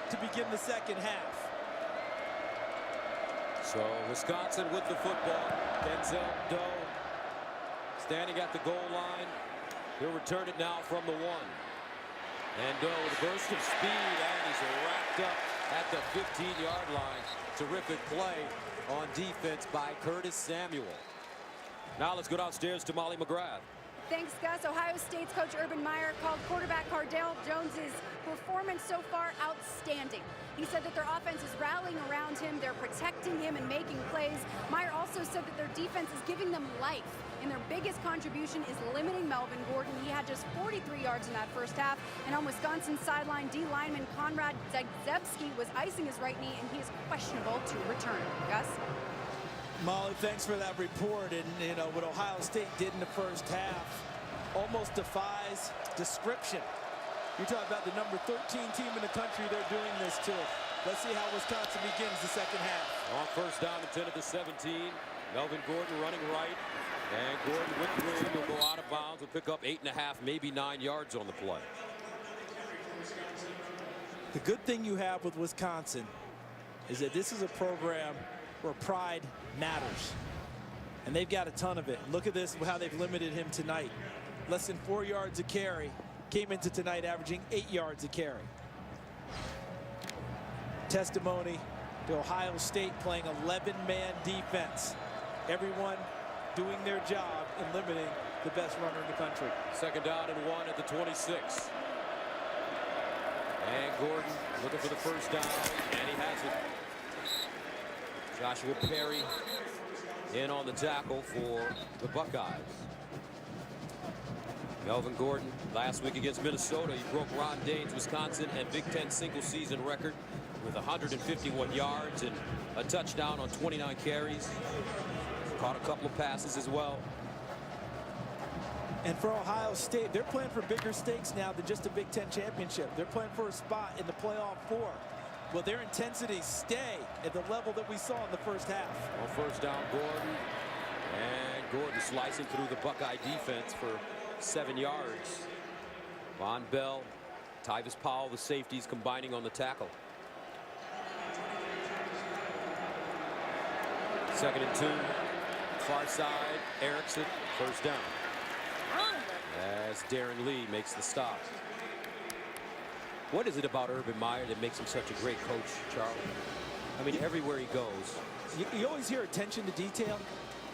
to begin the second half. So Wisconsin with the football. Denzel Doe standing at the goal line. He'll return it now from the 1. And Doe with a burst of speed, and he's wrapped up at the 15-yard line. Terrific play on defense by Curtis Samuel. Now let's go downstairs to Molly McGrath. Thanks, Gus. Ohio State's coach Urban Meyer called quarterback Cardale Jones's performance so far outstanding. He said that their offense is rallying around him, they're protecting him and making plays. Meyer also said that their defense is giving them life, and their biggest contribution is limiting Melvin Gordon. He had just 43 yards in that first half, and on Wisconsin's sideline, D lineman Konrad Zagzebski was icing his right knee, and he is questionable to return. Gus? Molly, thanks for that report. And, you know, what Ohio State did in the first half almost defies description. You're talking about the number 13 team in the country. They're doing this to. Let's see how Wisconsin begins the second half. On first down and 10 at the 17. Melvin Gordon running right. And Gordon with room will go out of bounds. Will pick up 8.5, maybe 9 yards on the play. The good thing you have with Wisconsin is that this is a program where pride matters. And they've got a ton of it. Look at this, how they've limited him tonight. Less than 4 yards a carry. Came into tonight averaging 8 yards a carry. Testimony to Ohio State playing 11-man defense. Everyone doing their job in limiting the best runner in the country. Second down and 1 at the 26. And Gordon looking for the first down, and he has it. Joshua Perry in on the tackle for the Buckeyes. Melvin Gordon last week against Minnesota, he broke Ron Dayne's Wisconsin and Big Ten single season record with 151 yards and a touchdown on 29 carries. Caught a couple of passes as well. And for Ohio State, they're playing for bigger stakes now than just a Big Ten championship. They're playing for a spot in the playoff 4. Will their intensity stay at the level that we saw in the first half? On first down, Gordon. And Gordon slicing through the Buckeye defense for 7 yards. Von Bell, Tyvis Powell, the safeties combining on the tackle. 2nd and 2. Far side, Erickson, first down. As Darren Lee makes the stop. What is it about Urban Meyer that makes him such a great coach, Charlie? I mean, everywhere he goes. You always hear attention to detail,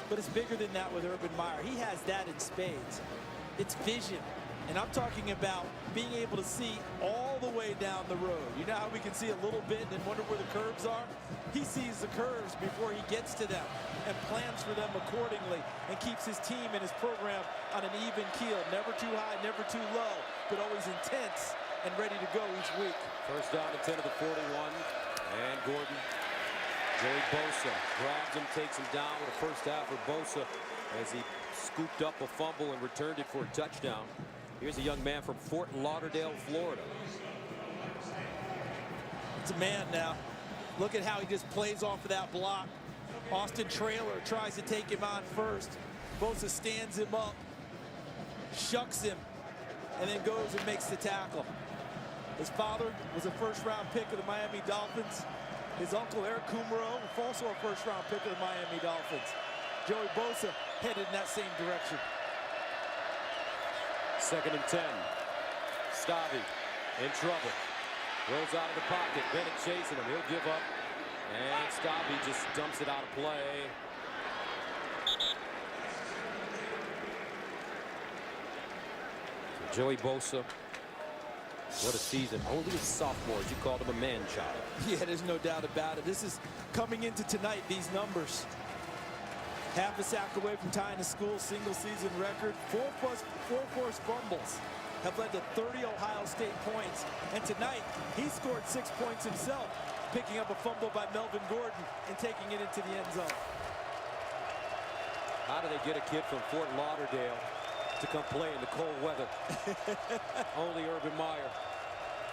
but it's bigger than that with Urban Meyer. He has that in spades. It's vision. And I'm talking about being able to see all the way down the road. You know how we can see a little bit and then wonder where the curves are? He sees the curves before he gets to them and plans for them accordingly and keeps his team and his program on an even keel. Never too high, never too low, but always intense and ready to go each week. First down and 10 to the 41. And Gordon. Joey Bosa grabs him, takes him down with a first half for Bosa as he scooped up a fumble and returned it for a touchdown. Here's a young man from Fort Lauderdale, Florida. It's a man now. Look at how he just plays off of that block. Austin Traylor tries to take him on first. Bosa stands him up, shucks him, and then goes and makes the tackle. His father was a first-round pick of the Miami Dolphins. His uncle, Eric Kumaro, also a first-round pick of the Miami Dolphins. Joey Bosa headed in that same direction. 2nd and 10. Stavi in trouble. Rolls out of the pocket. Bennett chasing him. He'll give up. And Stavi just dumps it out of play. So Joey Bosa. What a season. Only a sophomore. You called him a man-child. Yeah, there's no doubt about it. This is coming into tonight, these numbers. Half a sack away from tying the school single-season record. 4 forced fumbles have led to 30 Ohio State points. And tonight, he scored 6 points himself, picking up a fumble by Melvin Gordon and taking it into the end zone. How do they get a kid from Fort Lauderdale to come play in the cold weather? Only Urban Meyer.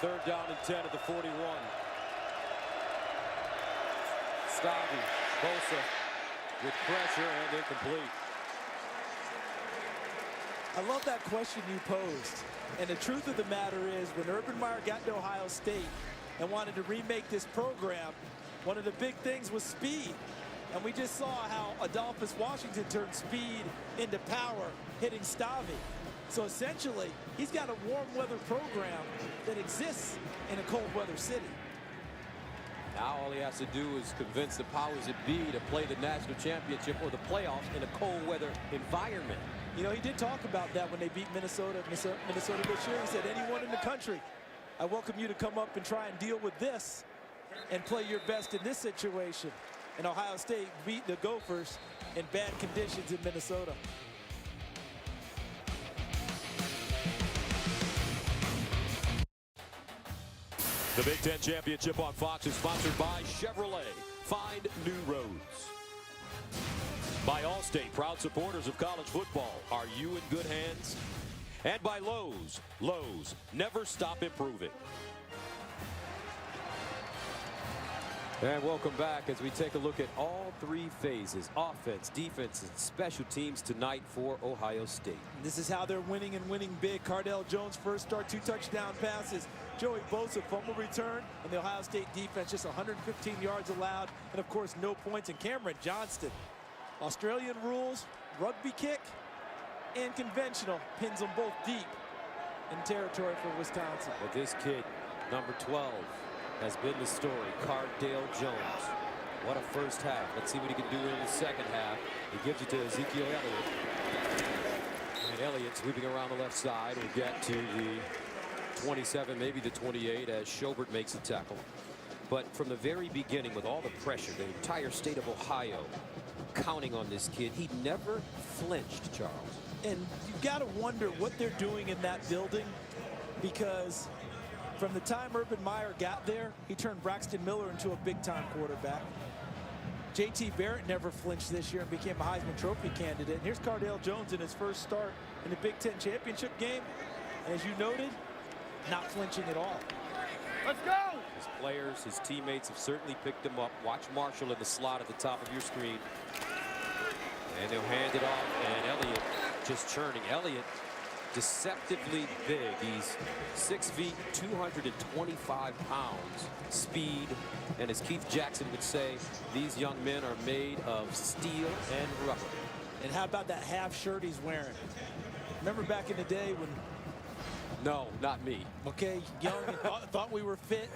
3rd down and 10 at the 41. Stavi, Bosa with pressure and incomplete. I love that question you posed. And the truth of the matter is, when Urban Meyer got to Ohio State and wanted to remake this program, one of the big things was speed. And we just saw how Adolphus Washington turned speed into power, hitting Stavi. So essentially, he's got a warm weather program that exists in a cold weather city. Now all he has to do is convince the powers that be to play the national championship or the playoffs in a cold weather environment. You know, he did talk about that when they beat Minnesota this year. He said, anyone in the country, I welcome you to come up and try and deal with this and play your best in this situation. And Ohio State beat the Gophers in bad conditions in Minnesota. The Big Ten Championship on Fox is sponsored by Chevrolet. Find new roads. By Allstate, proud supporters of college football. Are you in good hands? And by Lowe's. Lowe's, never stop improving. And welcome back as we take a look at all 3 phases: offense, defense, and special teams tonight for Ohio State. This is how they're winning and winning big. Cardale Jones first start, 2 touchdown passes. Joey Bosa fumble return, and the Ohio State defense just 115 yards allowed, and of course no points. And Cameron Johnston, Australian rules, rugby kick, and conventional, pins them both deep in territory for Wisconsin. But this kid, number 12, has been the story. Cardale Jones. What a first half. Let's see what he can do in the second half. He gives it to Ezekiel Elliot. And Elliot sweeping around the left side will get to the 27, maybe the 28, as Schobert makes the tackle. But from the very beginning, with all the pressure, the entire state of Ohio counting on this kid, he never flinched, Charles. And you got to wonder what they're doing in that building, because from the time Urban Meyer got there, he turned Braxton Miller into a big-time quarterback. J.T. Barrett never flinched this year and became a Heisman Trophy candidate. And here's Cardale Jones in his first start in the Big Ten championship game. And as you noted, not flinching at all. Let's go! His players, his teammates have certainly picked him up. Watch Marshall in the slot at the top of your screen. And they'll hand it off, and Elliot just churning. Elliot, deceptively big. He's 6 feet, 225 pounds, speed, and as Keith Jackson would say, these young men are made of steel and rubber. And how about that half shirt he's wearing? Remember back in the day when... No, not me. Okay, young and thought we were fit.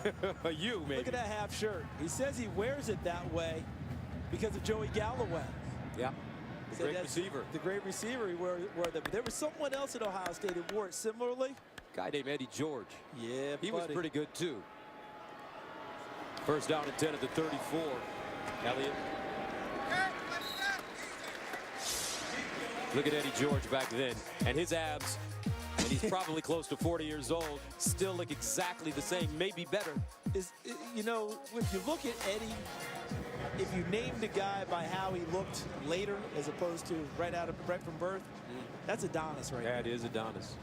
You, maybe. Look at that half shirt. He says he wears it that way because of Joey Galloway. Yeah. The great receiver. The great receiver he wore that. But there was someone else at Ohio State who wore it similarly. Guy named Eddie George. Yeah, he was pretty good too. First down and 10 at the 34. Elliot. Look at Eddie George back then, and his abs, and he's probably close to 40 years old, still look exactly the same, maybe better. You know, if you look at Eddie, if you named a guy by how he looked later as opposed to right from birth, that's Adonis right there. That is Adonis.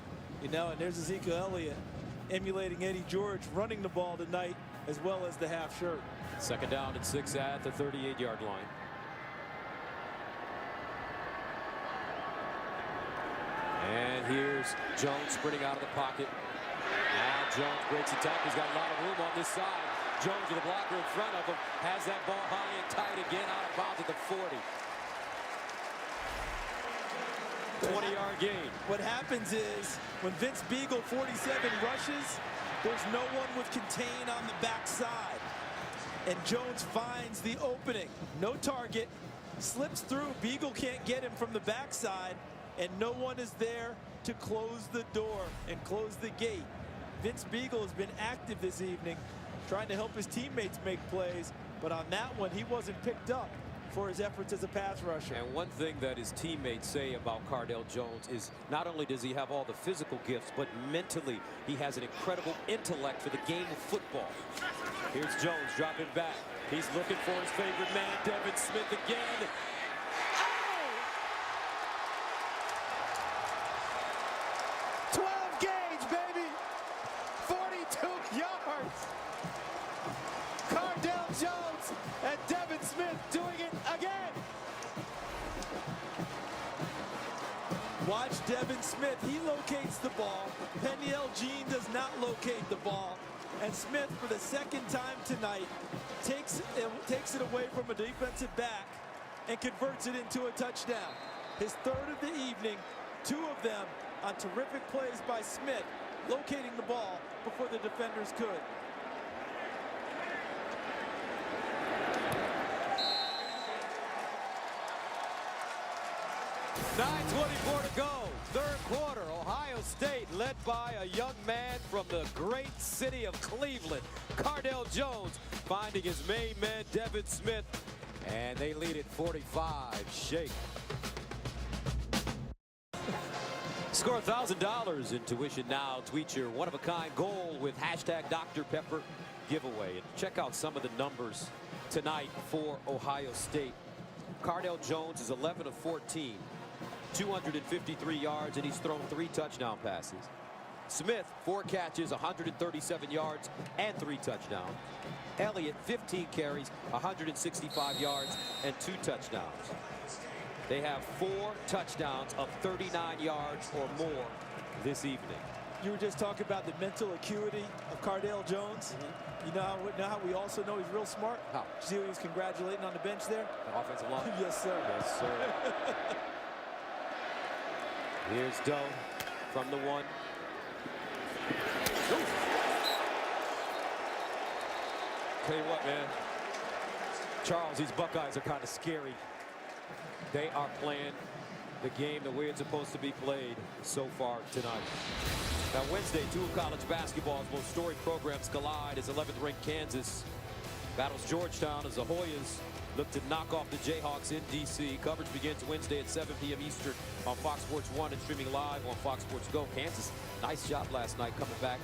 You know, and there's Ezekiel Elliott emulating Eddie George, running the ball tonight as well as the half shirt. Second down and 6 at the 38-yard line. And here's Jones sprinting out of the pocket. Now Jones breaks the tackle. He's got a lot of room on this side. Jones with a blocker in front of him. Has that ball high and tight again, out of bounds at the 40. 20-yard gain. What happens is when Vince Beagle 47 rushes, there's no one with contain on the backside. And Jones finds the opening. No target. Slips through. Beagle can't get him from the backside. And no one is there to close the door and close the gate. Vince Beagle has been active this evening, trying to help his teammates make plays. But on that one, he wasn't picked up for his efforts as a pass rusher. And one thing that his teammates say about Cardale Jones is not only does he have all the physical gifts, but mentally he has an incredible intellect for the game of football. Here's Jones dropping back. He's looking for his favorite man, Devin Smith again. Oh! 12 gauge, baby! 42 yards! Cardale Jones and Devin Smith doing it again. Watch Devin Smith. He locates the ball. Peniel Jean does not locate the ball. And Smith, for the second time tonight, takes it away from a defensive back and converts it into a touchdown. His third of the evening, 2 of them on terrific plays by Smith, locating the ball before the defenders could. .9:24 to go, third quarter. Ohio State led by a young man from the great city of Cleveland, Cardale Jones, finding his main man, Devin Smith, and they lead it 45. Shake. Score $1,000 in tuition now. Tweet your one-of-a-kind goal with hashtag Dr. Pepper giveaway. And check out some of the numbers tonight for Ohio State. Cardale Jones is 11 of 14. 253 yards, and he's thrown 3 touchdown passes. Smith, 4 catches, 137 yards, and 3 touchdowns. Elliot, 15 carries, 165 yards, and 2 touchdowns. They have 4 touchdowns of 39 yards or more this evening. You were just talking about the mental acuity of Cardale Jones. You know how we also know he's real smart? How? See who he's congratulating on the bench there? The offensive line? Yes, sir. Yes, sir. Here's Doe from the 1. Ooh. Tell you what, man. Charles, these Buckeyes are kind of scary. They are playing the game the way it's supposed to be played so far tonight. Now Wednesday, two of college basketball's most storied programs collide as 11th ranked Kansas battles Georgetown as the Hoyas look to knock off the Jayhawks in D.C. Coverage begins Wednesday at 7 p.m. Eastern on Fox Sports 1 and streaming live on Fox Sports Go. Kansas, nice job last night coming back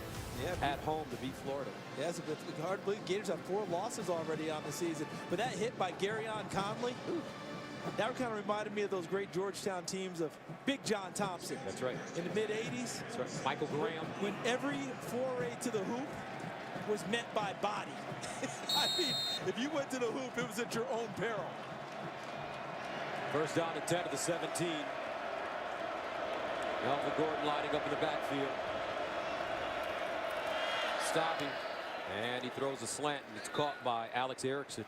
at home to beat Florida. Yeah, it's hard to believe. Gators have 4 losses already on the season. But that hit by Garyon Conley, that kind of reminded me of those great Georgetown teams of Big John Thompson. That's right. In the mid-'80s. That's right. Michael Graham. When every foray to the hoop was met by body. I mean, if you went to the hoop, it was at your own peril. First down and 10 of the 17. Melvin Gordon lining up in the backfield. Stopping. And he throws a slant, and it's caught by Alex Erickson.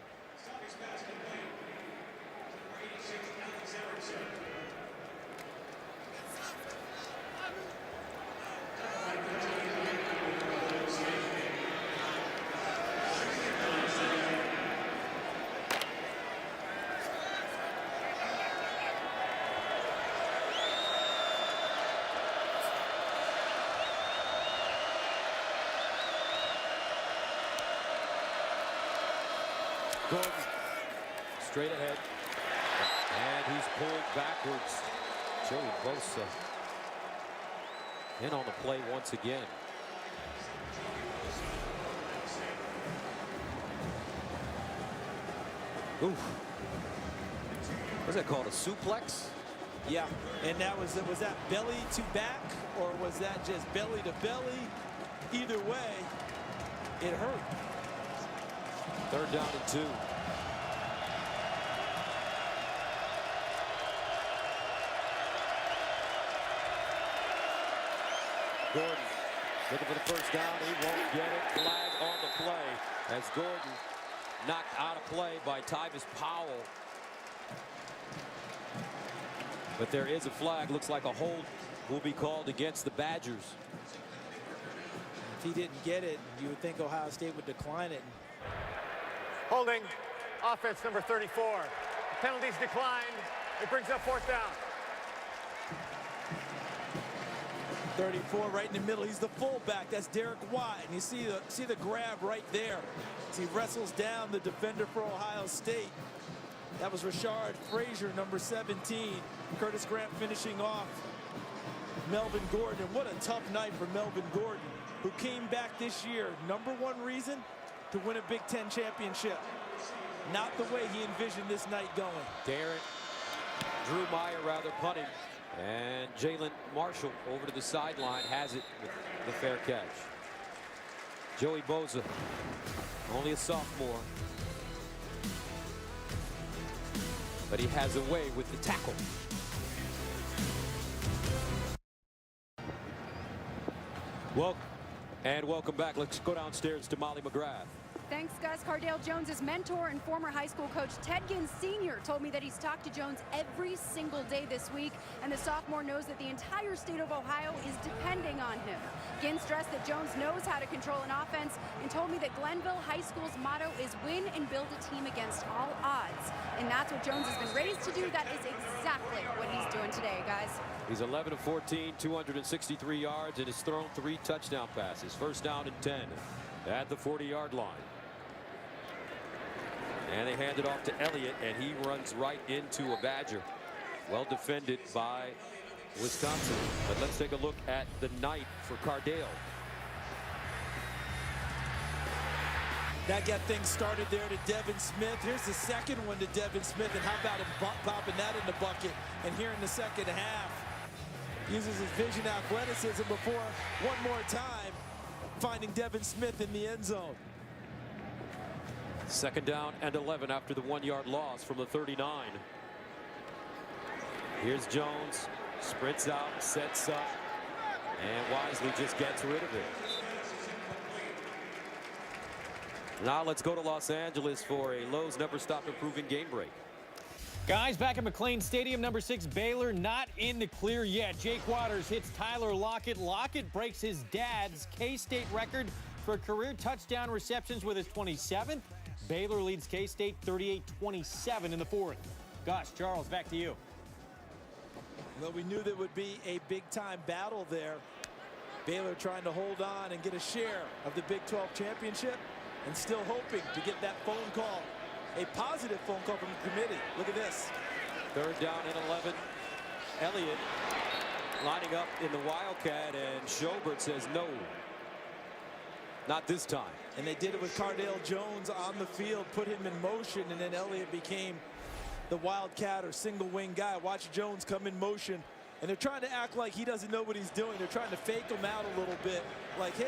Gordon straight ahead, and he's pulled backwards. Joey Bosa in on the play once again. Oof. What's that called, a suplex? Yeah, and that was that belly to back, or was that just belly to belly? Either way, it hurt. Third down and 2. Gordon looking for the first down. He won't get it. Flag on the play as Gordon knocked out of play by Tyvis Powell. But there is a flag. Looks like a hold will be called against the Badgers. If he didn't get it, you would think Ohio State would decline it. Holding. Offense number 34. Penalties declined. It brings up 4th down. 34 right in the middle. He's the fullback. That's Derek White. And you see the grab right there as he wrestles down the defender for Ohio State. That was Rashard Frazier, number 17. Curtis Grant finishing off Melvin Gordon. And what a tough night for Melvin Gordon, who came back this year. Number 1 reason to win a Big Ten championship. Not the way he envisioned this night going. Drew Meyer rather punting. And Jalen Marshall over to the sideline has it with the fair catch. Joey Bosa, only a sophomore, but he has a way with the tackle. Welcome back. Let's go downstairs to Molly McGrath. Thanks, Gus. Cardale Jones's mentor and former high school coach Ted Ginn Sr. told me that he's talked to Jones every single day this week, and the sophomore knows that the entire state of Ohio is depending on him. Ginn stressed that Jones knows how to control an offense and told me that Glenville High School's motto is win and build a team against all odds. And that's what Jones has been raised to do. That is exactly what he's doing today, guys. He's 11 of 14, 263 yards, and has thrown 3 touchdown passes. First down and 10 at the 40-yard line. And they hand it off to Elliot, and he runs right into a Badger. Well defended by Wisconsin. But let's take a look at the night for Cardale. That got things started there to Devin Smith. Here's the second one to Devin Smith, and how about him popping that in the bucket? And here in the second half, uses his vision athleticism before one more time finding Devin Smith in the end zone. Second down and 11 after the 1-yard loss from the 39. Here's Jones, sprints out, sets up, and wisely just gets rid of it. Now let's go to Los Angeles for a Lowe's Never Stop Improving game break. Guys, back at McLean Stadium, number 6 Baylor not in the clear yet. Jake Waters hits Tyler Lockett. Lockett breaks his dad's K-State record for career touchdown receptions with his 27th. Baylor leads K-State 38-27 in the 4th. Gus, Charles, back to you. Well, we knew there would be a big-time battle there Baylor trying to hold on and get a share of the Big 12 championship and still hoping to get that phone call, a positive phone call from the committee. Look at this. 3rd down and 11. Elliot lining up in the Wildcat, and Schobert says no. Not this time. And they did it with Cardale Jones on the field, put him in motion, and then Elliot became the Wildcat or single wing guy. Watch Jones come in motion, and they're trying to act like he doesn't know what he's doing. They're trying to fake him out a little bit, like, hey,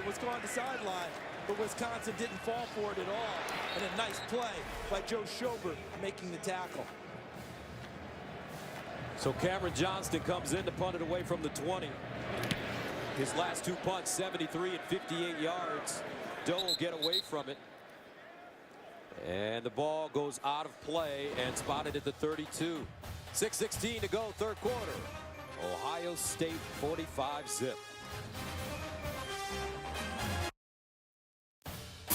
what's going on the sideline? But Wisconsin didn't fall for it at all. And a nice play by Joe Schobert making the tackle. So Cameron Johnston comes in to punt it away from the 20. His last 2 punts, 73 and 58 yards. Doe will get away from it. And the ball goes out of play and spotted at the 32. 6:16 to go, 3rd quarter. Ohio State 45-zip.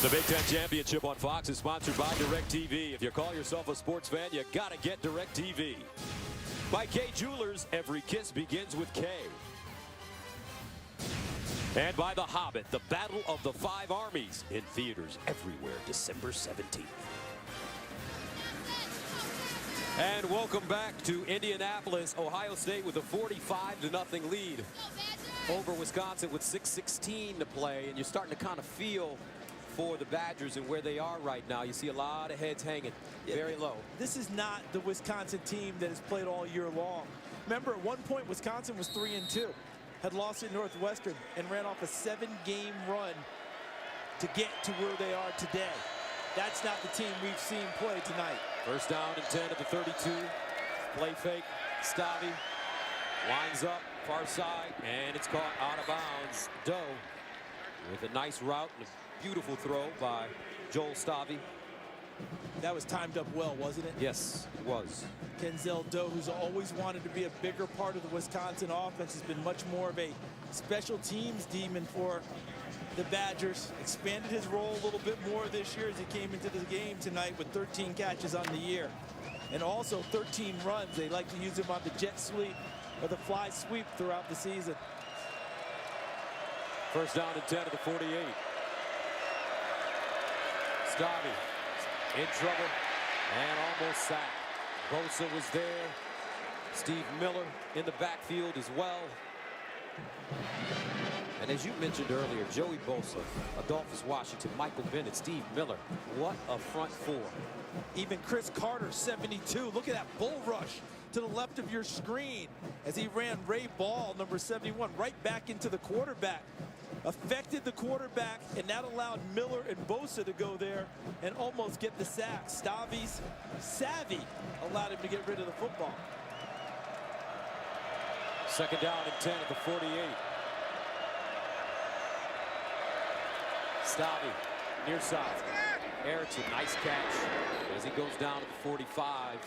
The Big Ten Championship on Fox is sponsored by DirecTV. If you call yourself a sports fan, you gotta get DirecTV. By Kay Jewelers, every kiss begins with K. And by The Hobbit, the Battle of the Five Armies, in theaters everywhere, December 17th. And welcome back to Indianapolis. Ohio State with a 45-0 lead over Wisconsin with 6:16 to play. And you're starting to kind of feel for the Badgers and where they are right now. You see a lot of heads hanging very low. This is not the Wisconsin team that has played all year long. Remember, at one point, Wisconsin was 3-2, had lost at Northwestern, and ran off a 7-game run to get to where they are today. That's not the team we've seen play tonight. 1st down and 10 at the 32. Play fake. Stavi lines up, far side, and it's caught out of bounds. Doe with a nice route and a beautiful throw by Joel Stavi. That was timed up well, wasn't it? Yes, it was. Kenzel Doe, who's always wanted to be a bigger part of the Wisconsin offense, has been much more of a special teams demon for the Badgers. Expanded his role a little bit more this year as he came into the game tonight with 13 catches on the year. And also 13 runs. They like to use him on the jet sweep or the fly sweep throughout the season. 1st down and 10 at the 48. Stavi in trouble and almost sacked. Bosa was there. Steve Miller in the backfield as well. And as you mentioned earlier, Joey Bosa, Adolphus Washington, Michael Bennett, Steve Miller. What a front four. Even Chris Carter, 72. Look at that bull rush to the left of your screen as he ran Ray Ball, number 71, right back into the quarterback. Affected the quarterback, and that allowed Miller and Bosa to go there and almost get the sack. Stavi's savvy allowed him to get rid of the football. 2nd down and 10 at the 48. Stavi, near side. Erickson, nice catch as he goes down to the 45.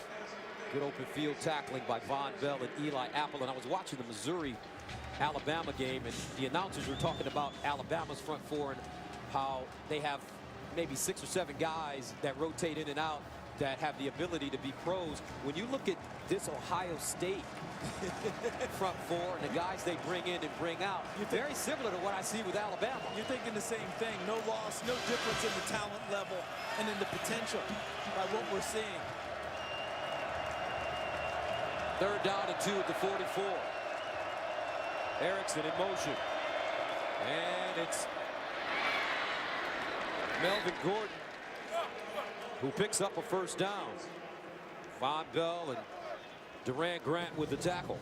Good open field tackling by Von Bell and Eli Apple. And I was watching the Missouri-Alabama game, and the announcers were talking about Alabama's front four and how they have maybe 6 or 7 guys that rotate in and out that have the ability to be pros. When you look at this Ohio State front four and the guys they bring in and bring out, very similar to what I see with Alabama. You're thinking the same thing. No loss, no difference in the talent level and in the potential by what we're seeing. 3rd down and 2 at the 44. Erickson in motion. And it's Melvin Gordon who picks up a 1st down. Von Bell and Durant Grant with the tackle.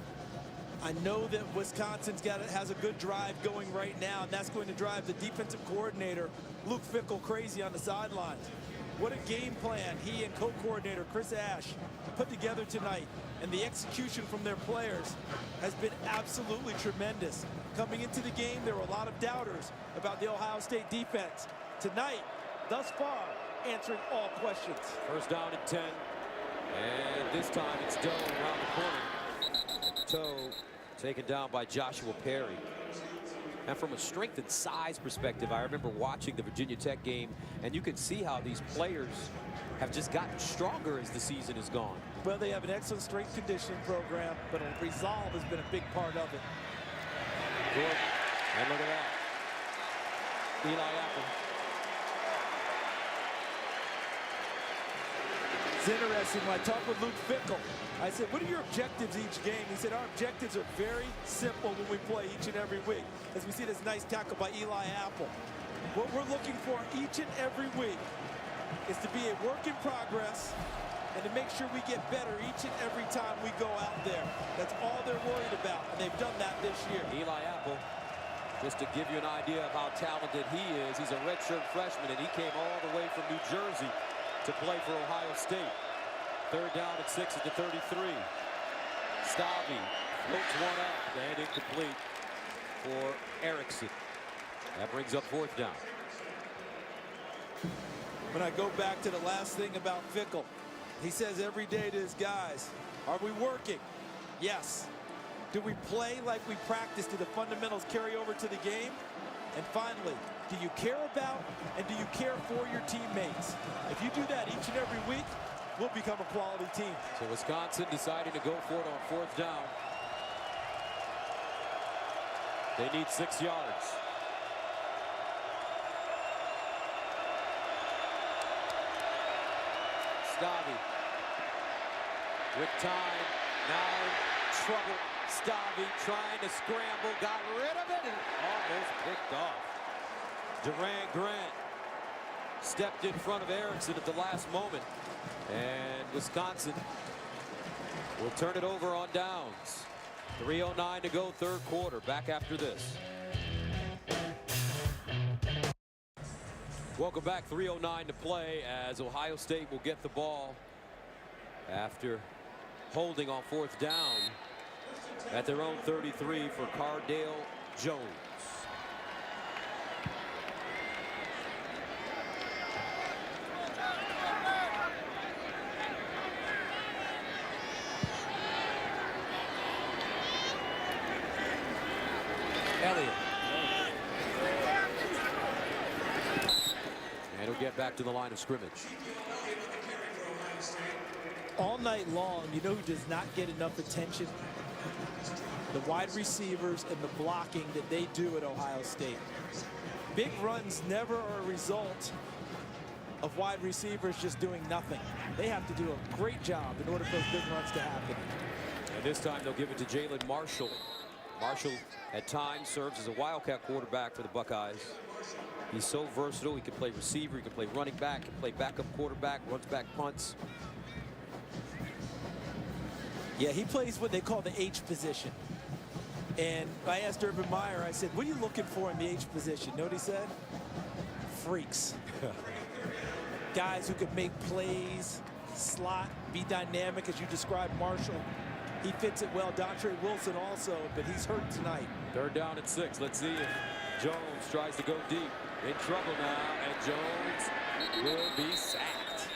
I know that Wisconsin's has a good drive going right now, and that's going to drive the defensive coordinator, Luke Fickell, crazy on the sidelines. What a game plan he and co-coordinator Chris Ash put together tonight, and the execution from their players has been absolutely tremendous. Coming into the game, there were a lot of doubters about the Ohio State defense. Tonight, thus far, answering all questions. 1st down and 10. And this time it's Doe around the corner. Toe taken down by Joshua Perry. And from a strength and size perspective, I remember watching the Virginia Tech game, and you can see how these players have just gotten stronger as the season has gone. Well, they have an excellent strength conditioning program, but resolve has been a big part of it. Gordon And look at that. Eli Apple. It's interesting. When I talked with Luke Fickell, I said, what are your objectives each game? He said, our objectives are very simple when we play each and every week. As we see this nice tackle by Eli Apple. What we're looking for each and every week is to be a work in progress and to make sure we get better each and every time we go out there. That's all they're worried about, and they've done that this year. Eli Apple, just to give you an idea of how talented he is, he's a redshirt freshman, and he came all the way from New Jersey to play for Ohio State. 3rd down and 6 at the 33. Stavi floats one up and incomplete for Erickson. That brings up 4th down. When I go back to the last thing about Fickell, he says every day to his guys, are we working? Yes. Do we play like we practice? Do the fundamentals carry over to the game? And finally, do you care about and do you care for your teammates? If you do that each and every week, we'll become a quality team. So Wisconsin deciding to go for it on 4th down. They need 6 yards. Stavi with time, now in trouble. Stavi trying to scramble, got rid of it, and almost picked off. Durant Grant stepped in front of Erickson at the last moment, and Wisconsin will turn it over on downs. 3:09 to go, 3rd quarter. Back after this. Welcome back. 3:09 to play as Ohio State will get the ball after holding on 4th down at their own 33 for Cardale Jones. Elliot. And he'll get back to the line of scrimmage. All night long, you know who does not get enough attention? The wide receivers and the blocking that they do at Ohio State. Big runs never are a result of wide receivers just doing nothing. They have to do a great job in order for those big runs to happen. And this time they'll give it to Jalen Marshall. Marshall at times serves as a wildcat quarterback for the Buckeyes. He's so versatile. He can play receiver, he can play running back, he can play backup quarterback, runs back punts. Yeah, he plays what they call the H position. And I asked Urban Meyer, I said, what are you looking for in the H position? You know what he said? Freaks. Guys who can make plays, slot, be dynamic, as you described Marshall. He fits it well. Dontre Wilson also, but he's hurt tonight. 3rd down and 6. Let's see if Jones tries to go deep. In trouble now, and Jones will be sacked.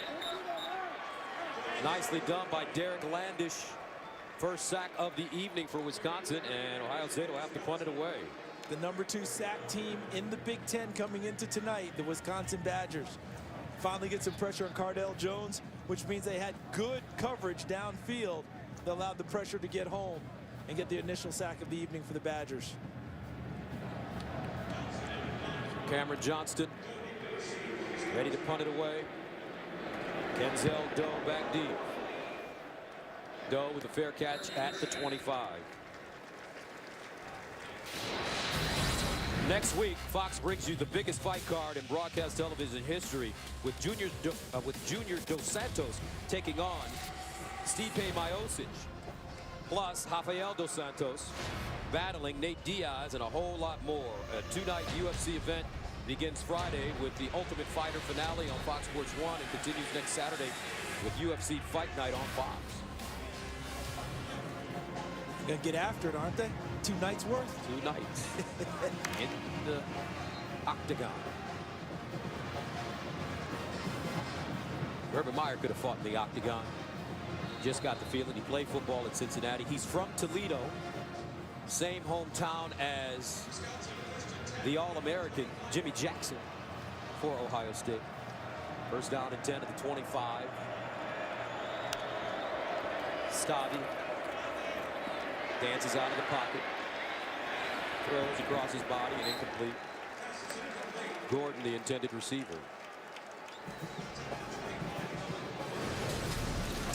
Nicely done by Derek Landish. First sack of the evening for Wisconsin, and Ohio State will have to punt it away. The #2 sack team in the Big Ten coming into tonight, the Wisconsin Badgers. Finally get some pressure on Cardale Jones, which means they had good coverage downfield that allowed the pressure to get home and get the initial sack of the evening for the Badgers. Cameron Johnston ready to punt it away. Kenzel Doe back deep. Doe with a fair catch at the 25. Next week, Fox brings you the biggest fight card in broadcast television history with Junior Dos Santos taking on Stipe Miocic. Plus, Rafael Dos Santos battling Nate Diaz and a whole lot more. A 2-night UFC event begins Friday with the Ultimate Fighter finale on Fox Sports 1 and continues next Saturday with UFC Fight Night on Fox. Gonna get after it, aren't they? 2 nights worth? 2 nights in the octagon. Urban Meyer could have fought in the octagon. Just got the feeling. He played football at Cincinnati. He's from Toledo, same hometown as the All-American Jimmy Jackson for Ohio State. First down and 10 at the 25. Stavi dances out of the pocket. throws across his body and incomplete. Gordon, the intended receiver.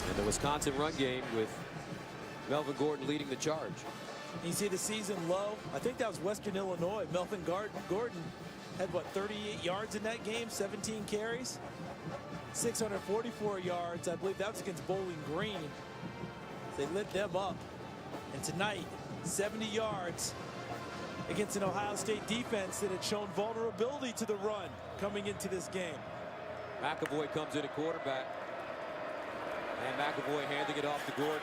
And the Wisconsin run game with Melvin Gordon leading the charge. You see the season low. I think that was Western Illinois. Melvin Gordon had, what, 38 yards in that game, 17 carries, 644 yards. I believe that was against Bowling Green. They lit them up. And tonight, 70 yards against an Ohio State defense that had shown vulnerability to the run coming into this game. McAvoy comes in at quarterback. And McAvoy handing it off to Gordon.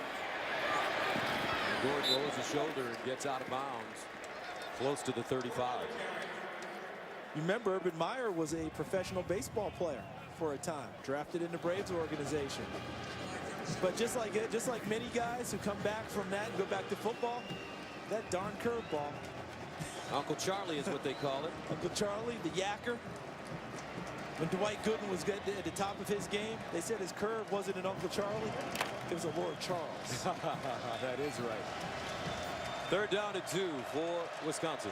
And Gordon lowers his shoulder and gets out of bounds close to the 35. You remember Urban Meyer was a professional baseball player for a time, drafted in the Braves organization. But just like many guys who come back from that and go back to football, that darn curveball. Uncle Charlie is what they call it. Uncle Charlie, the yacker. When Dwight Gooden was at the top of his game, they said his curve wasn't an Uncle Charlie, it was a Lord Charles. That is right. 3rd down and 2 for Wisconsin.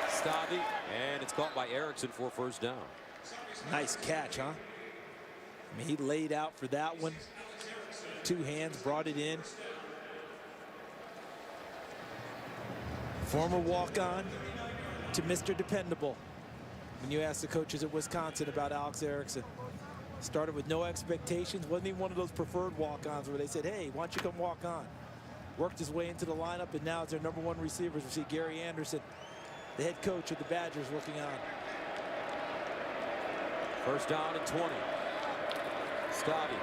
Stavi, and it's caught by Erickson for 1st down. Nice catch, huh? I mean, he laid out for that one. 2 hands, brought it in. Former walk-on to Mr. Dependable. When you ask the coaches at Wisconsin about Alex Erickson, started with no expectations, wasn't even one of those preferred walk-ons where they said, hey, why don't you come walk on? Worked his way into the lineup, and now is their #1 receivers. We see Gary Anderson, the head coach of the Badgers, looking on. 1st down and 20. Stavi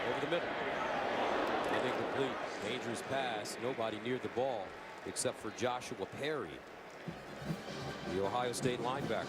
over the middle. And incomplete. Dangerous pass. Nobody near the ball except for Joshua Perry, the Ohio State linebacker.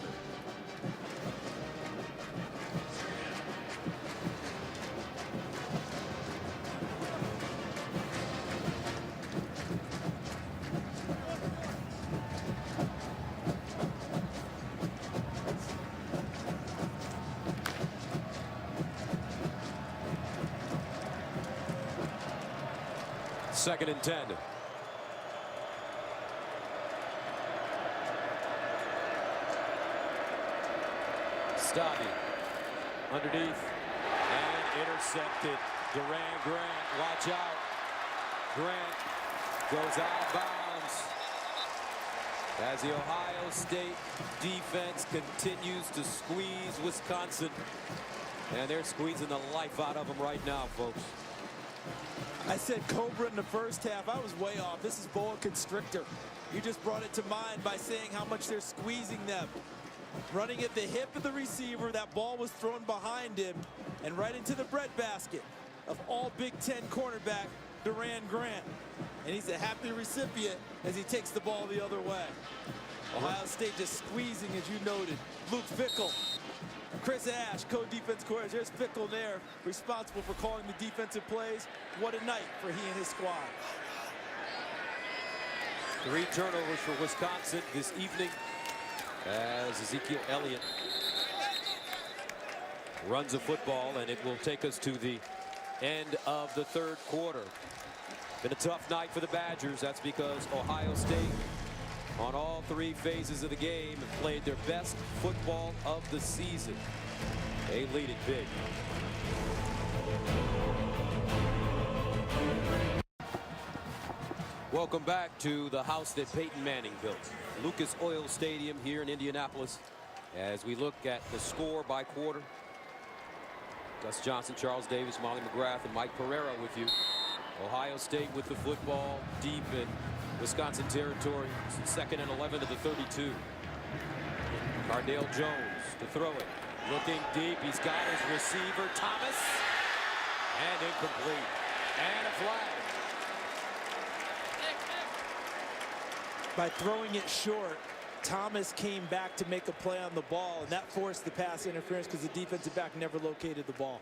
Second and 10. Stavi underneath and intercepted. Duran Grant, watch out. Grant goes out of bounds as the Ohio State defense continues to squeeze Wisconsin. And they're squeezing the life out of them right now, folks. I said Cobra in the 1st half. I was way off. This is boa constrictor. You just brought it to mind by saying how much they're squeezing them. Running at the hip of the receiver, that ball was thrown behind him and right into the breadbasket of all Big Ten cornerback Duran Grant. And he's a happy recipient as he takes the ball the other way. Ohio State just squeezing, as you noted. Luke Fickell, Chris Ash, co-defense coordinator. There's Fickell there, responsible for calling the defensive plays. What a night for he and his squad. 3 turnovers for Wisconsin this evening as Ezekiel Elliot runs a football, and it will take us to the end of the 3rd quarter. Been a tough night for the Badgers. That's because Ohio State, on all 3 phases of the game, have played their best football of the season. They lead it big. Welcome back to the house that Peyton Manning built, Lucas Oil Stadium here in Indianapolis, as we look at the score by quarter. Gus Johnson, Charles Davis, Molly McGrath, and Mike Pereira with you. Ohio State with the football deep in Wisconsin territory. 2nd and 11 to the 32. Cardale Jones to throw it. Looking deep. He's got his receiver, Thomas. And incomplete. And a flag. By throwing it short, Thomas came back to make a play on the ball, and that forced the pass interference because the defensive back never located the ball.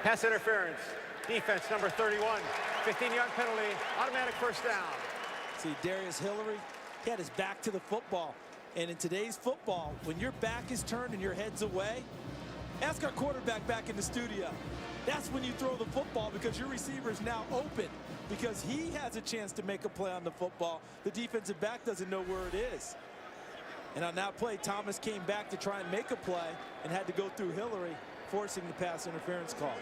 Pass interference. Defense number 31. 15-yard penalty. Automatic 1st down. See, Darius Hillary, he had his back to the football. And in today's football, when your back is turned and your head's away, ask our quarterback back in the studio. That's when you throw the football, because your receiver is now open, because he has a chance to make a play on the football. The defensive back doesn't know where it is. And on that play, Thomas came back to try and make a play and had to go through Hillary, forcing the pass interference call.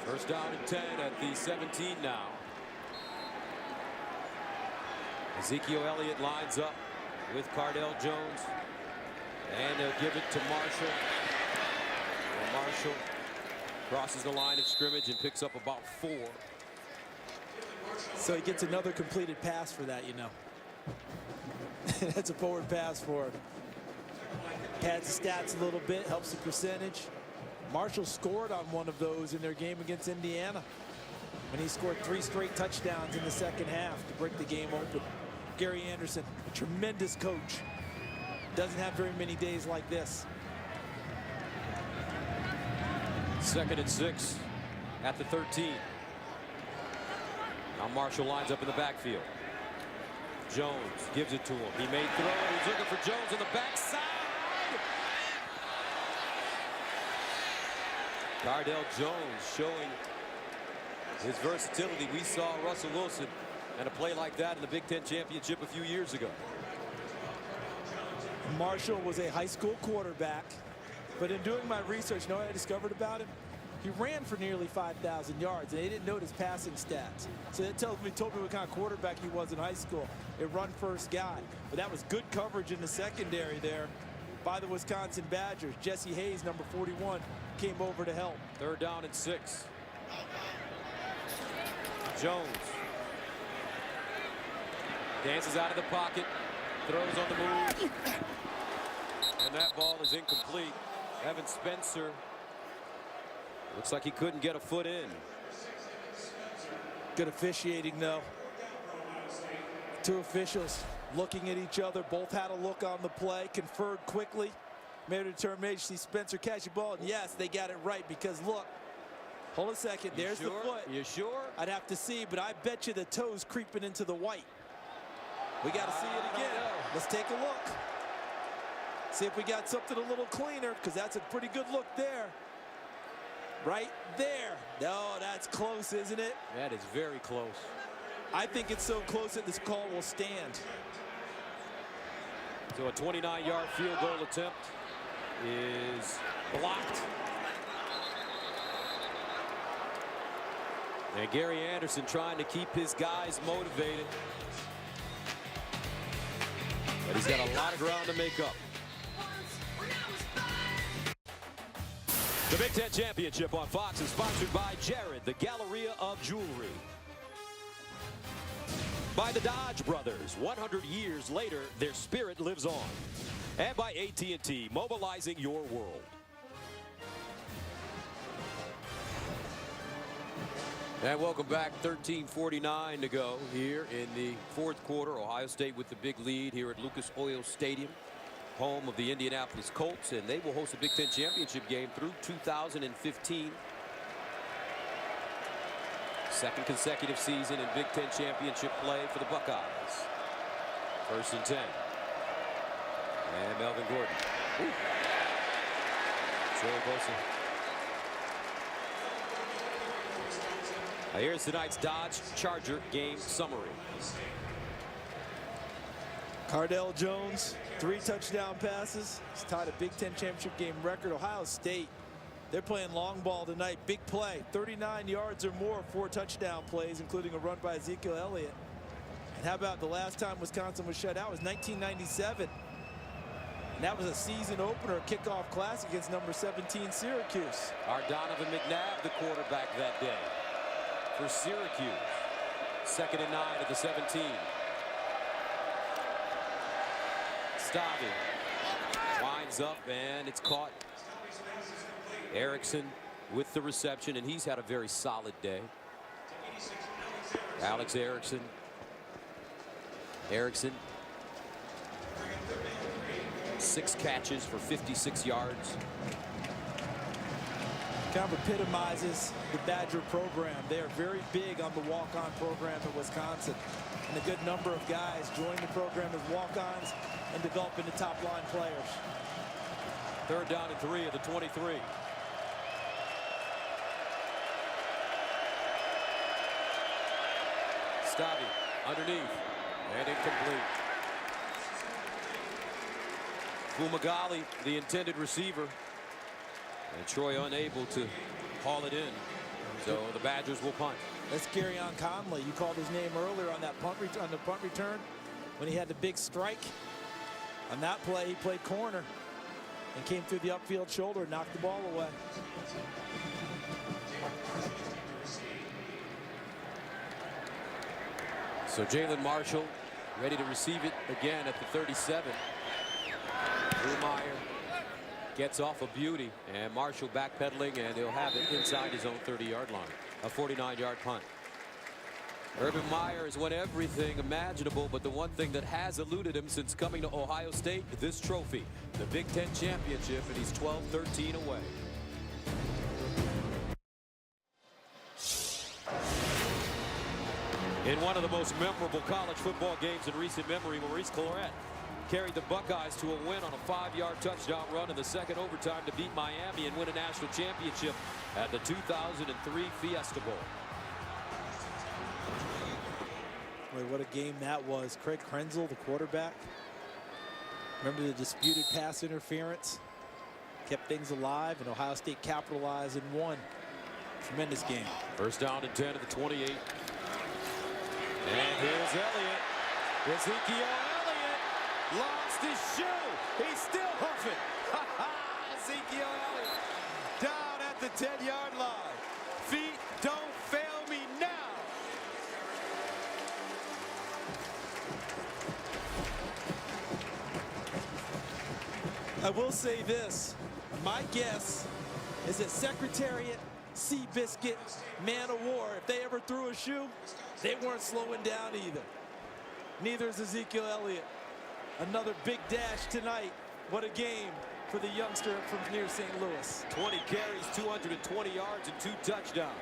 First down and 10 at the 17 now. Ezekiel Elliott lines up with Cardale Jones, and they'll give it to Marshall. And Marshall crosses the line of scrimmage and picks up about 4. So he gets another completed pass for that, you know. That's a forward pass for him. Pads the stats a little bit, helps the percentage. Marshall scored on one of those in their game against Indiana, when he scored 3 straight touchdowns in the second half to break the game open. Gary Anderson, a tremendous coach. Doesn't have very many days like this. 2nd and 6 at the 13. Now Marshall lines up in the backfield. Jones gives it to him. He may throw it. He's looking for Jones on the backside. Cardale Jones showing his versatility. We saw Russell Wilson and a play like that in the Big Ten Championship a few years ago. Marshall was a high school quarterback, but in doing my research, you know what I discovered about him? He ran for nearly 5,000 yards, and they didn't note his passing stats. So that told me what kind of quarterback he was in high school. A run-first guy. But that was good coverage in the secondary there by the Wisconsin Badgers. Jesse Hayes, number 41, came over to help. 3rd down and 6. Jones dances out of the pocket, throws on the move, and that ball is incomplete. Evan Spencer looks like he couldn't get a foot in. Good officiating, though. 2 officials looking at each other. Both had a look on the play, conferred quickly, made a determination. See Spencer catch the ball, and yes, they got it right, because look, hold a second, there's the foot. You sure? I'd have to see, but I bet you the toe's creeping into the white. We got to see it again. Let's take a look. See if we got something a little cleaner, because that's a pretty good look there. Right there. Oh, that's close, isn't it? That is very close. I think it's so close that this call will stand. So a 29-yard field goal attempt is blocked. And Gary Anderson trying to keep his guys motivated. But he's got a lot of ground to make up. The Big Ten Championship on Fox is sponsored by Jared, the Galleria of Jewelry. By the Dodge Brothers, 100 years later, their spirit lives on. And by AT&T, mobilizing your world. And welcome back. 13:49 to go here in the 4th quarter. Ohio State with the big lead here at Lucas Oil Stadium, home of the Indianapolis Colts, and they will host a Big Ten Championship game through 2015. 2nd consecutive season in Big Ten Championship play for the Buckeyes. 1st and 10. And Melvin Gordon. Ooh. Joey Bosa. Now here's tonight's Dodge Charger game summary. Cardale Jones, 3 touchdown passes. He's tied a Big Ten Championship game record. Ohio State, they're playing long ball tonight. Big play, 39 yards or more, 4 touchdown plays, including a run by Ezekiel Elliott. And how about the last time Wisconsin was shut out was 1997. And that was a season opener, a kickoff classic against number 17 Syracuse. Our Donovan McNabb, the quarterback that day for Syracuse. 2nd and 9 at the 17. Stavi winds up, and it's caught. Erickson with the reception, and he's had a very solid day. Alex Erickson. Erickson, 6 catches for 56 yards. Kind of epitomizes the Badger program. They are very big on the walk-on program in Wisconsin. And a good number of guys join the program as walk-ons and develop into top-line players. 3rd down and 3 at the 23. Stavi underneath and incomplete. Fumagalli, the intended receiver, and Troy unable to haul it in. So the Badgers will punt. That's Garyon Conley. You called his name earlier on that punt return when he had the big strike. On that play, he played corner and came through the upfield shoulder, knocked the ball away. So Jalen Marshall ready to receive it again at the 37. Meyer gets off a beauty, and Marshall backpedaling, and he'll have it inside his own 30-yard line. A 49-yard punt. Urban Meyer has won everything imaginable, but the one thing that has eluded him since coming to Ohio State, this trophy, the Big Ten championship, and he's 12-13 away. In one of the most memorable college football games in recent memory, Maurice Clarett carried the Buckeyes to a win on a 5-yard touchdown run in the second overtime to beat Miami and win a national championship at the 2003 Fiesta Bowl. Boy, what a game that was. Craig Krenzel, the quarterback. Remember the disputed pass interference? Kept things alive, and Ohio State capitalized and won. Tremendous game. 1st down and 10 at the 28. And here's Elliot. Ezekiel Elliott lost his shoe. He's still huffing. Ezekiel Elliott down at the 10-yard line. Feet don't fail me now. I will say this. My guess is that Secretariat, Seabiscuit, Man of War, if they ever threw a shoe, they weren't slowing down either. Neither is Ezekiel Elliott. Another big dash tonight. What a game for the youngster from near St. Louis. 20 carries, 220 yards, and 2 touchdowns.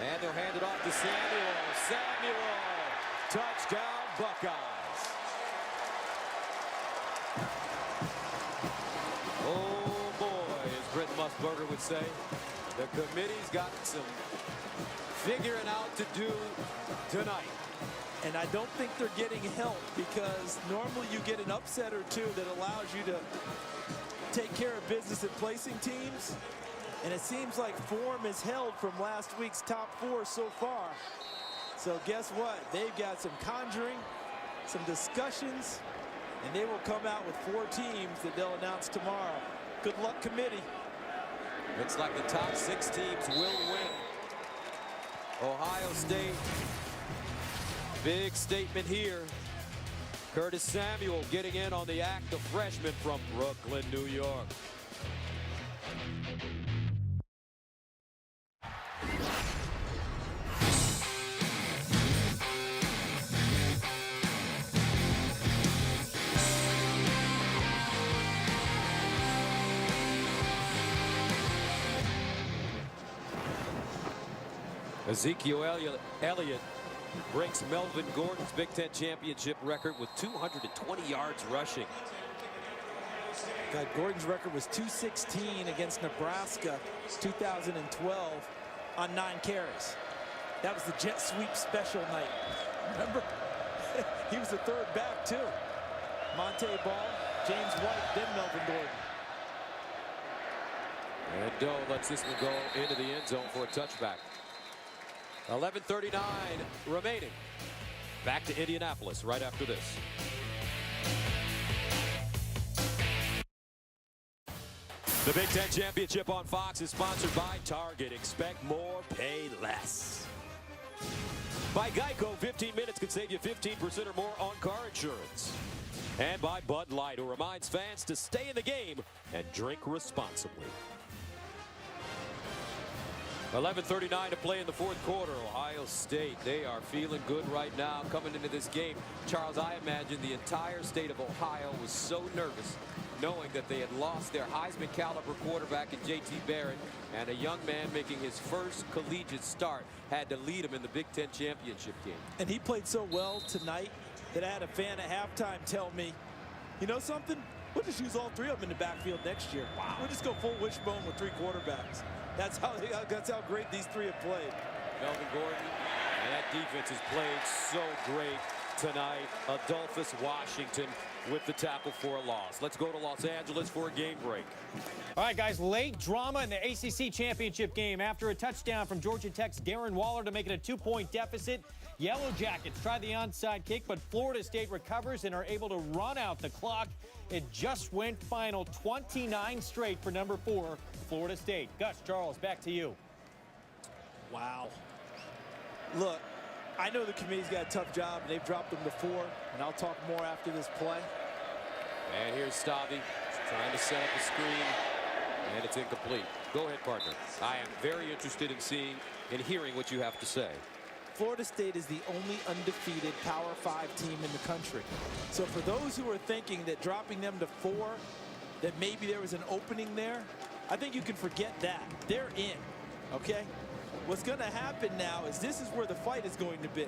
And they'll hand it off to Samuel. Samuel, touchdown Buckeyes. Oh boy, as Brent Musburger would say, the committee's got some figuring out to do tonight. And I don't think they're getting help, because normally you get an upset or two that allows you to take care of business at placing teams. And it seems like form is held from last week's top 4 so far. So guess what? They've got some conjuring, some discussions, and they will come out with 4 teams that they'll announce tomorrow. Good luck, committee. Looks like the top 6 teams will win. Ohio State, big statement here. Curtis Samuel getting in on the act, of freshman from Brooklyn, New York. Ezekiel Elliott breaks Melvin Gordon's Big Ten championship record with 220 yards rushing. God, Gordon's record was 216 against Nebraska 2012 on 9 carries. That was the jet sweep special night. Remember? He was the 3rd back too. Monte Ball, James White, then Melvin Gordon. And Doe lets this one go into the end zone for a touchback. 11:39 remaining. Back to Indianapolis right after this. The Big Ten Championship on Fox is sponsored by Target. Expect more, pay less. By Geico, 15 minutes can save you 15% or more on car insurance. And by Bud Light, who reminds fans to stay in the game and drink responsibly. 11:39 to play in the 4th quarter. Ohio State, they are feeling good right now coming into this game. Charles, I imagine the entire state of Ohio was so nervous knowing that they had lost their Heisman caliber quarterback in J.T. Barrett, and a young man making his first collegiate start had to lead him in the Big Ten championship game. And he played so well tonight that I had a fan at halftime tell me, you know something? We'll just use all 3 of them in the backfield next year. Wow. We'll just go full wishbone with 3 quarterbacks. That's how great these 3 have played. Melvin Gordon, and that defense has played so great tonight. Adolphus Washington with the tackle for a loss. Let's go to Los Angeles for a game break. All right, guys, late drama in the ACC championship game. After a touchdown from Georgia Tech's Darren Waller to make it a 2-point deficit, Yellow Jackets try the onside kick, but Florida State recovers and are able to run out the clock. It just went final 29 straight for number 4, Florida State. Gus, Charles, back to you. Wow. Look, I know the committee's got a tough job, and they've dropped them before, and I'll talk more after this play. And here's Stavi trying to set up a screen, and it's incomplete. Go ahead, partner. I am very interested in seeing and hearing what you have to say. Florida State is the only undefeated Power 5 team in the country. So for those who are thinking that dropping them to 4, that maybe there was an opening there, I think you can forget that. They're in, okay? What's going to happen now is this is where the fight is going to be.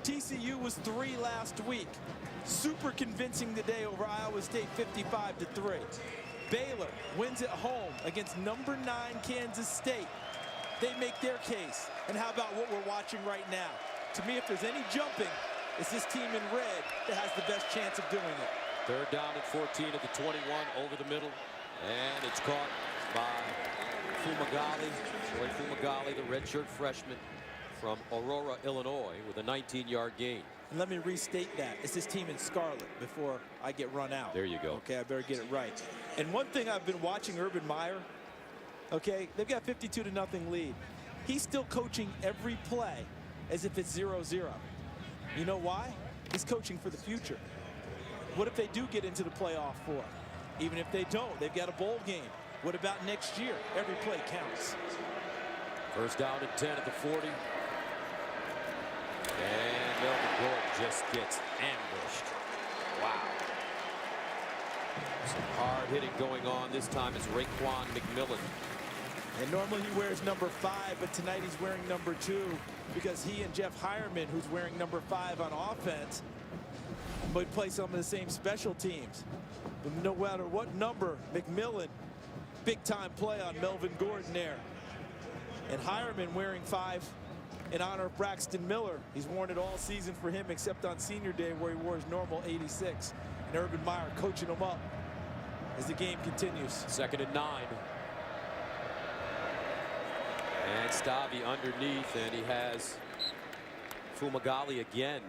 TCU was 3 last week. Super convincing today over Iowa State, 55-3. Baylor wins at home against number 9 Kansas State. They make their case. And how about what we're watching right now? To me, if there's any jumping, it's this team in red that has the best chance of doing it. Third down at 14 at the 21 over the middle. And it's caught by Fumagalli. Troy Fumagalli, the redshirt freshman from Aurora, Illinois, with a 19-yard gain. And let me restate that. It's this team in scarlet before I get run out. There you go. Okay, I better get it right. And one thing I've been watching Urban Meyer, okay, they've got 52-0 lead. He's still coaching every play as if it's 0-0. You know why? He's coaching for the future. What if they do get into the playoff 4? Even if they don't, they've got a bowl game. What about next year? Every play counts. First down at 10 at the 40. And Melvin Gordon just gets ambushed. Wow. Some hard hitting going on. This time it's Raekwon McMillan. And normally he wears number 5, but tonight he's wearing number 2 because he and Jeff Hireman, who's wearing number 5 on offense, would play some of the same special teams. But no matter what number, McMillan, big-time play on Melvin Gordon there. And Hireman wearing 5 in honor of Braxton Miller. He's worn it all season for him except on senior day where he wore his normal 86. And Urban Meyer coaching him up as the game continues. Second and 9. And Stavi underneath, and he has Fumagalli again.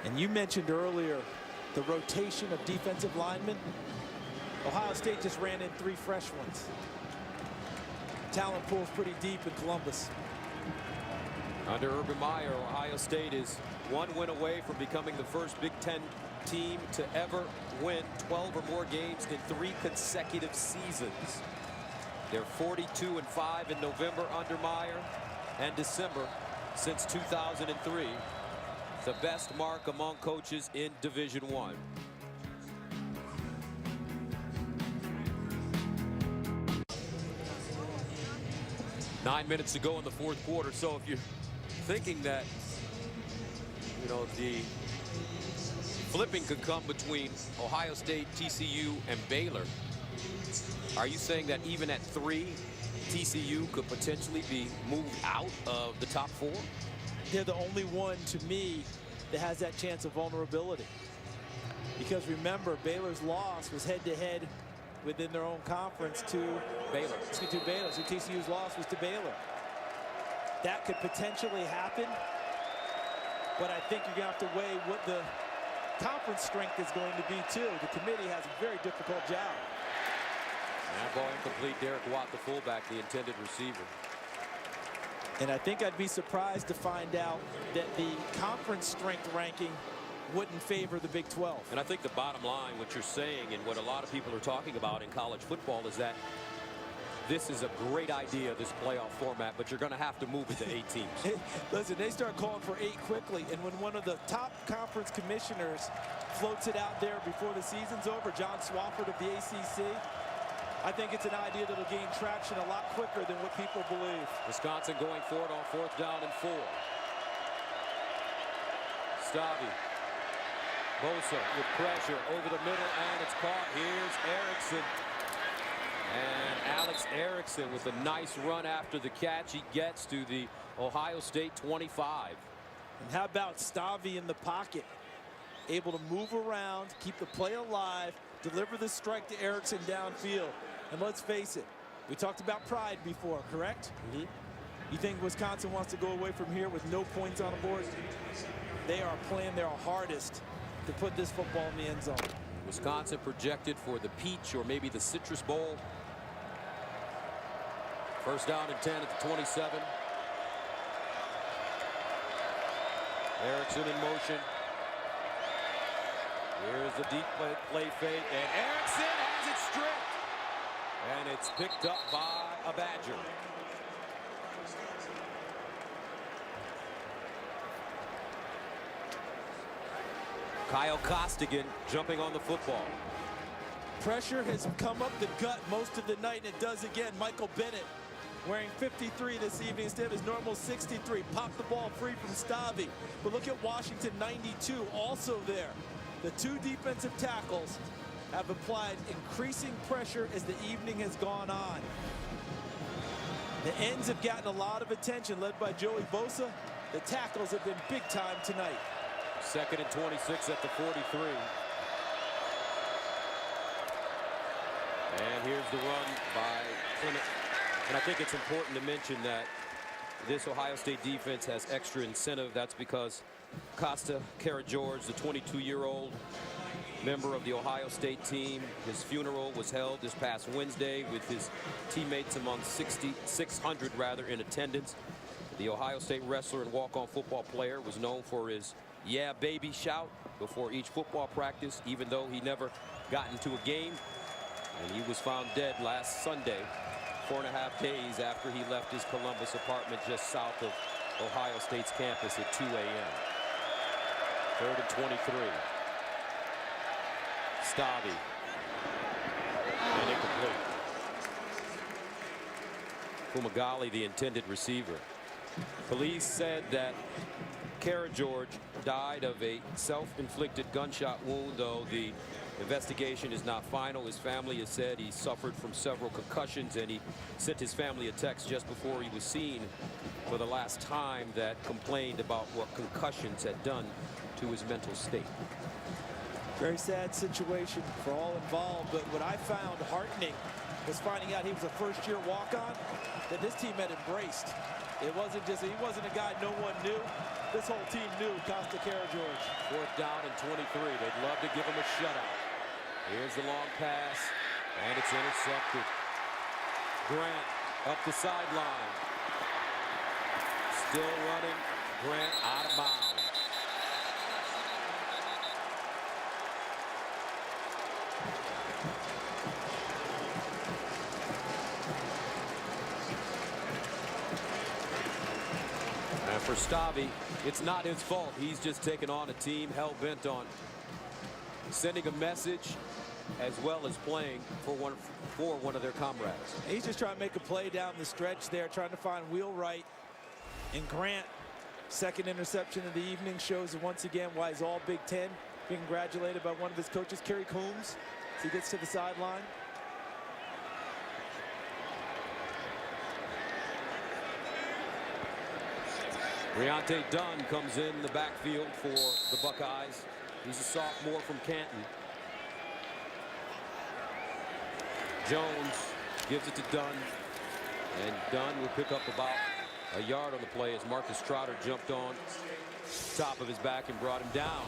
And you mentioned earlier the rotation of defensive linemen. Ohio State just ran in 3 fresh ones. Talent pool's pretty deep in Columbus. Under Urban Meyer, Ohio State is 1 win away from becoming the first Big Ten team to ever win 12 or more games in 3 consecutive seasons. They're 42-5 in November under Meyer and December since 2003. The best mark among coaches in Division I. Nine minutes to go in the 4th quarter. So if you're thinking that, you know, the flipping could come between Ohio State, TCU, and Baylor, are you saying that even at 3, TCU could potentially be moved out of the top 4? They're the only one, to me, that has that chance of vulnerability. Because remember, Baylor's loss was head-to-head within their own conference to Baylor. So TCU's loss was to Baylor. That could potentially happen, but I think you're going to have to weigh what the conference strength is going to be, too. The committee has a very difficult job. That ball incomplete. Derek Watt, the fullback, the intended receiver. And I think I'd be surprised to find out that the conference strength ranking wouldn't favor the Big 12. And I think the bottom line, what you're saying and what a lot of people are talking about in college football is that this is a great idea, this playoff format, but you're going to have to move it to 8 teams. Listen, they start calling for 8 quickly, and when one of the top conference commissioners floats it out there before the season's over, John Swofford of the ACC, I think it's an idea that'll gain traction a lot quicker than what people believe. Wisconsin going for it on 4th down and 4. Stavi. Bosa with pressure over the middle, and it's caught. Here's Erickson. And Alex Erickson with a nice run after the catch. He gets to the Ohio State 25. And how about Stavi in the pocket? Able to move around, keep the play alive, deliver the strike to Erickson downfield. And let's face it, we talked about pride before, correct? Mm-hmm. You think Wisconsin wants to go away from here with no points on the board? They are playing their hardest to put this football in the end zone. Wisconsin projected for the Peach or maybe the Citrus Bowl. 1st down and 10 at the 27. Erickson in motion. Here's the deep play fake, and Erickson has it stripped. And it's picked up by a Badger. Kyle Costigan jumping on the football. Pressure has come up the gut most of the night, and it does again. Michael Bennett wearing 53 this evening instead of his normal 63. Popped the ball free from Stavi. But look at Washington, 92, also there. The 2 defensive tackles have applied increasing pressure as the evening has gone on. The ends have gotten a lot of attention, led by Joey Bosa. The tackles have been big time tonight. 2nd and 26 at the 43. And here's the run by Clement. And I think it's important to mention that this Ohio State defense has extra incentive. That's because Costa Karageorge, the 22-year-old member of the Ohio State team, his funeral was held this past Wednesday with his teammates among 600 in attendance. The Ohio State wrestler and walk-on football player was known for his "yeah baby" shout before each football practice, even though he never got into a game. And he was found dead last Sunday, 4.5 days after he left his Columbus apartment just south of Ohio State's campus at 2 a.m. 3rd and 23. Stavi. And incomplete. Fumagalli, the intended receiver. Police said that Karageorge died of a self-inflicted gunshot wound, though the investigation is not final. His family has said he suffered from several concussions, and he sent his family a text just before he was seen for the last time that complained about what concussions had done to his mental state. Very sad situation for all involved, but what I found heartening was finding out he was a first-year walk-on that this team had embraced. It wasn't just, he wasn't a guy no one knew. This whole team knew Costa Karageorge. 4th down and 23. They'd love to give him a shutout. Here's the long pass, and it's intercepted. Grant up the sideline. Still running. Grant out of bounds. And for Stavi, it's not his fault. He's just taken on a team hell-bent on sending a message as well as playing for one of their comrades. He's just trying to make a play down the stretch there, trying to find Wheelwright. And Grant, 2nd interception of the evening, shows once again why he's all Big Ten. Being congratulated by one of his coaches, Kerry Coombs, as he gets to the sideline. Briante Dunn comes in the backfield for the Buckeyes. He's a sophomore from Canton. Jones gives it to Dunn, and Dunn will pick up about a yard on the play as Marcus Trotter jumped on top of his back and brought him down.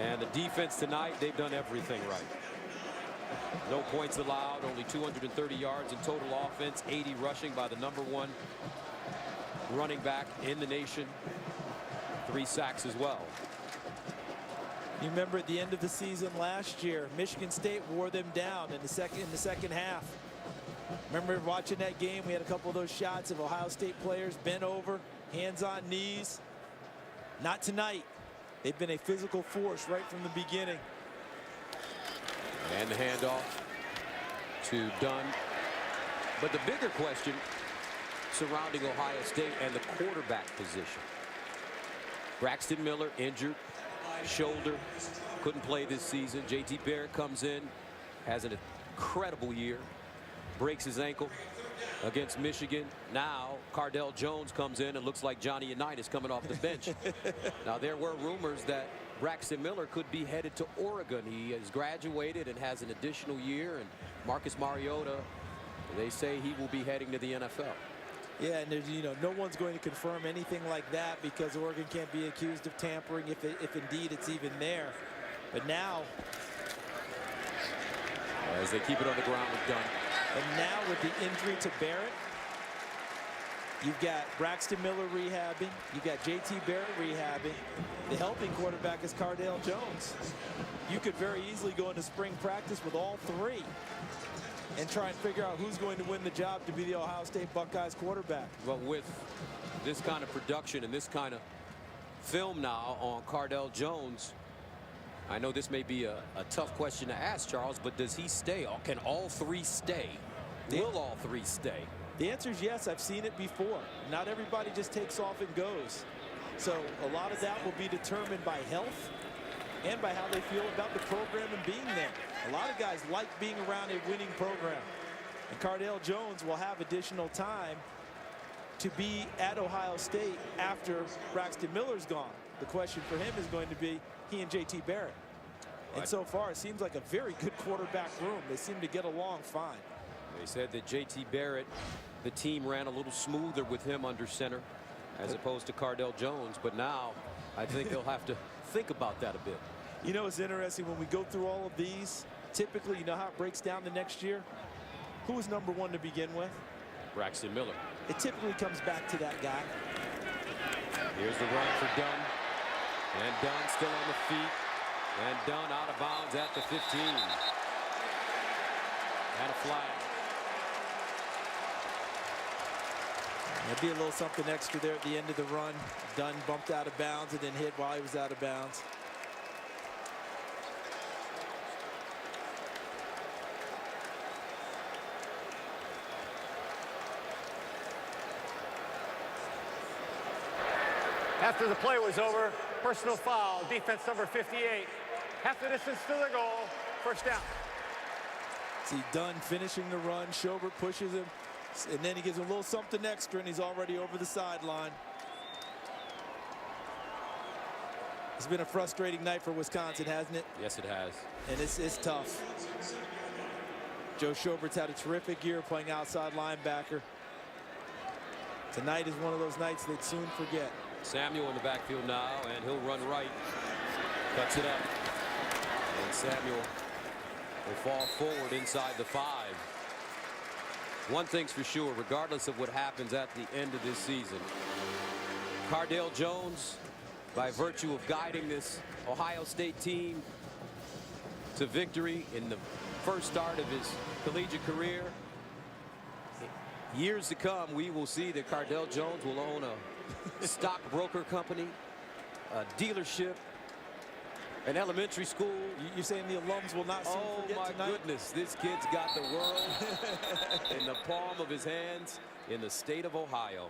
And the defense tonight, they've done everything right. No points allowed, only 230 yards in total offense, 80 rushing by the #1 running back in the nation. 3 sacks as well. You remember at the end of the season last year, Michigan State wore them down in the second half. Remember watching that game, we had a couple of those shots of Ohio State players bent over, hands on knees. Not tonight. They've been a physical force right from the beginning. And the handoff to Dunn. But the bigger question surrounding Ohio State and the quarterback position. Braxton Miller injured, shoulder, couldn't play this season. J.T. Barrett comes in, has an incredible year, breaks his ankle against Michigan. Now Cardale Jones comes in and looks like Johnny Unitas coming off the bench. Now there were rumors that Braxton Miller could be headed to Oregon. He has graduated and has an additional year, and Marcus Mariota, they say he will be heading to the NFL. Yeah, and there's, you know, no one's going to confirm anything like that because Oregon can't be accused of tampering if indeed it's even there. But now, as they keep it on the ground with Dunn. And now with the injury to Barrett, you've got Braxton Miller rehabbing. You've got J.T. Barrett rehabbing. The helping quarterback is Cardale Jones. You could very easily go into spring practice with all three and try and figure out who's going to win the job to be the Ohio State Buckeyes quarterback. But with this kind of production and this kind of film now on Cardale Jones, I know this may be a tough question to ask, Charles, but does he stay? Can all three stay? Will all three stay? The answer is yes. I've seen it before. Not everybody just takes off and goes. So a lot of that will be determined by health and by how they feel about the program and being there. A lot of guys like being around a winning program. And Cardale Jones will have additional time to be at Ohio State after Braxton Miller's gone. The question for him is going to be he and J.T. Barrett. And so far, it seems like a very good quarterback room. They seem to get along fine. They said that J.T. Barrett, the team ran a little smoother with him under center as opposed to Cardale Jones. But now I think they'll have to think about that a bit. You know, it's interesting when we go through all of these, typically, you know how it breaks down the next year? Who was number one to begin with? Braxton Miller. It typically comes back to that guy. Here's the run for Dunn. And Dunn still on the feet. And Dunn out of bounds at the 15. And a flag. There'd be a little something extra there at the end of the run. Dunn bumped out of bounds and then hit while he was out of bounds. After the play was over, personal foul, defense number 58. Half the distance to the goal, first down. See Dunn finishing the run, Schobert pushes him, and then he gives him a little something extra, and he's already over the sideline. It's been a frustrating night for Wisconsin, hasn't it? Yes, it has. And it's tough. Joe Schobert's had a terrific year playing outside linebacker. Tonight is one of those nights they'd soon forget. Samuel in the backfield now, and he'll run right. Cuts it up. And Samuel will fall forward inside the 5. One thing's for sure, regardless of what happens at the end of this season, Cardale Jones, by virtue of guiding this Ohio State team to victory in the first start of his collegiate career, years to come, we will see that Cardale Jones will own a stockbroker company, a dealership, an elementary school. You're saying the alums will not soon forget tonight? Oh my goodness, this kid's got the world in the palm of his hands in the state of Ohio.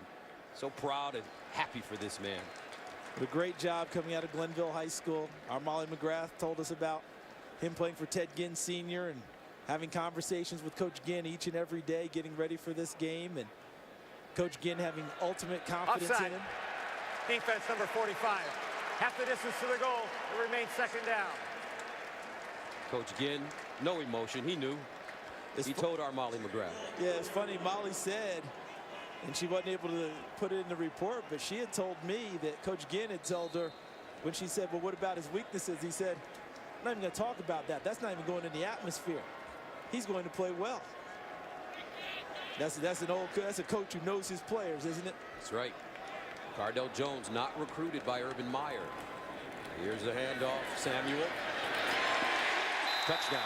So proud and happy for this man. A great job coming out of Glenville High School. Our Molly McGrath told us about him playing for Ted Ginn Sr. and having conversations with Coach Ginn each and every day, getting ready for this game, and Coach Ginn having ultimate confidence Offside. in him. Defense number 45. Half the distance to the goal. It remains second down. Coach Ginn, no emotion. He knew. He told our Molly McGrath. Yeah, it's funny. Molly said, and she wasn't able to put it in the report, but she had told me that Coach Ginn had told her when she said, well, what about his weaknesses? He said, I'm not even going to talk about that. That's not even going in the atmosphere. He's going to play well. That's a coach who knows his players, isn't it? That's right. Cardale Jones not recruited by Urban Meyer. Here's the handoff. Samuel. Touchdown.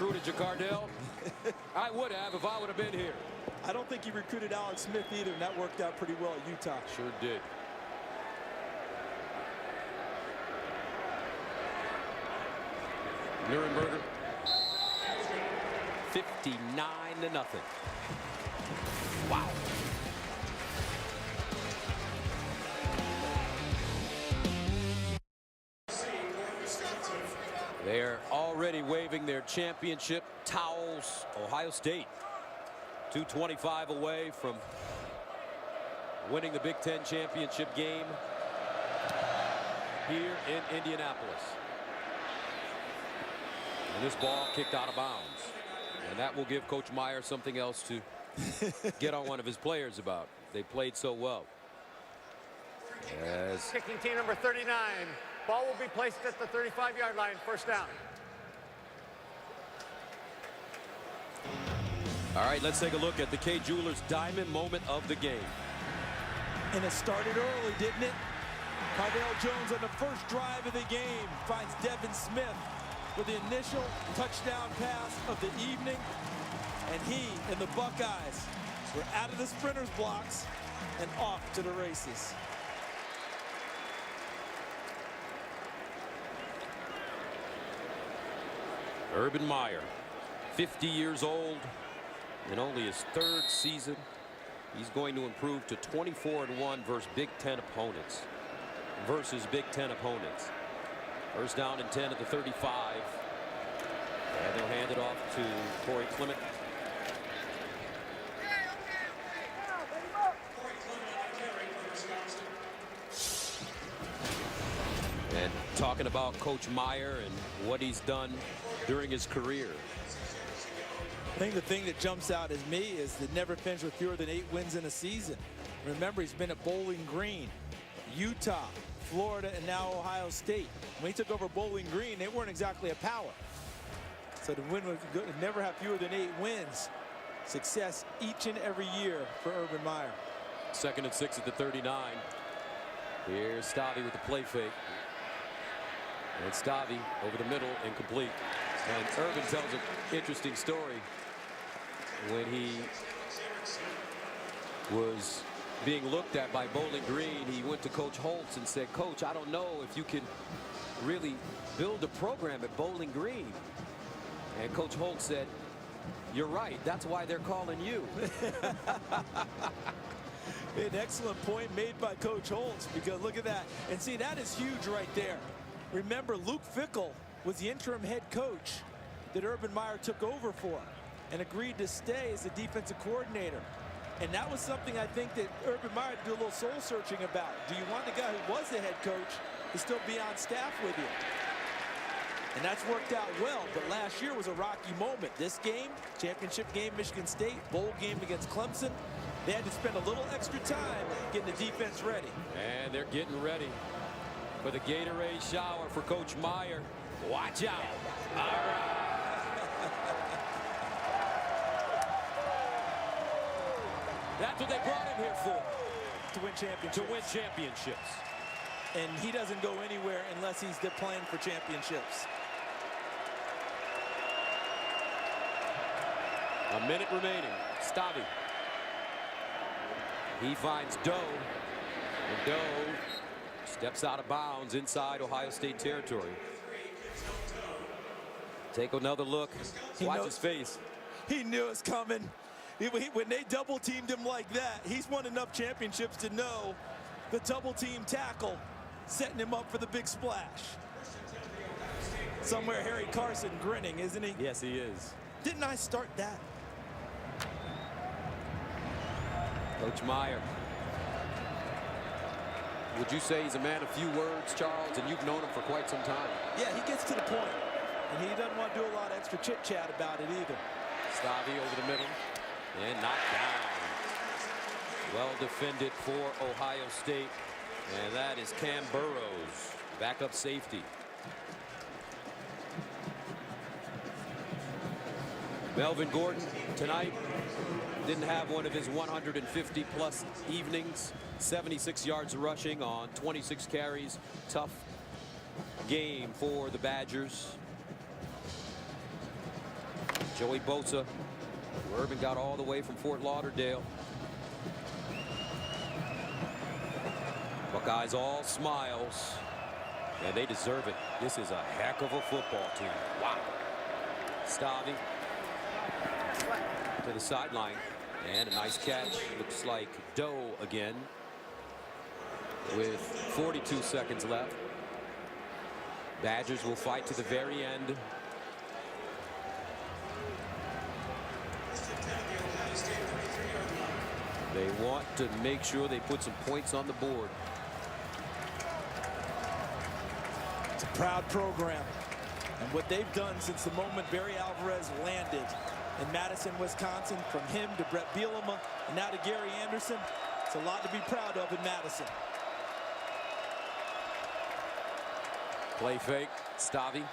recruited you, Cardale? I would have if I would have been here. I don't think he recruited Alex Smith either, and that worked out pretty well at Utah. Sure did. Nuremberger. 59-0. Wow. They're already waving their championship towels. Ohio State 2:25 away from winning the Big Ten championship game here in Indianapolis. And this ball kicked out of bounds. And that will give Coach Meyer something else to get on one of his players about. They played so well. As Kicking team number 39. Ball will be placed at the 35-yard line. First down. All right, let's take a look at the Kay Jewelers diamond moment of the game. And it started early, didn't it? Cardale Jones on the first drive of the game finds Devin Smith with the initial touchdown pass of the evening. And he and the Buckeyes were out of the sprinter's blocks and off to the races. Urban Meyer, 50 years old, in only his third season. He's going to improve to 24-1 versus Big Ten opponents. First down and 10 at the 35. And they'll hand it off to Corey Clement. And talking about Coach Meyer and what he's done during his career. I think the thing that jumps out at me is that never finished with fewer than 8 wins in a season. Remember, he's been at Bowling Green, Utah, Florida, and now Ohio State. When he took over Bowling Green, they weren't exactly a power. So to win, never have fewer than 8 wins. Success each and every year for Urban Meyer. 2nd and 6 at the 39. Here's Stavi with the play fake. And Stavi over the middle, incomplete. And Urban tells an interesting story. When he was being looked at by Bowling Green, he went to Coach Holtz and said, "Coach, I don't know if you can really build a program at Bowling Green." And Coach Holtz said, "You're right. That's why they're calling you." An excellent point made by Coach Holtz, because look at that. And see, that is huge right there. Remember, Luke Fickell was the interim head coach that Urban Meyer took over for and agreed to stay as the defensive coordinator. And that was something I think that Urban Meyer had to do a little soul searching about. Do you want the guy who was the head coach to still be on staff with you? And that's worked out well, but last year was a rocky moment. This game, championship game, Michigan State, bowl game against Clemson, they had to spend a little extra time getting the defense ready. And they're getting ready for the Gatorade shower for Coach Meyer. Watch out. All right. That's what they brought him here for. To win championships. To win championships. And he doesn't go anywhere unless he's playing for championships. A minute remaining. Stavi. He finds Doe. And Doe steps out of bounds inside Ohio State territory. Take another look. Watch his face. He knew it was coming. When they double teamed him like that, he's won enough championships to know the double team tackle setting him up for the big splash. Somewhere Harry Carson grinning, isn't he? Yes, he is. Didn't I start that? Coach Meyer. Would you say he's a man of few words, Charles? And you've known him for quite some time. Yeah, he gets to the point. And he doesn't want to do a lot of extra chit-chat about it either. Stavi over the middle. And knocked down. Well defended for Ohio State. And that is Cam Burrows, backup safety. Melvin Gordon tonight didn't have one of his 150-plus evenings. 76 yards rushing on 26 carries. Tough game for the Badgers. Joey Bosa, who Urban got all the way from Fort Lauderdale. Buckeyes all smiles, and they deserve it. This is a heck of a football team. Wow. Stavi to the sideline, and a nice catch. Looks like Doe again with 42 seconds left. Badgers will fight to the very end. They want to make sure they put some points on the board. It's a proud program. And what they've done since the moment Barry Alvarez landed in Madison, Wisconsin, from him to Brett Bielema and now to Gary Anderson, it's a lot to be proud of in Madison. Play fake, Stavi.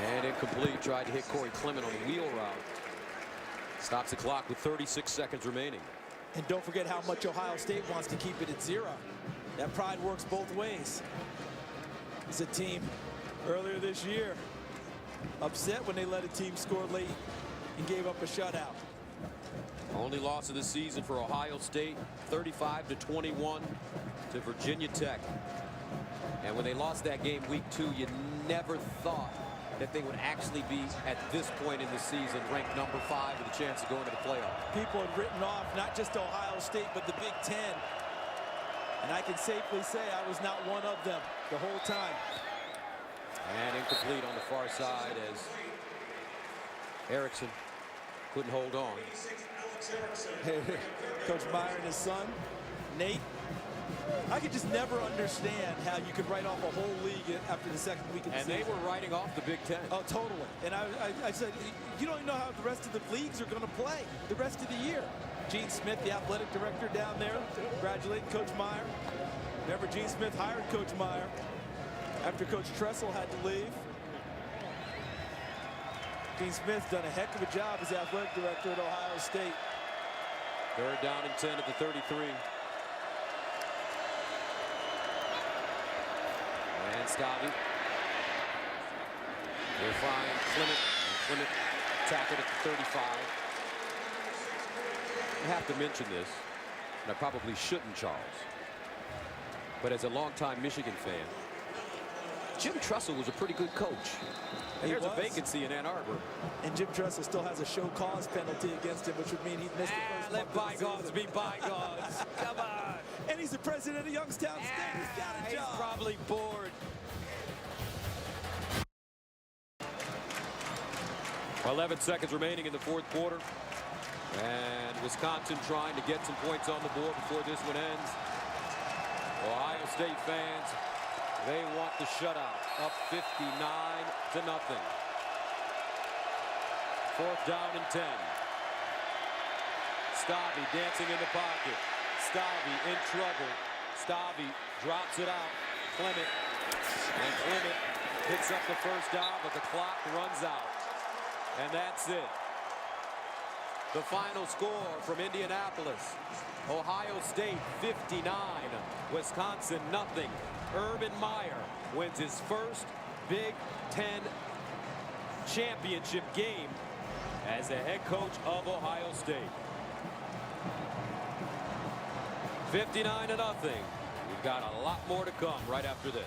And incomplete. Tried to hit Corey Clement on the wheel route. Stops the clock with 36 seconds remaining. And don't forget how much Ohio State wants to keep it at 0. That pride works both ways. It's a team earlier this year upset when they let a team score late and gave up a shutout. Only loss of the season for Ohio State, 35-21 to Virginia Tech. And when they lost that game week 2, you never thought that they would actually be, at this point in the season, ranked number 5 with a chance to go into the playoff. People had written off not just Ohio State, but the Big Ten. And I can safely say I was not one of them the whole time. And incomplete on the far side as Erickson couldn't hold on. Coach Meyer and his son, Nate. I could just never understand how you could write off a whole league after the second week of the season. And they were writing off the Big Ten. Oh, totally. And I said, you don't even know how the rest of the leagues are going to play the rest of the year. Gene Smith, the athletic director down there, congratulating Coach Meyer. Remember, Gene Smith hired Coach Meyer after Coach Tressel had to leave. Gene Smith's done a heck of a job as athletic director at Ohio State. 3rd down and 10 at the 33. And Stavi. They'll find Clement. And Clement tackled at the 35. I have to mention this, and I probably shouldn't, Charles. But as a longtime Michigan fan, Jim Tressel was a pretty good coach. And there's a vacancy in Ann Arbor. And Jim Tressel still has a show cause penalty against him, which would mean he'd miss the first let bygones be bygones. Come on. And he's the president of Youngstown State. He's got a job. He's probably bored. Well, 11 seconds remaining in the 4th quarter. And Wisconsin trying to get some points on the board before this one ends. Ohio State fans, they want the shutout. Up 59-0. 4th down and 10. Stavi dancing in the pocket. Stavi in trouble. Stavi drops it out. Clement. And Clement picks up the first down, but the clock runs out. And that's it. The final score from Indianapolis. Ohio State 59, Wisconsin nothing. Urban Meyer wins his first Big Ten championship game as the head coach of Ohio State. 59-0. We've got a lot more to come right after this.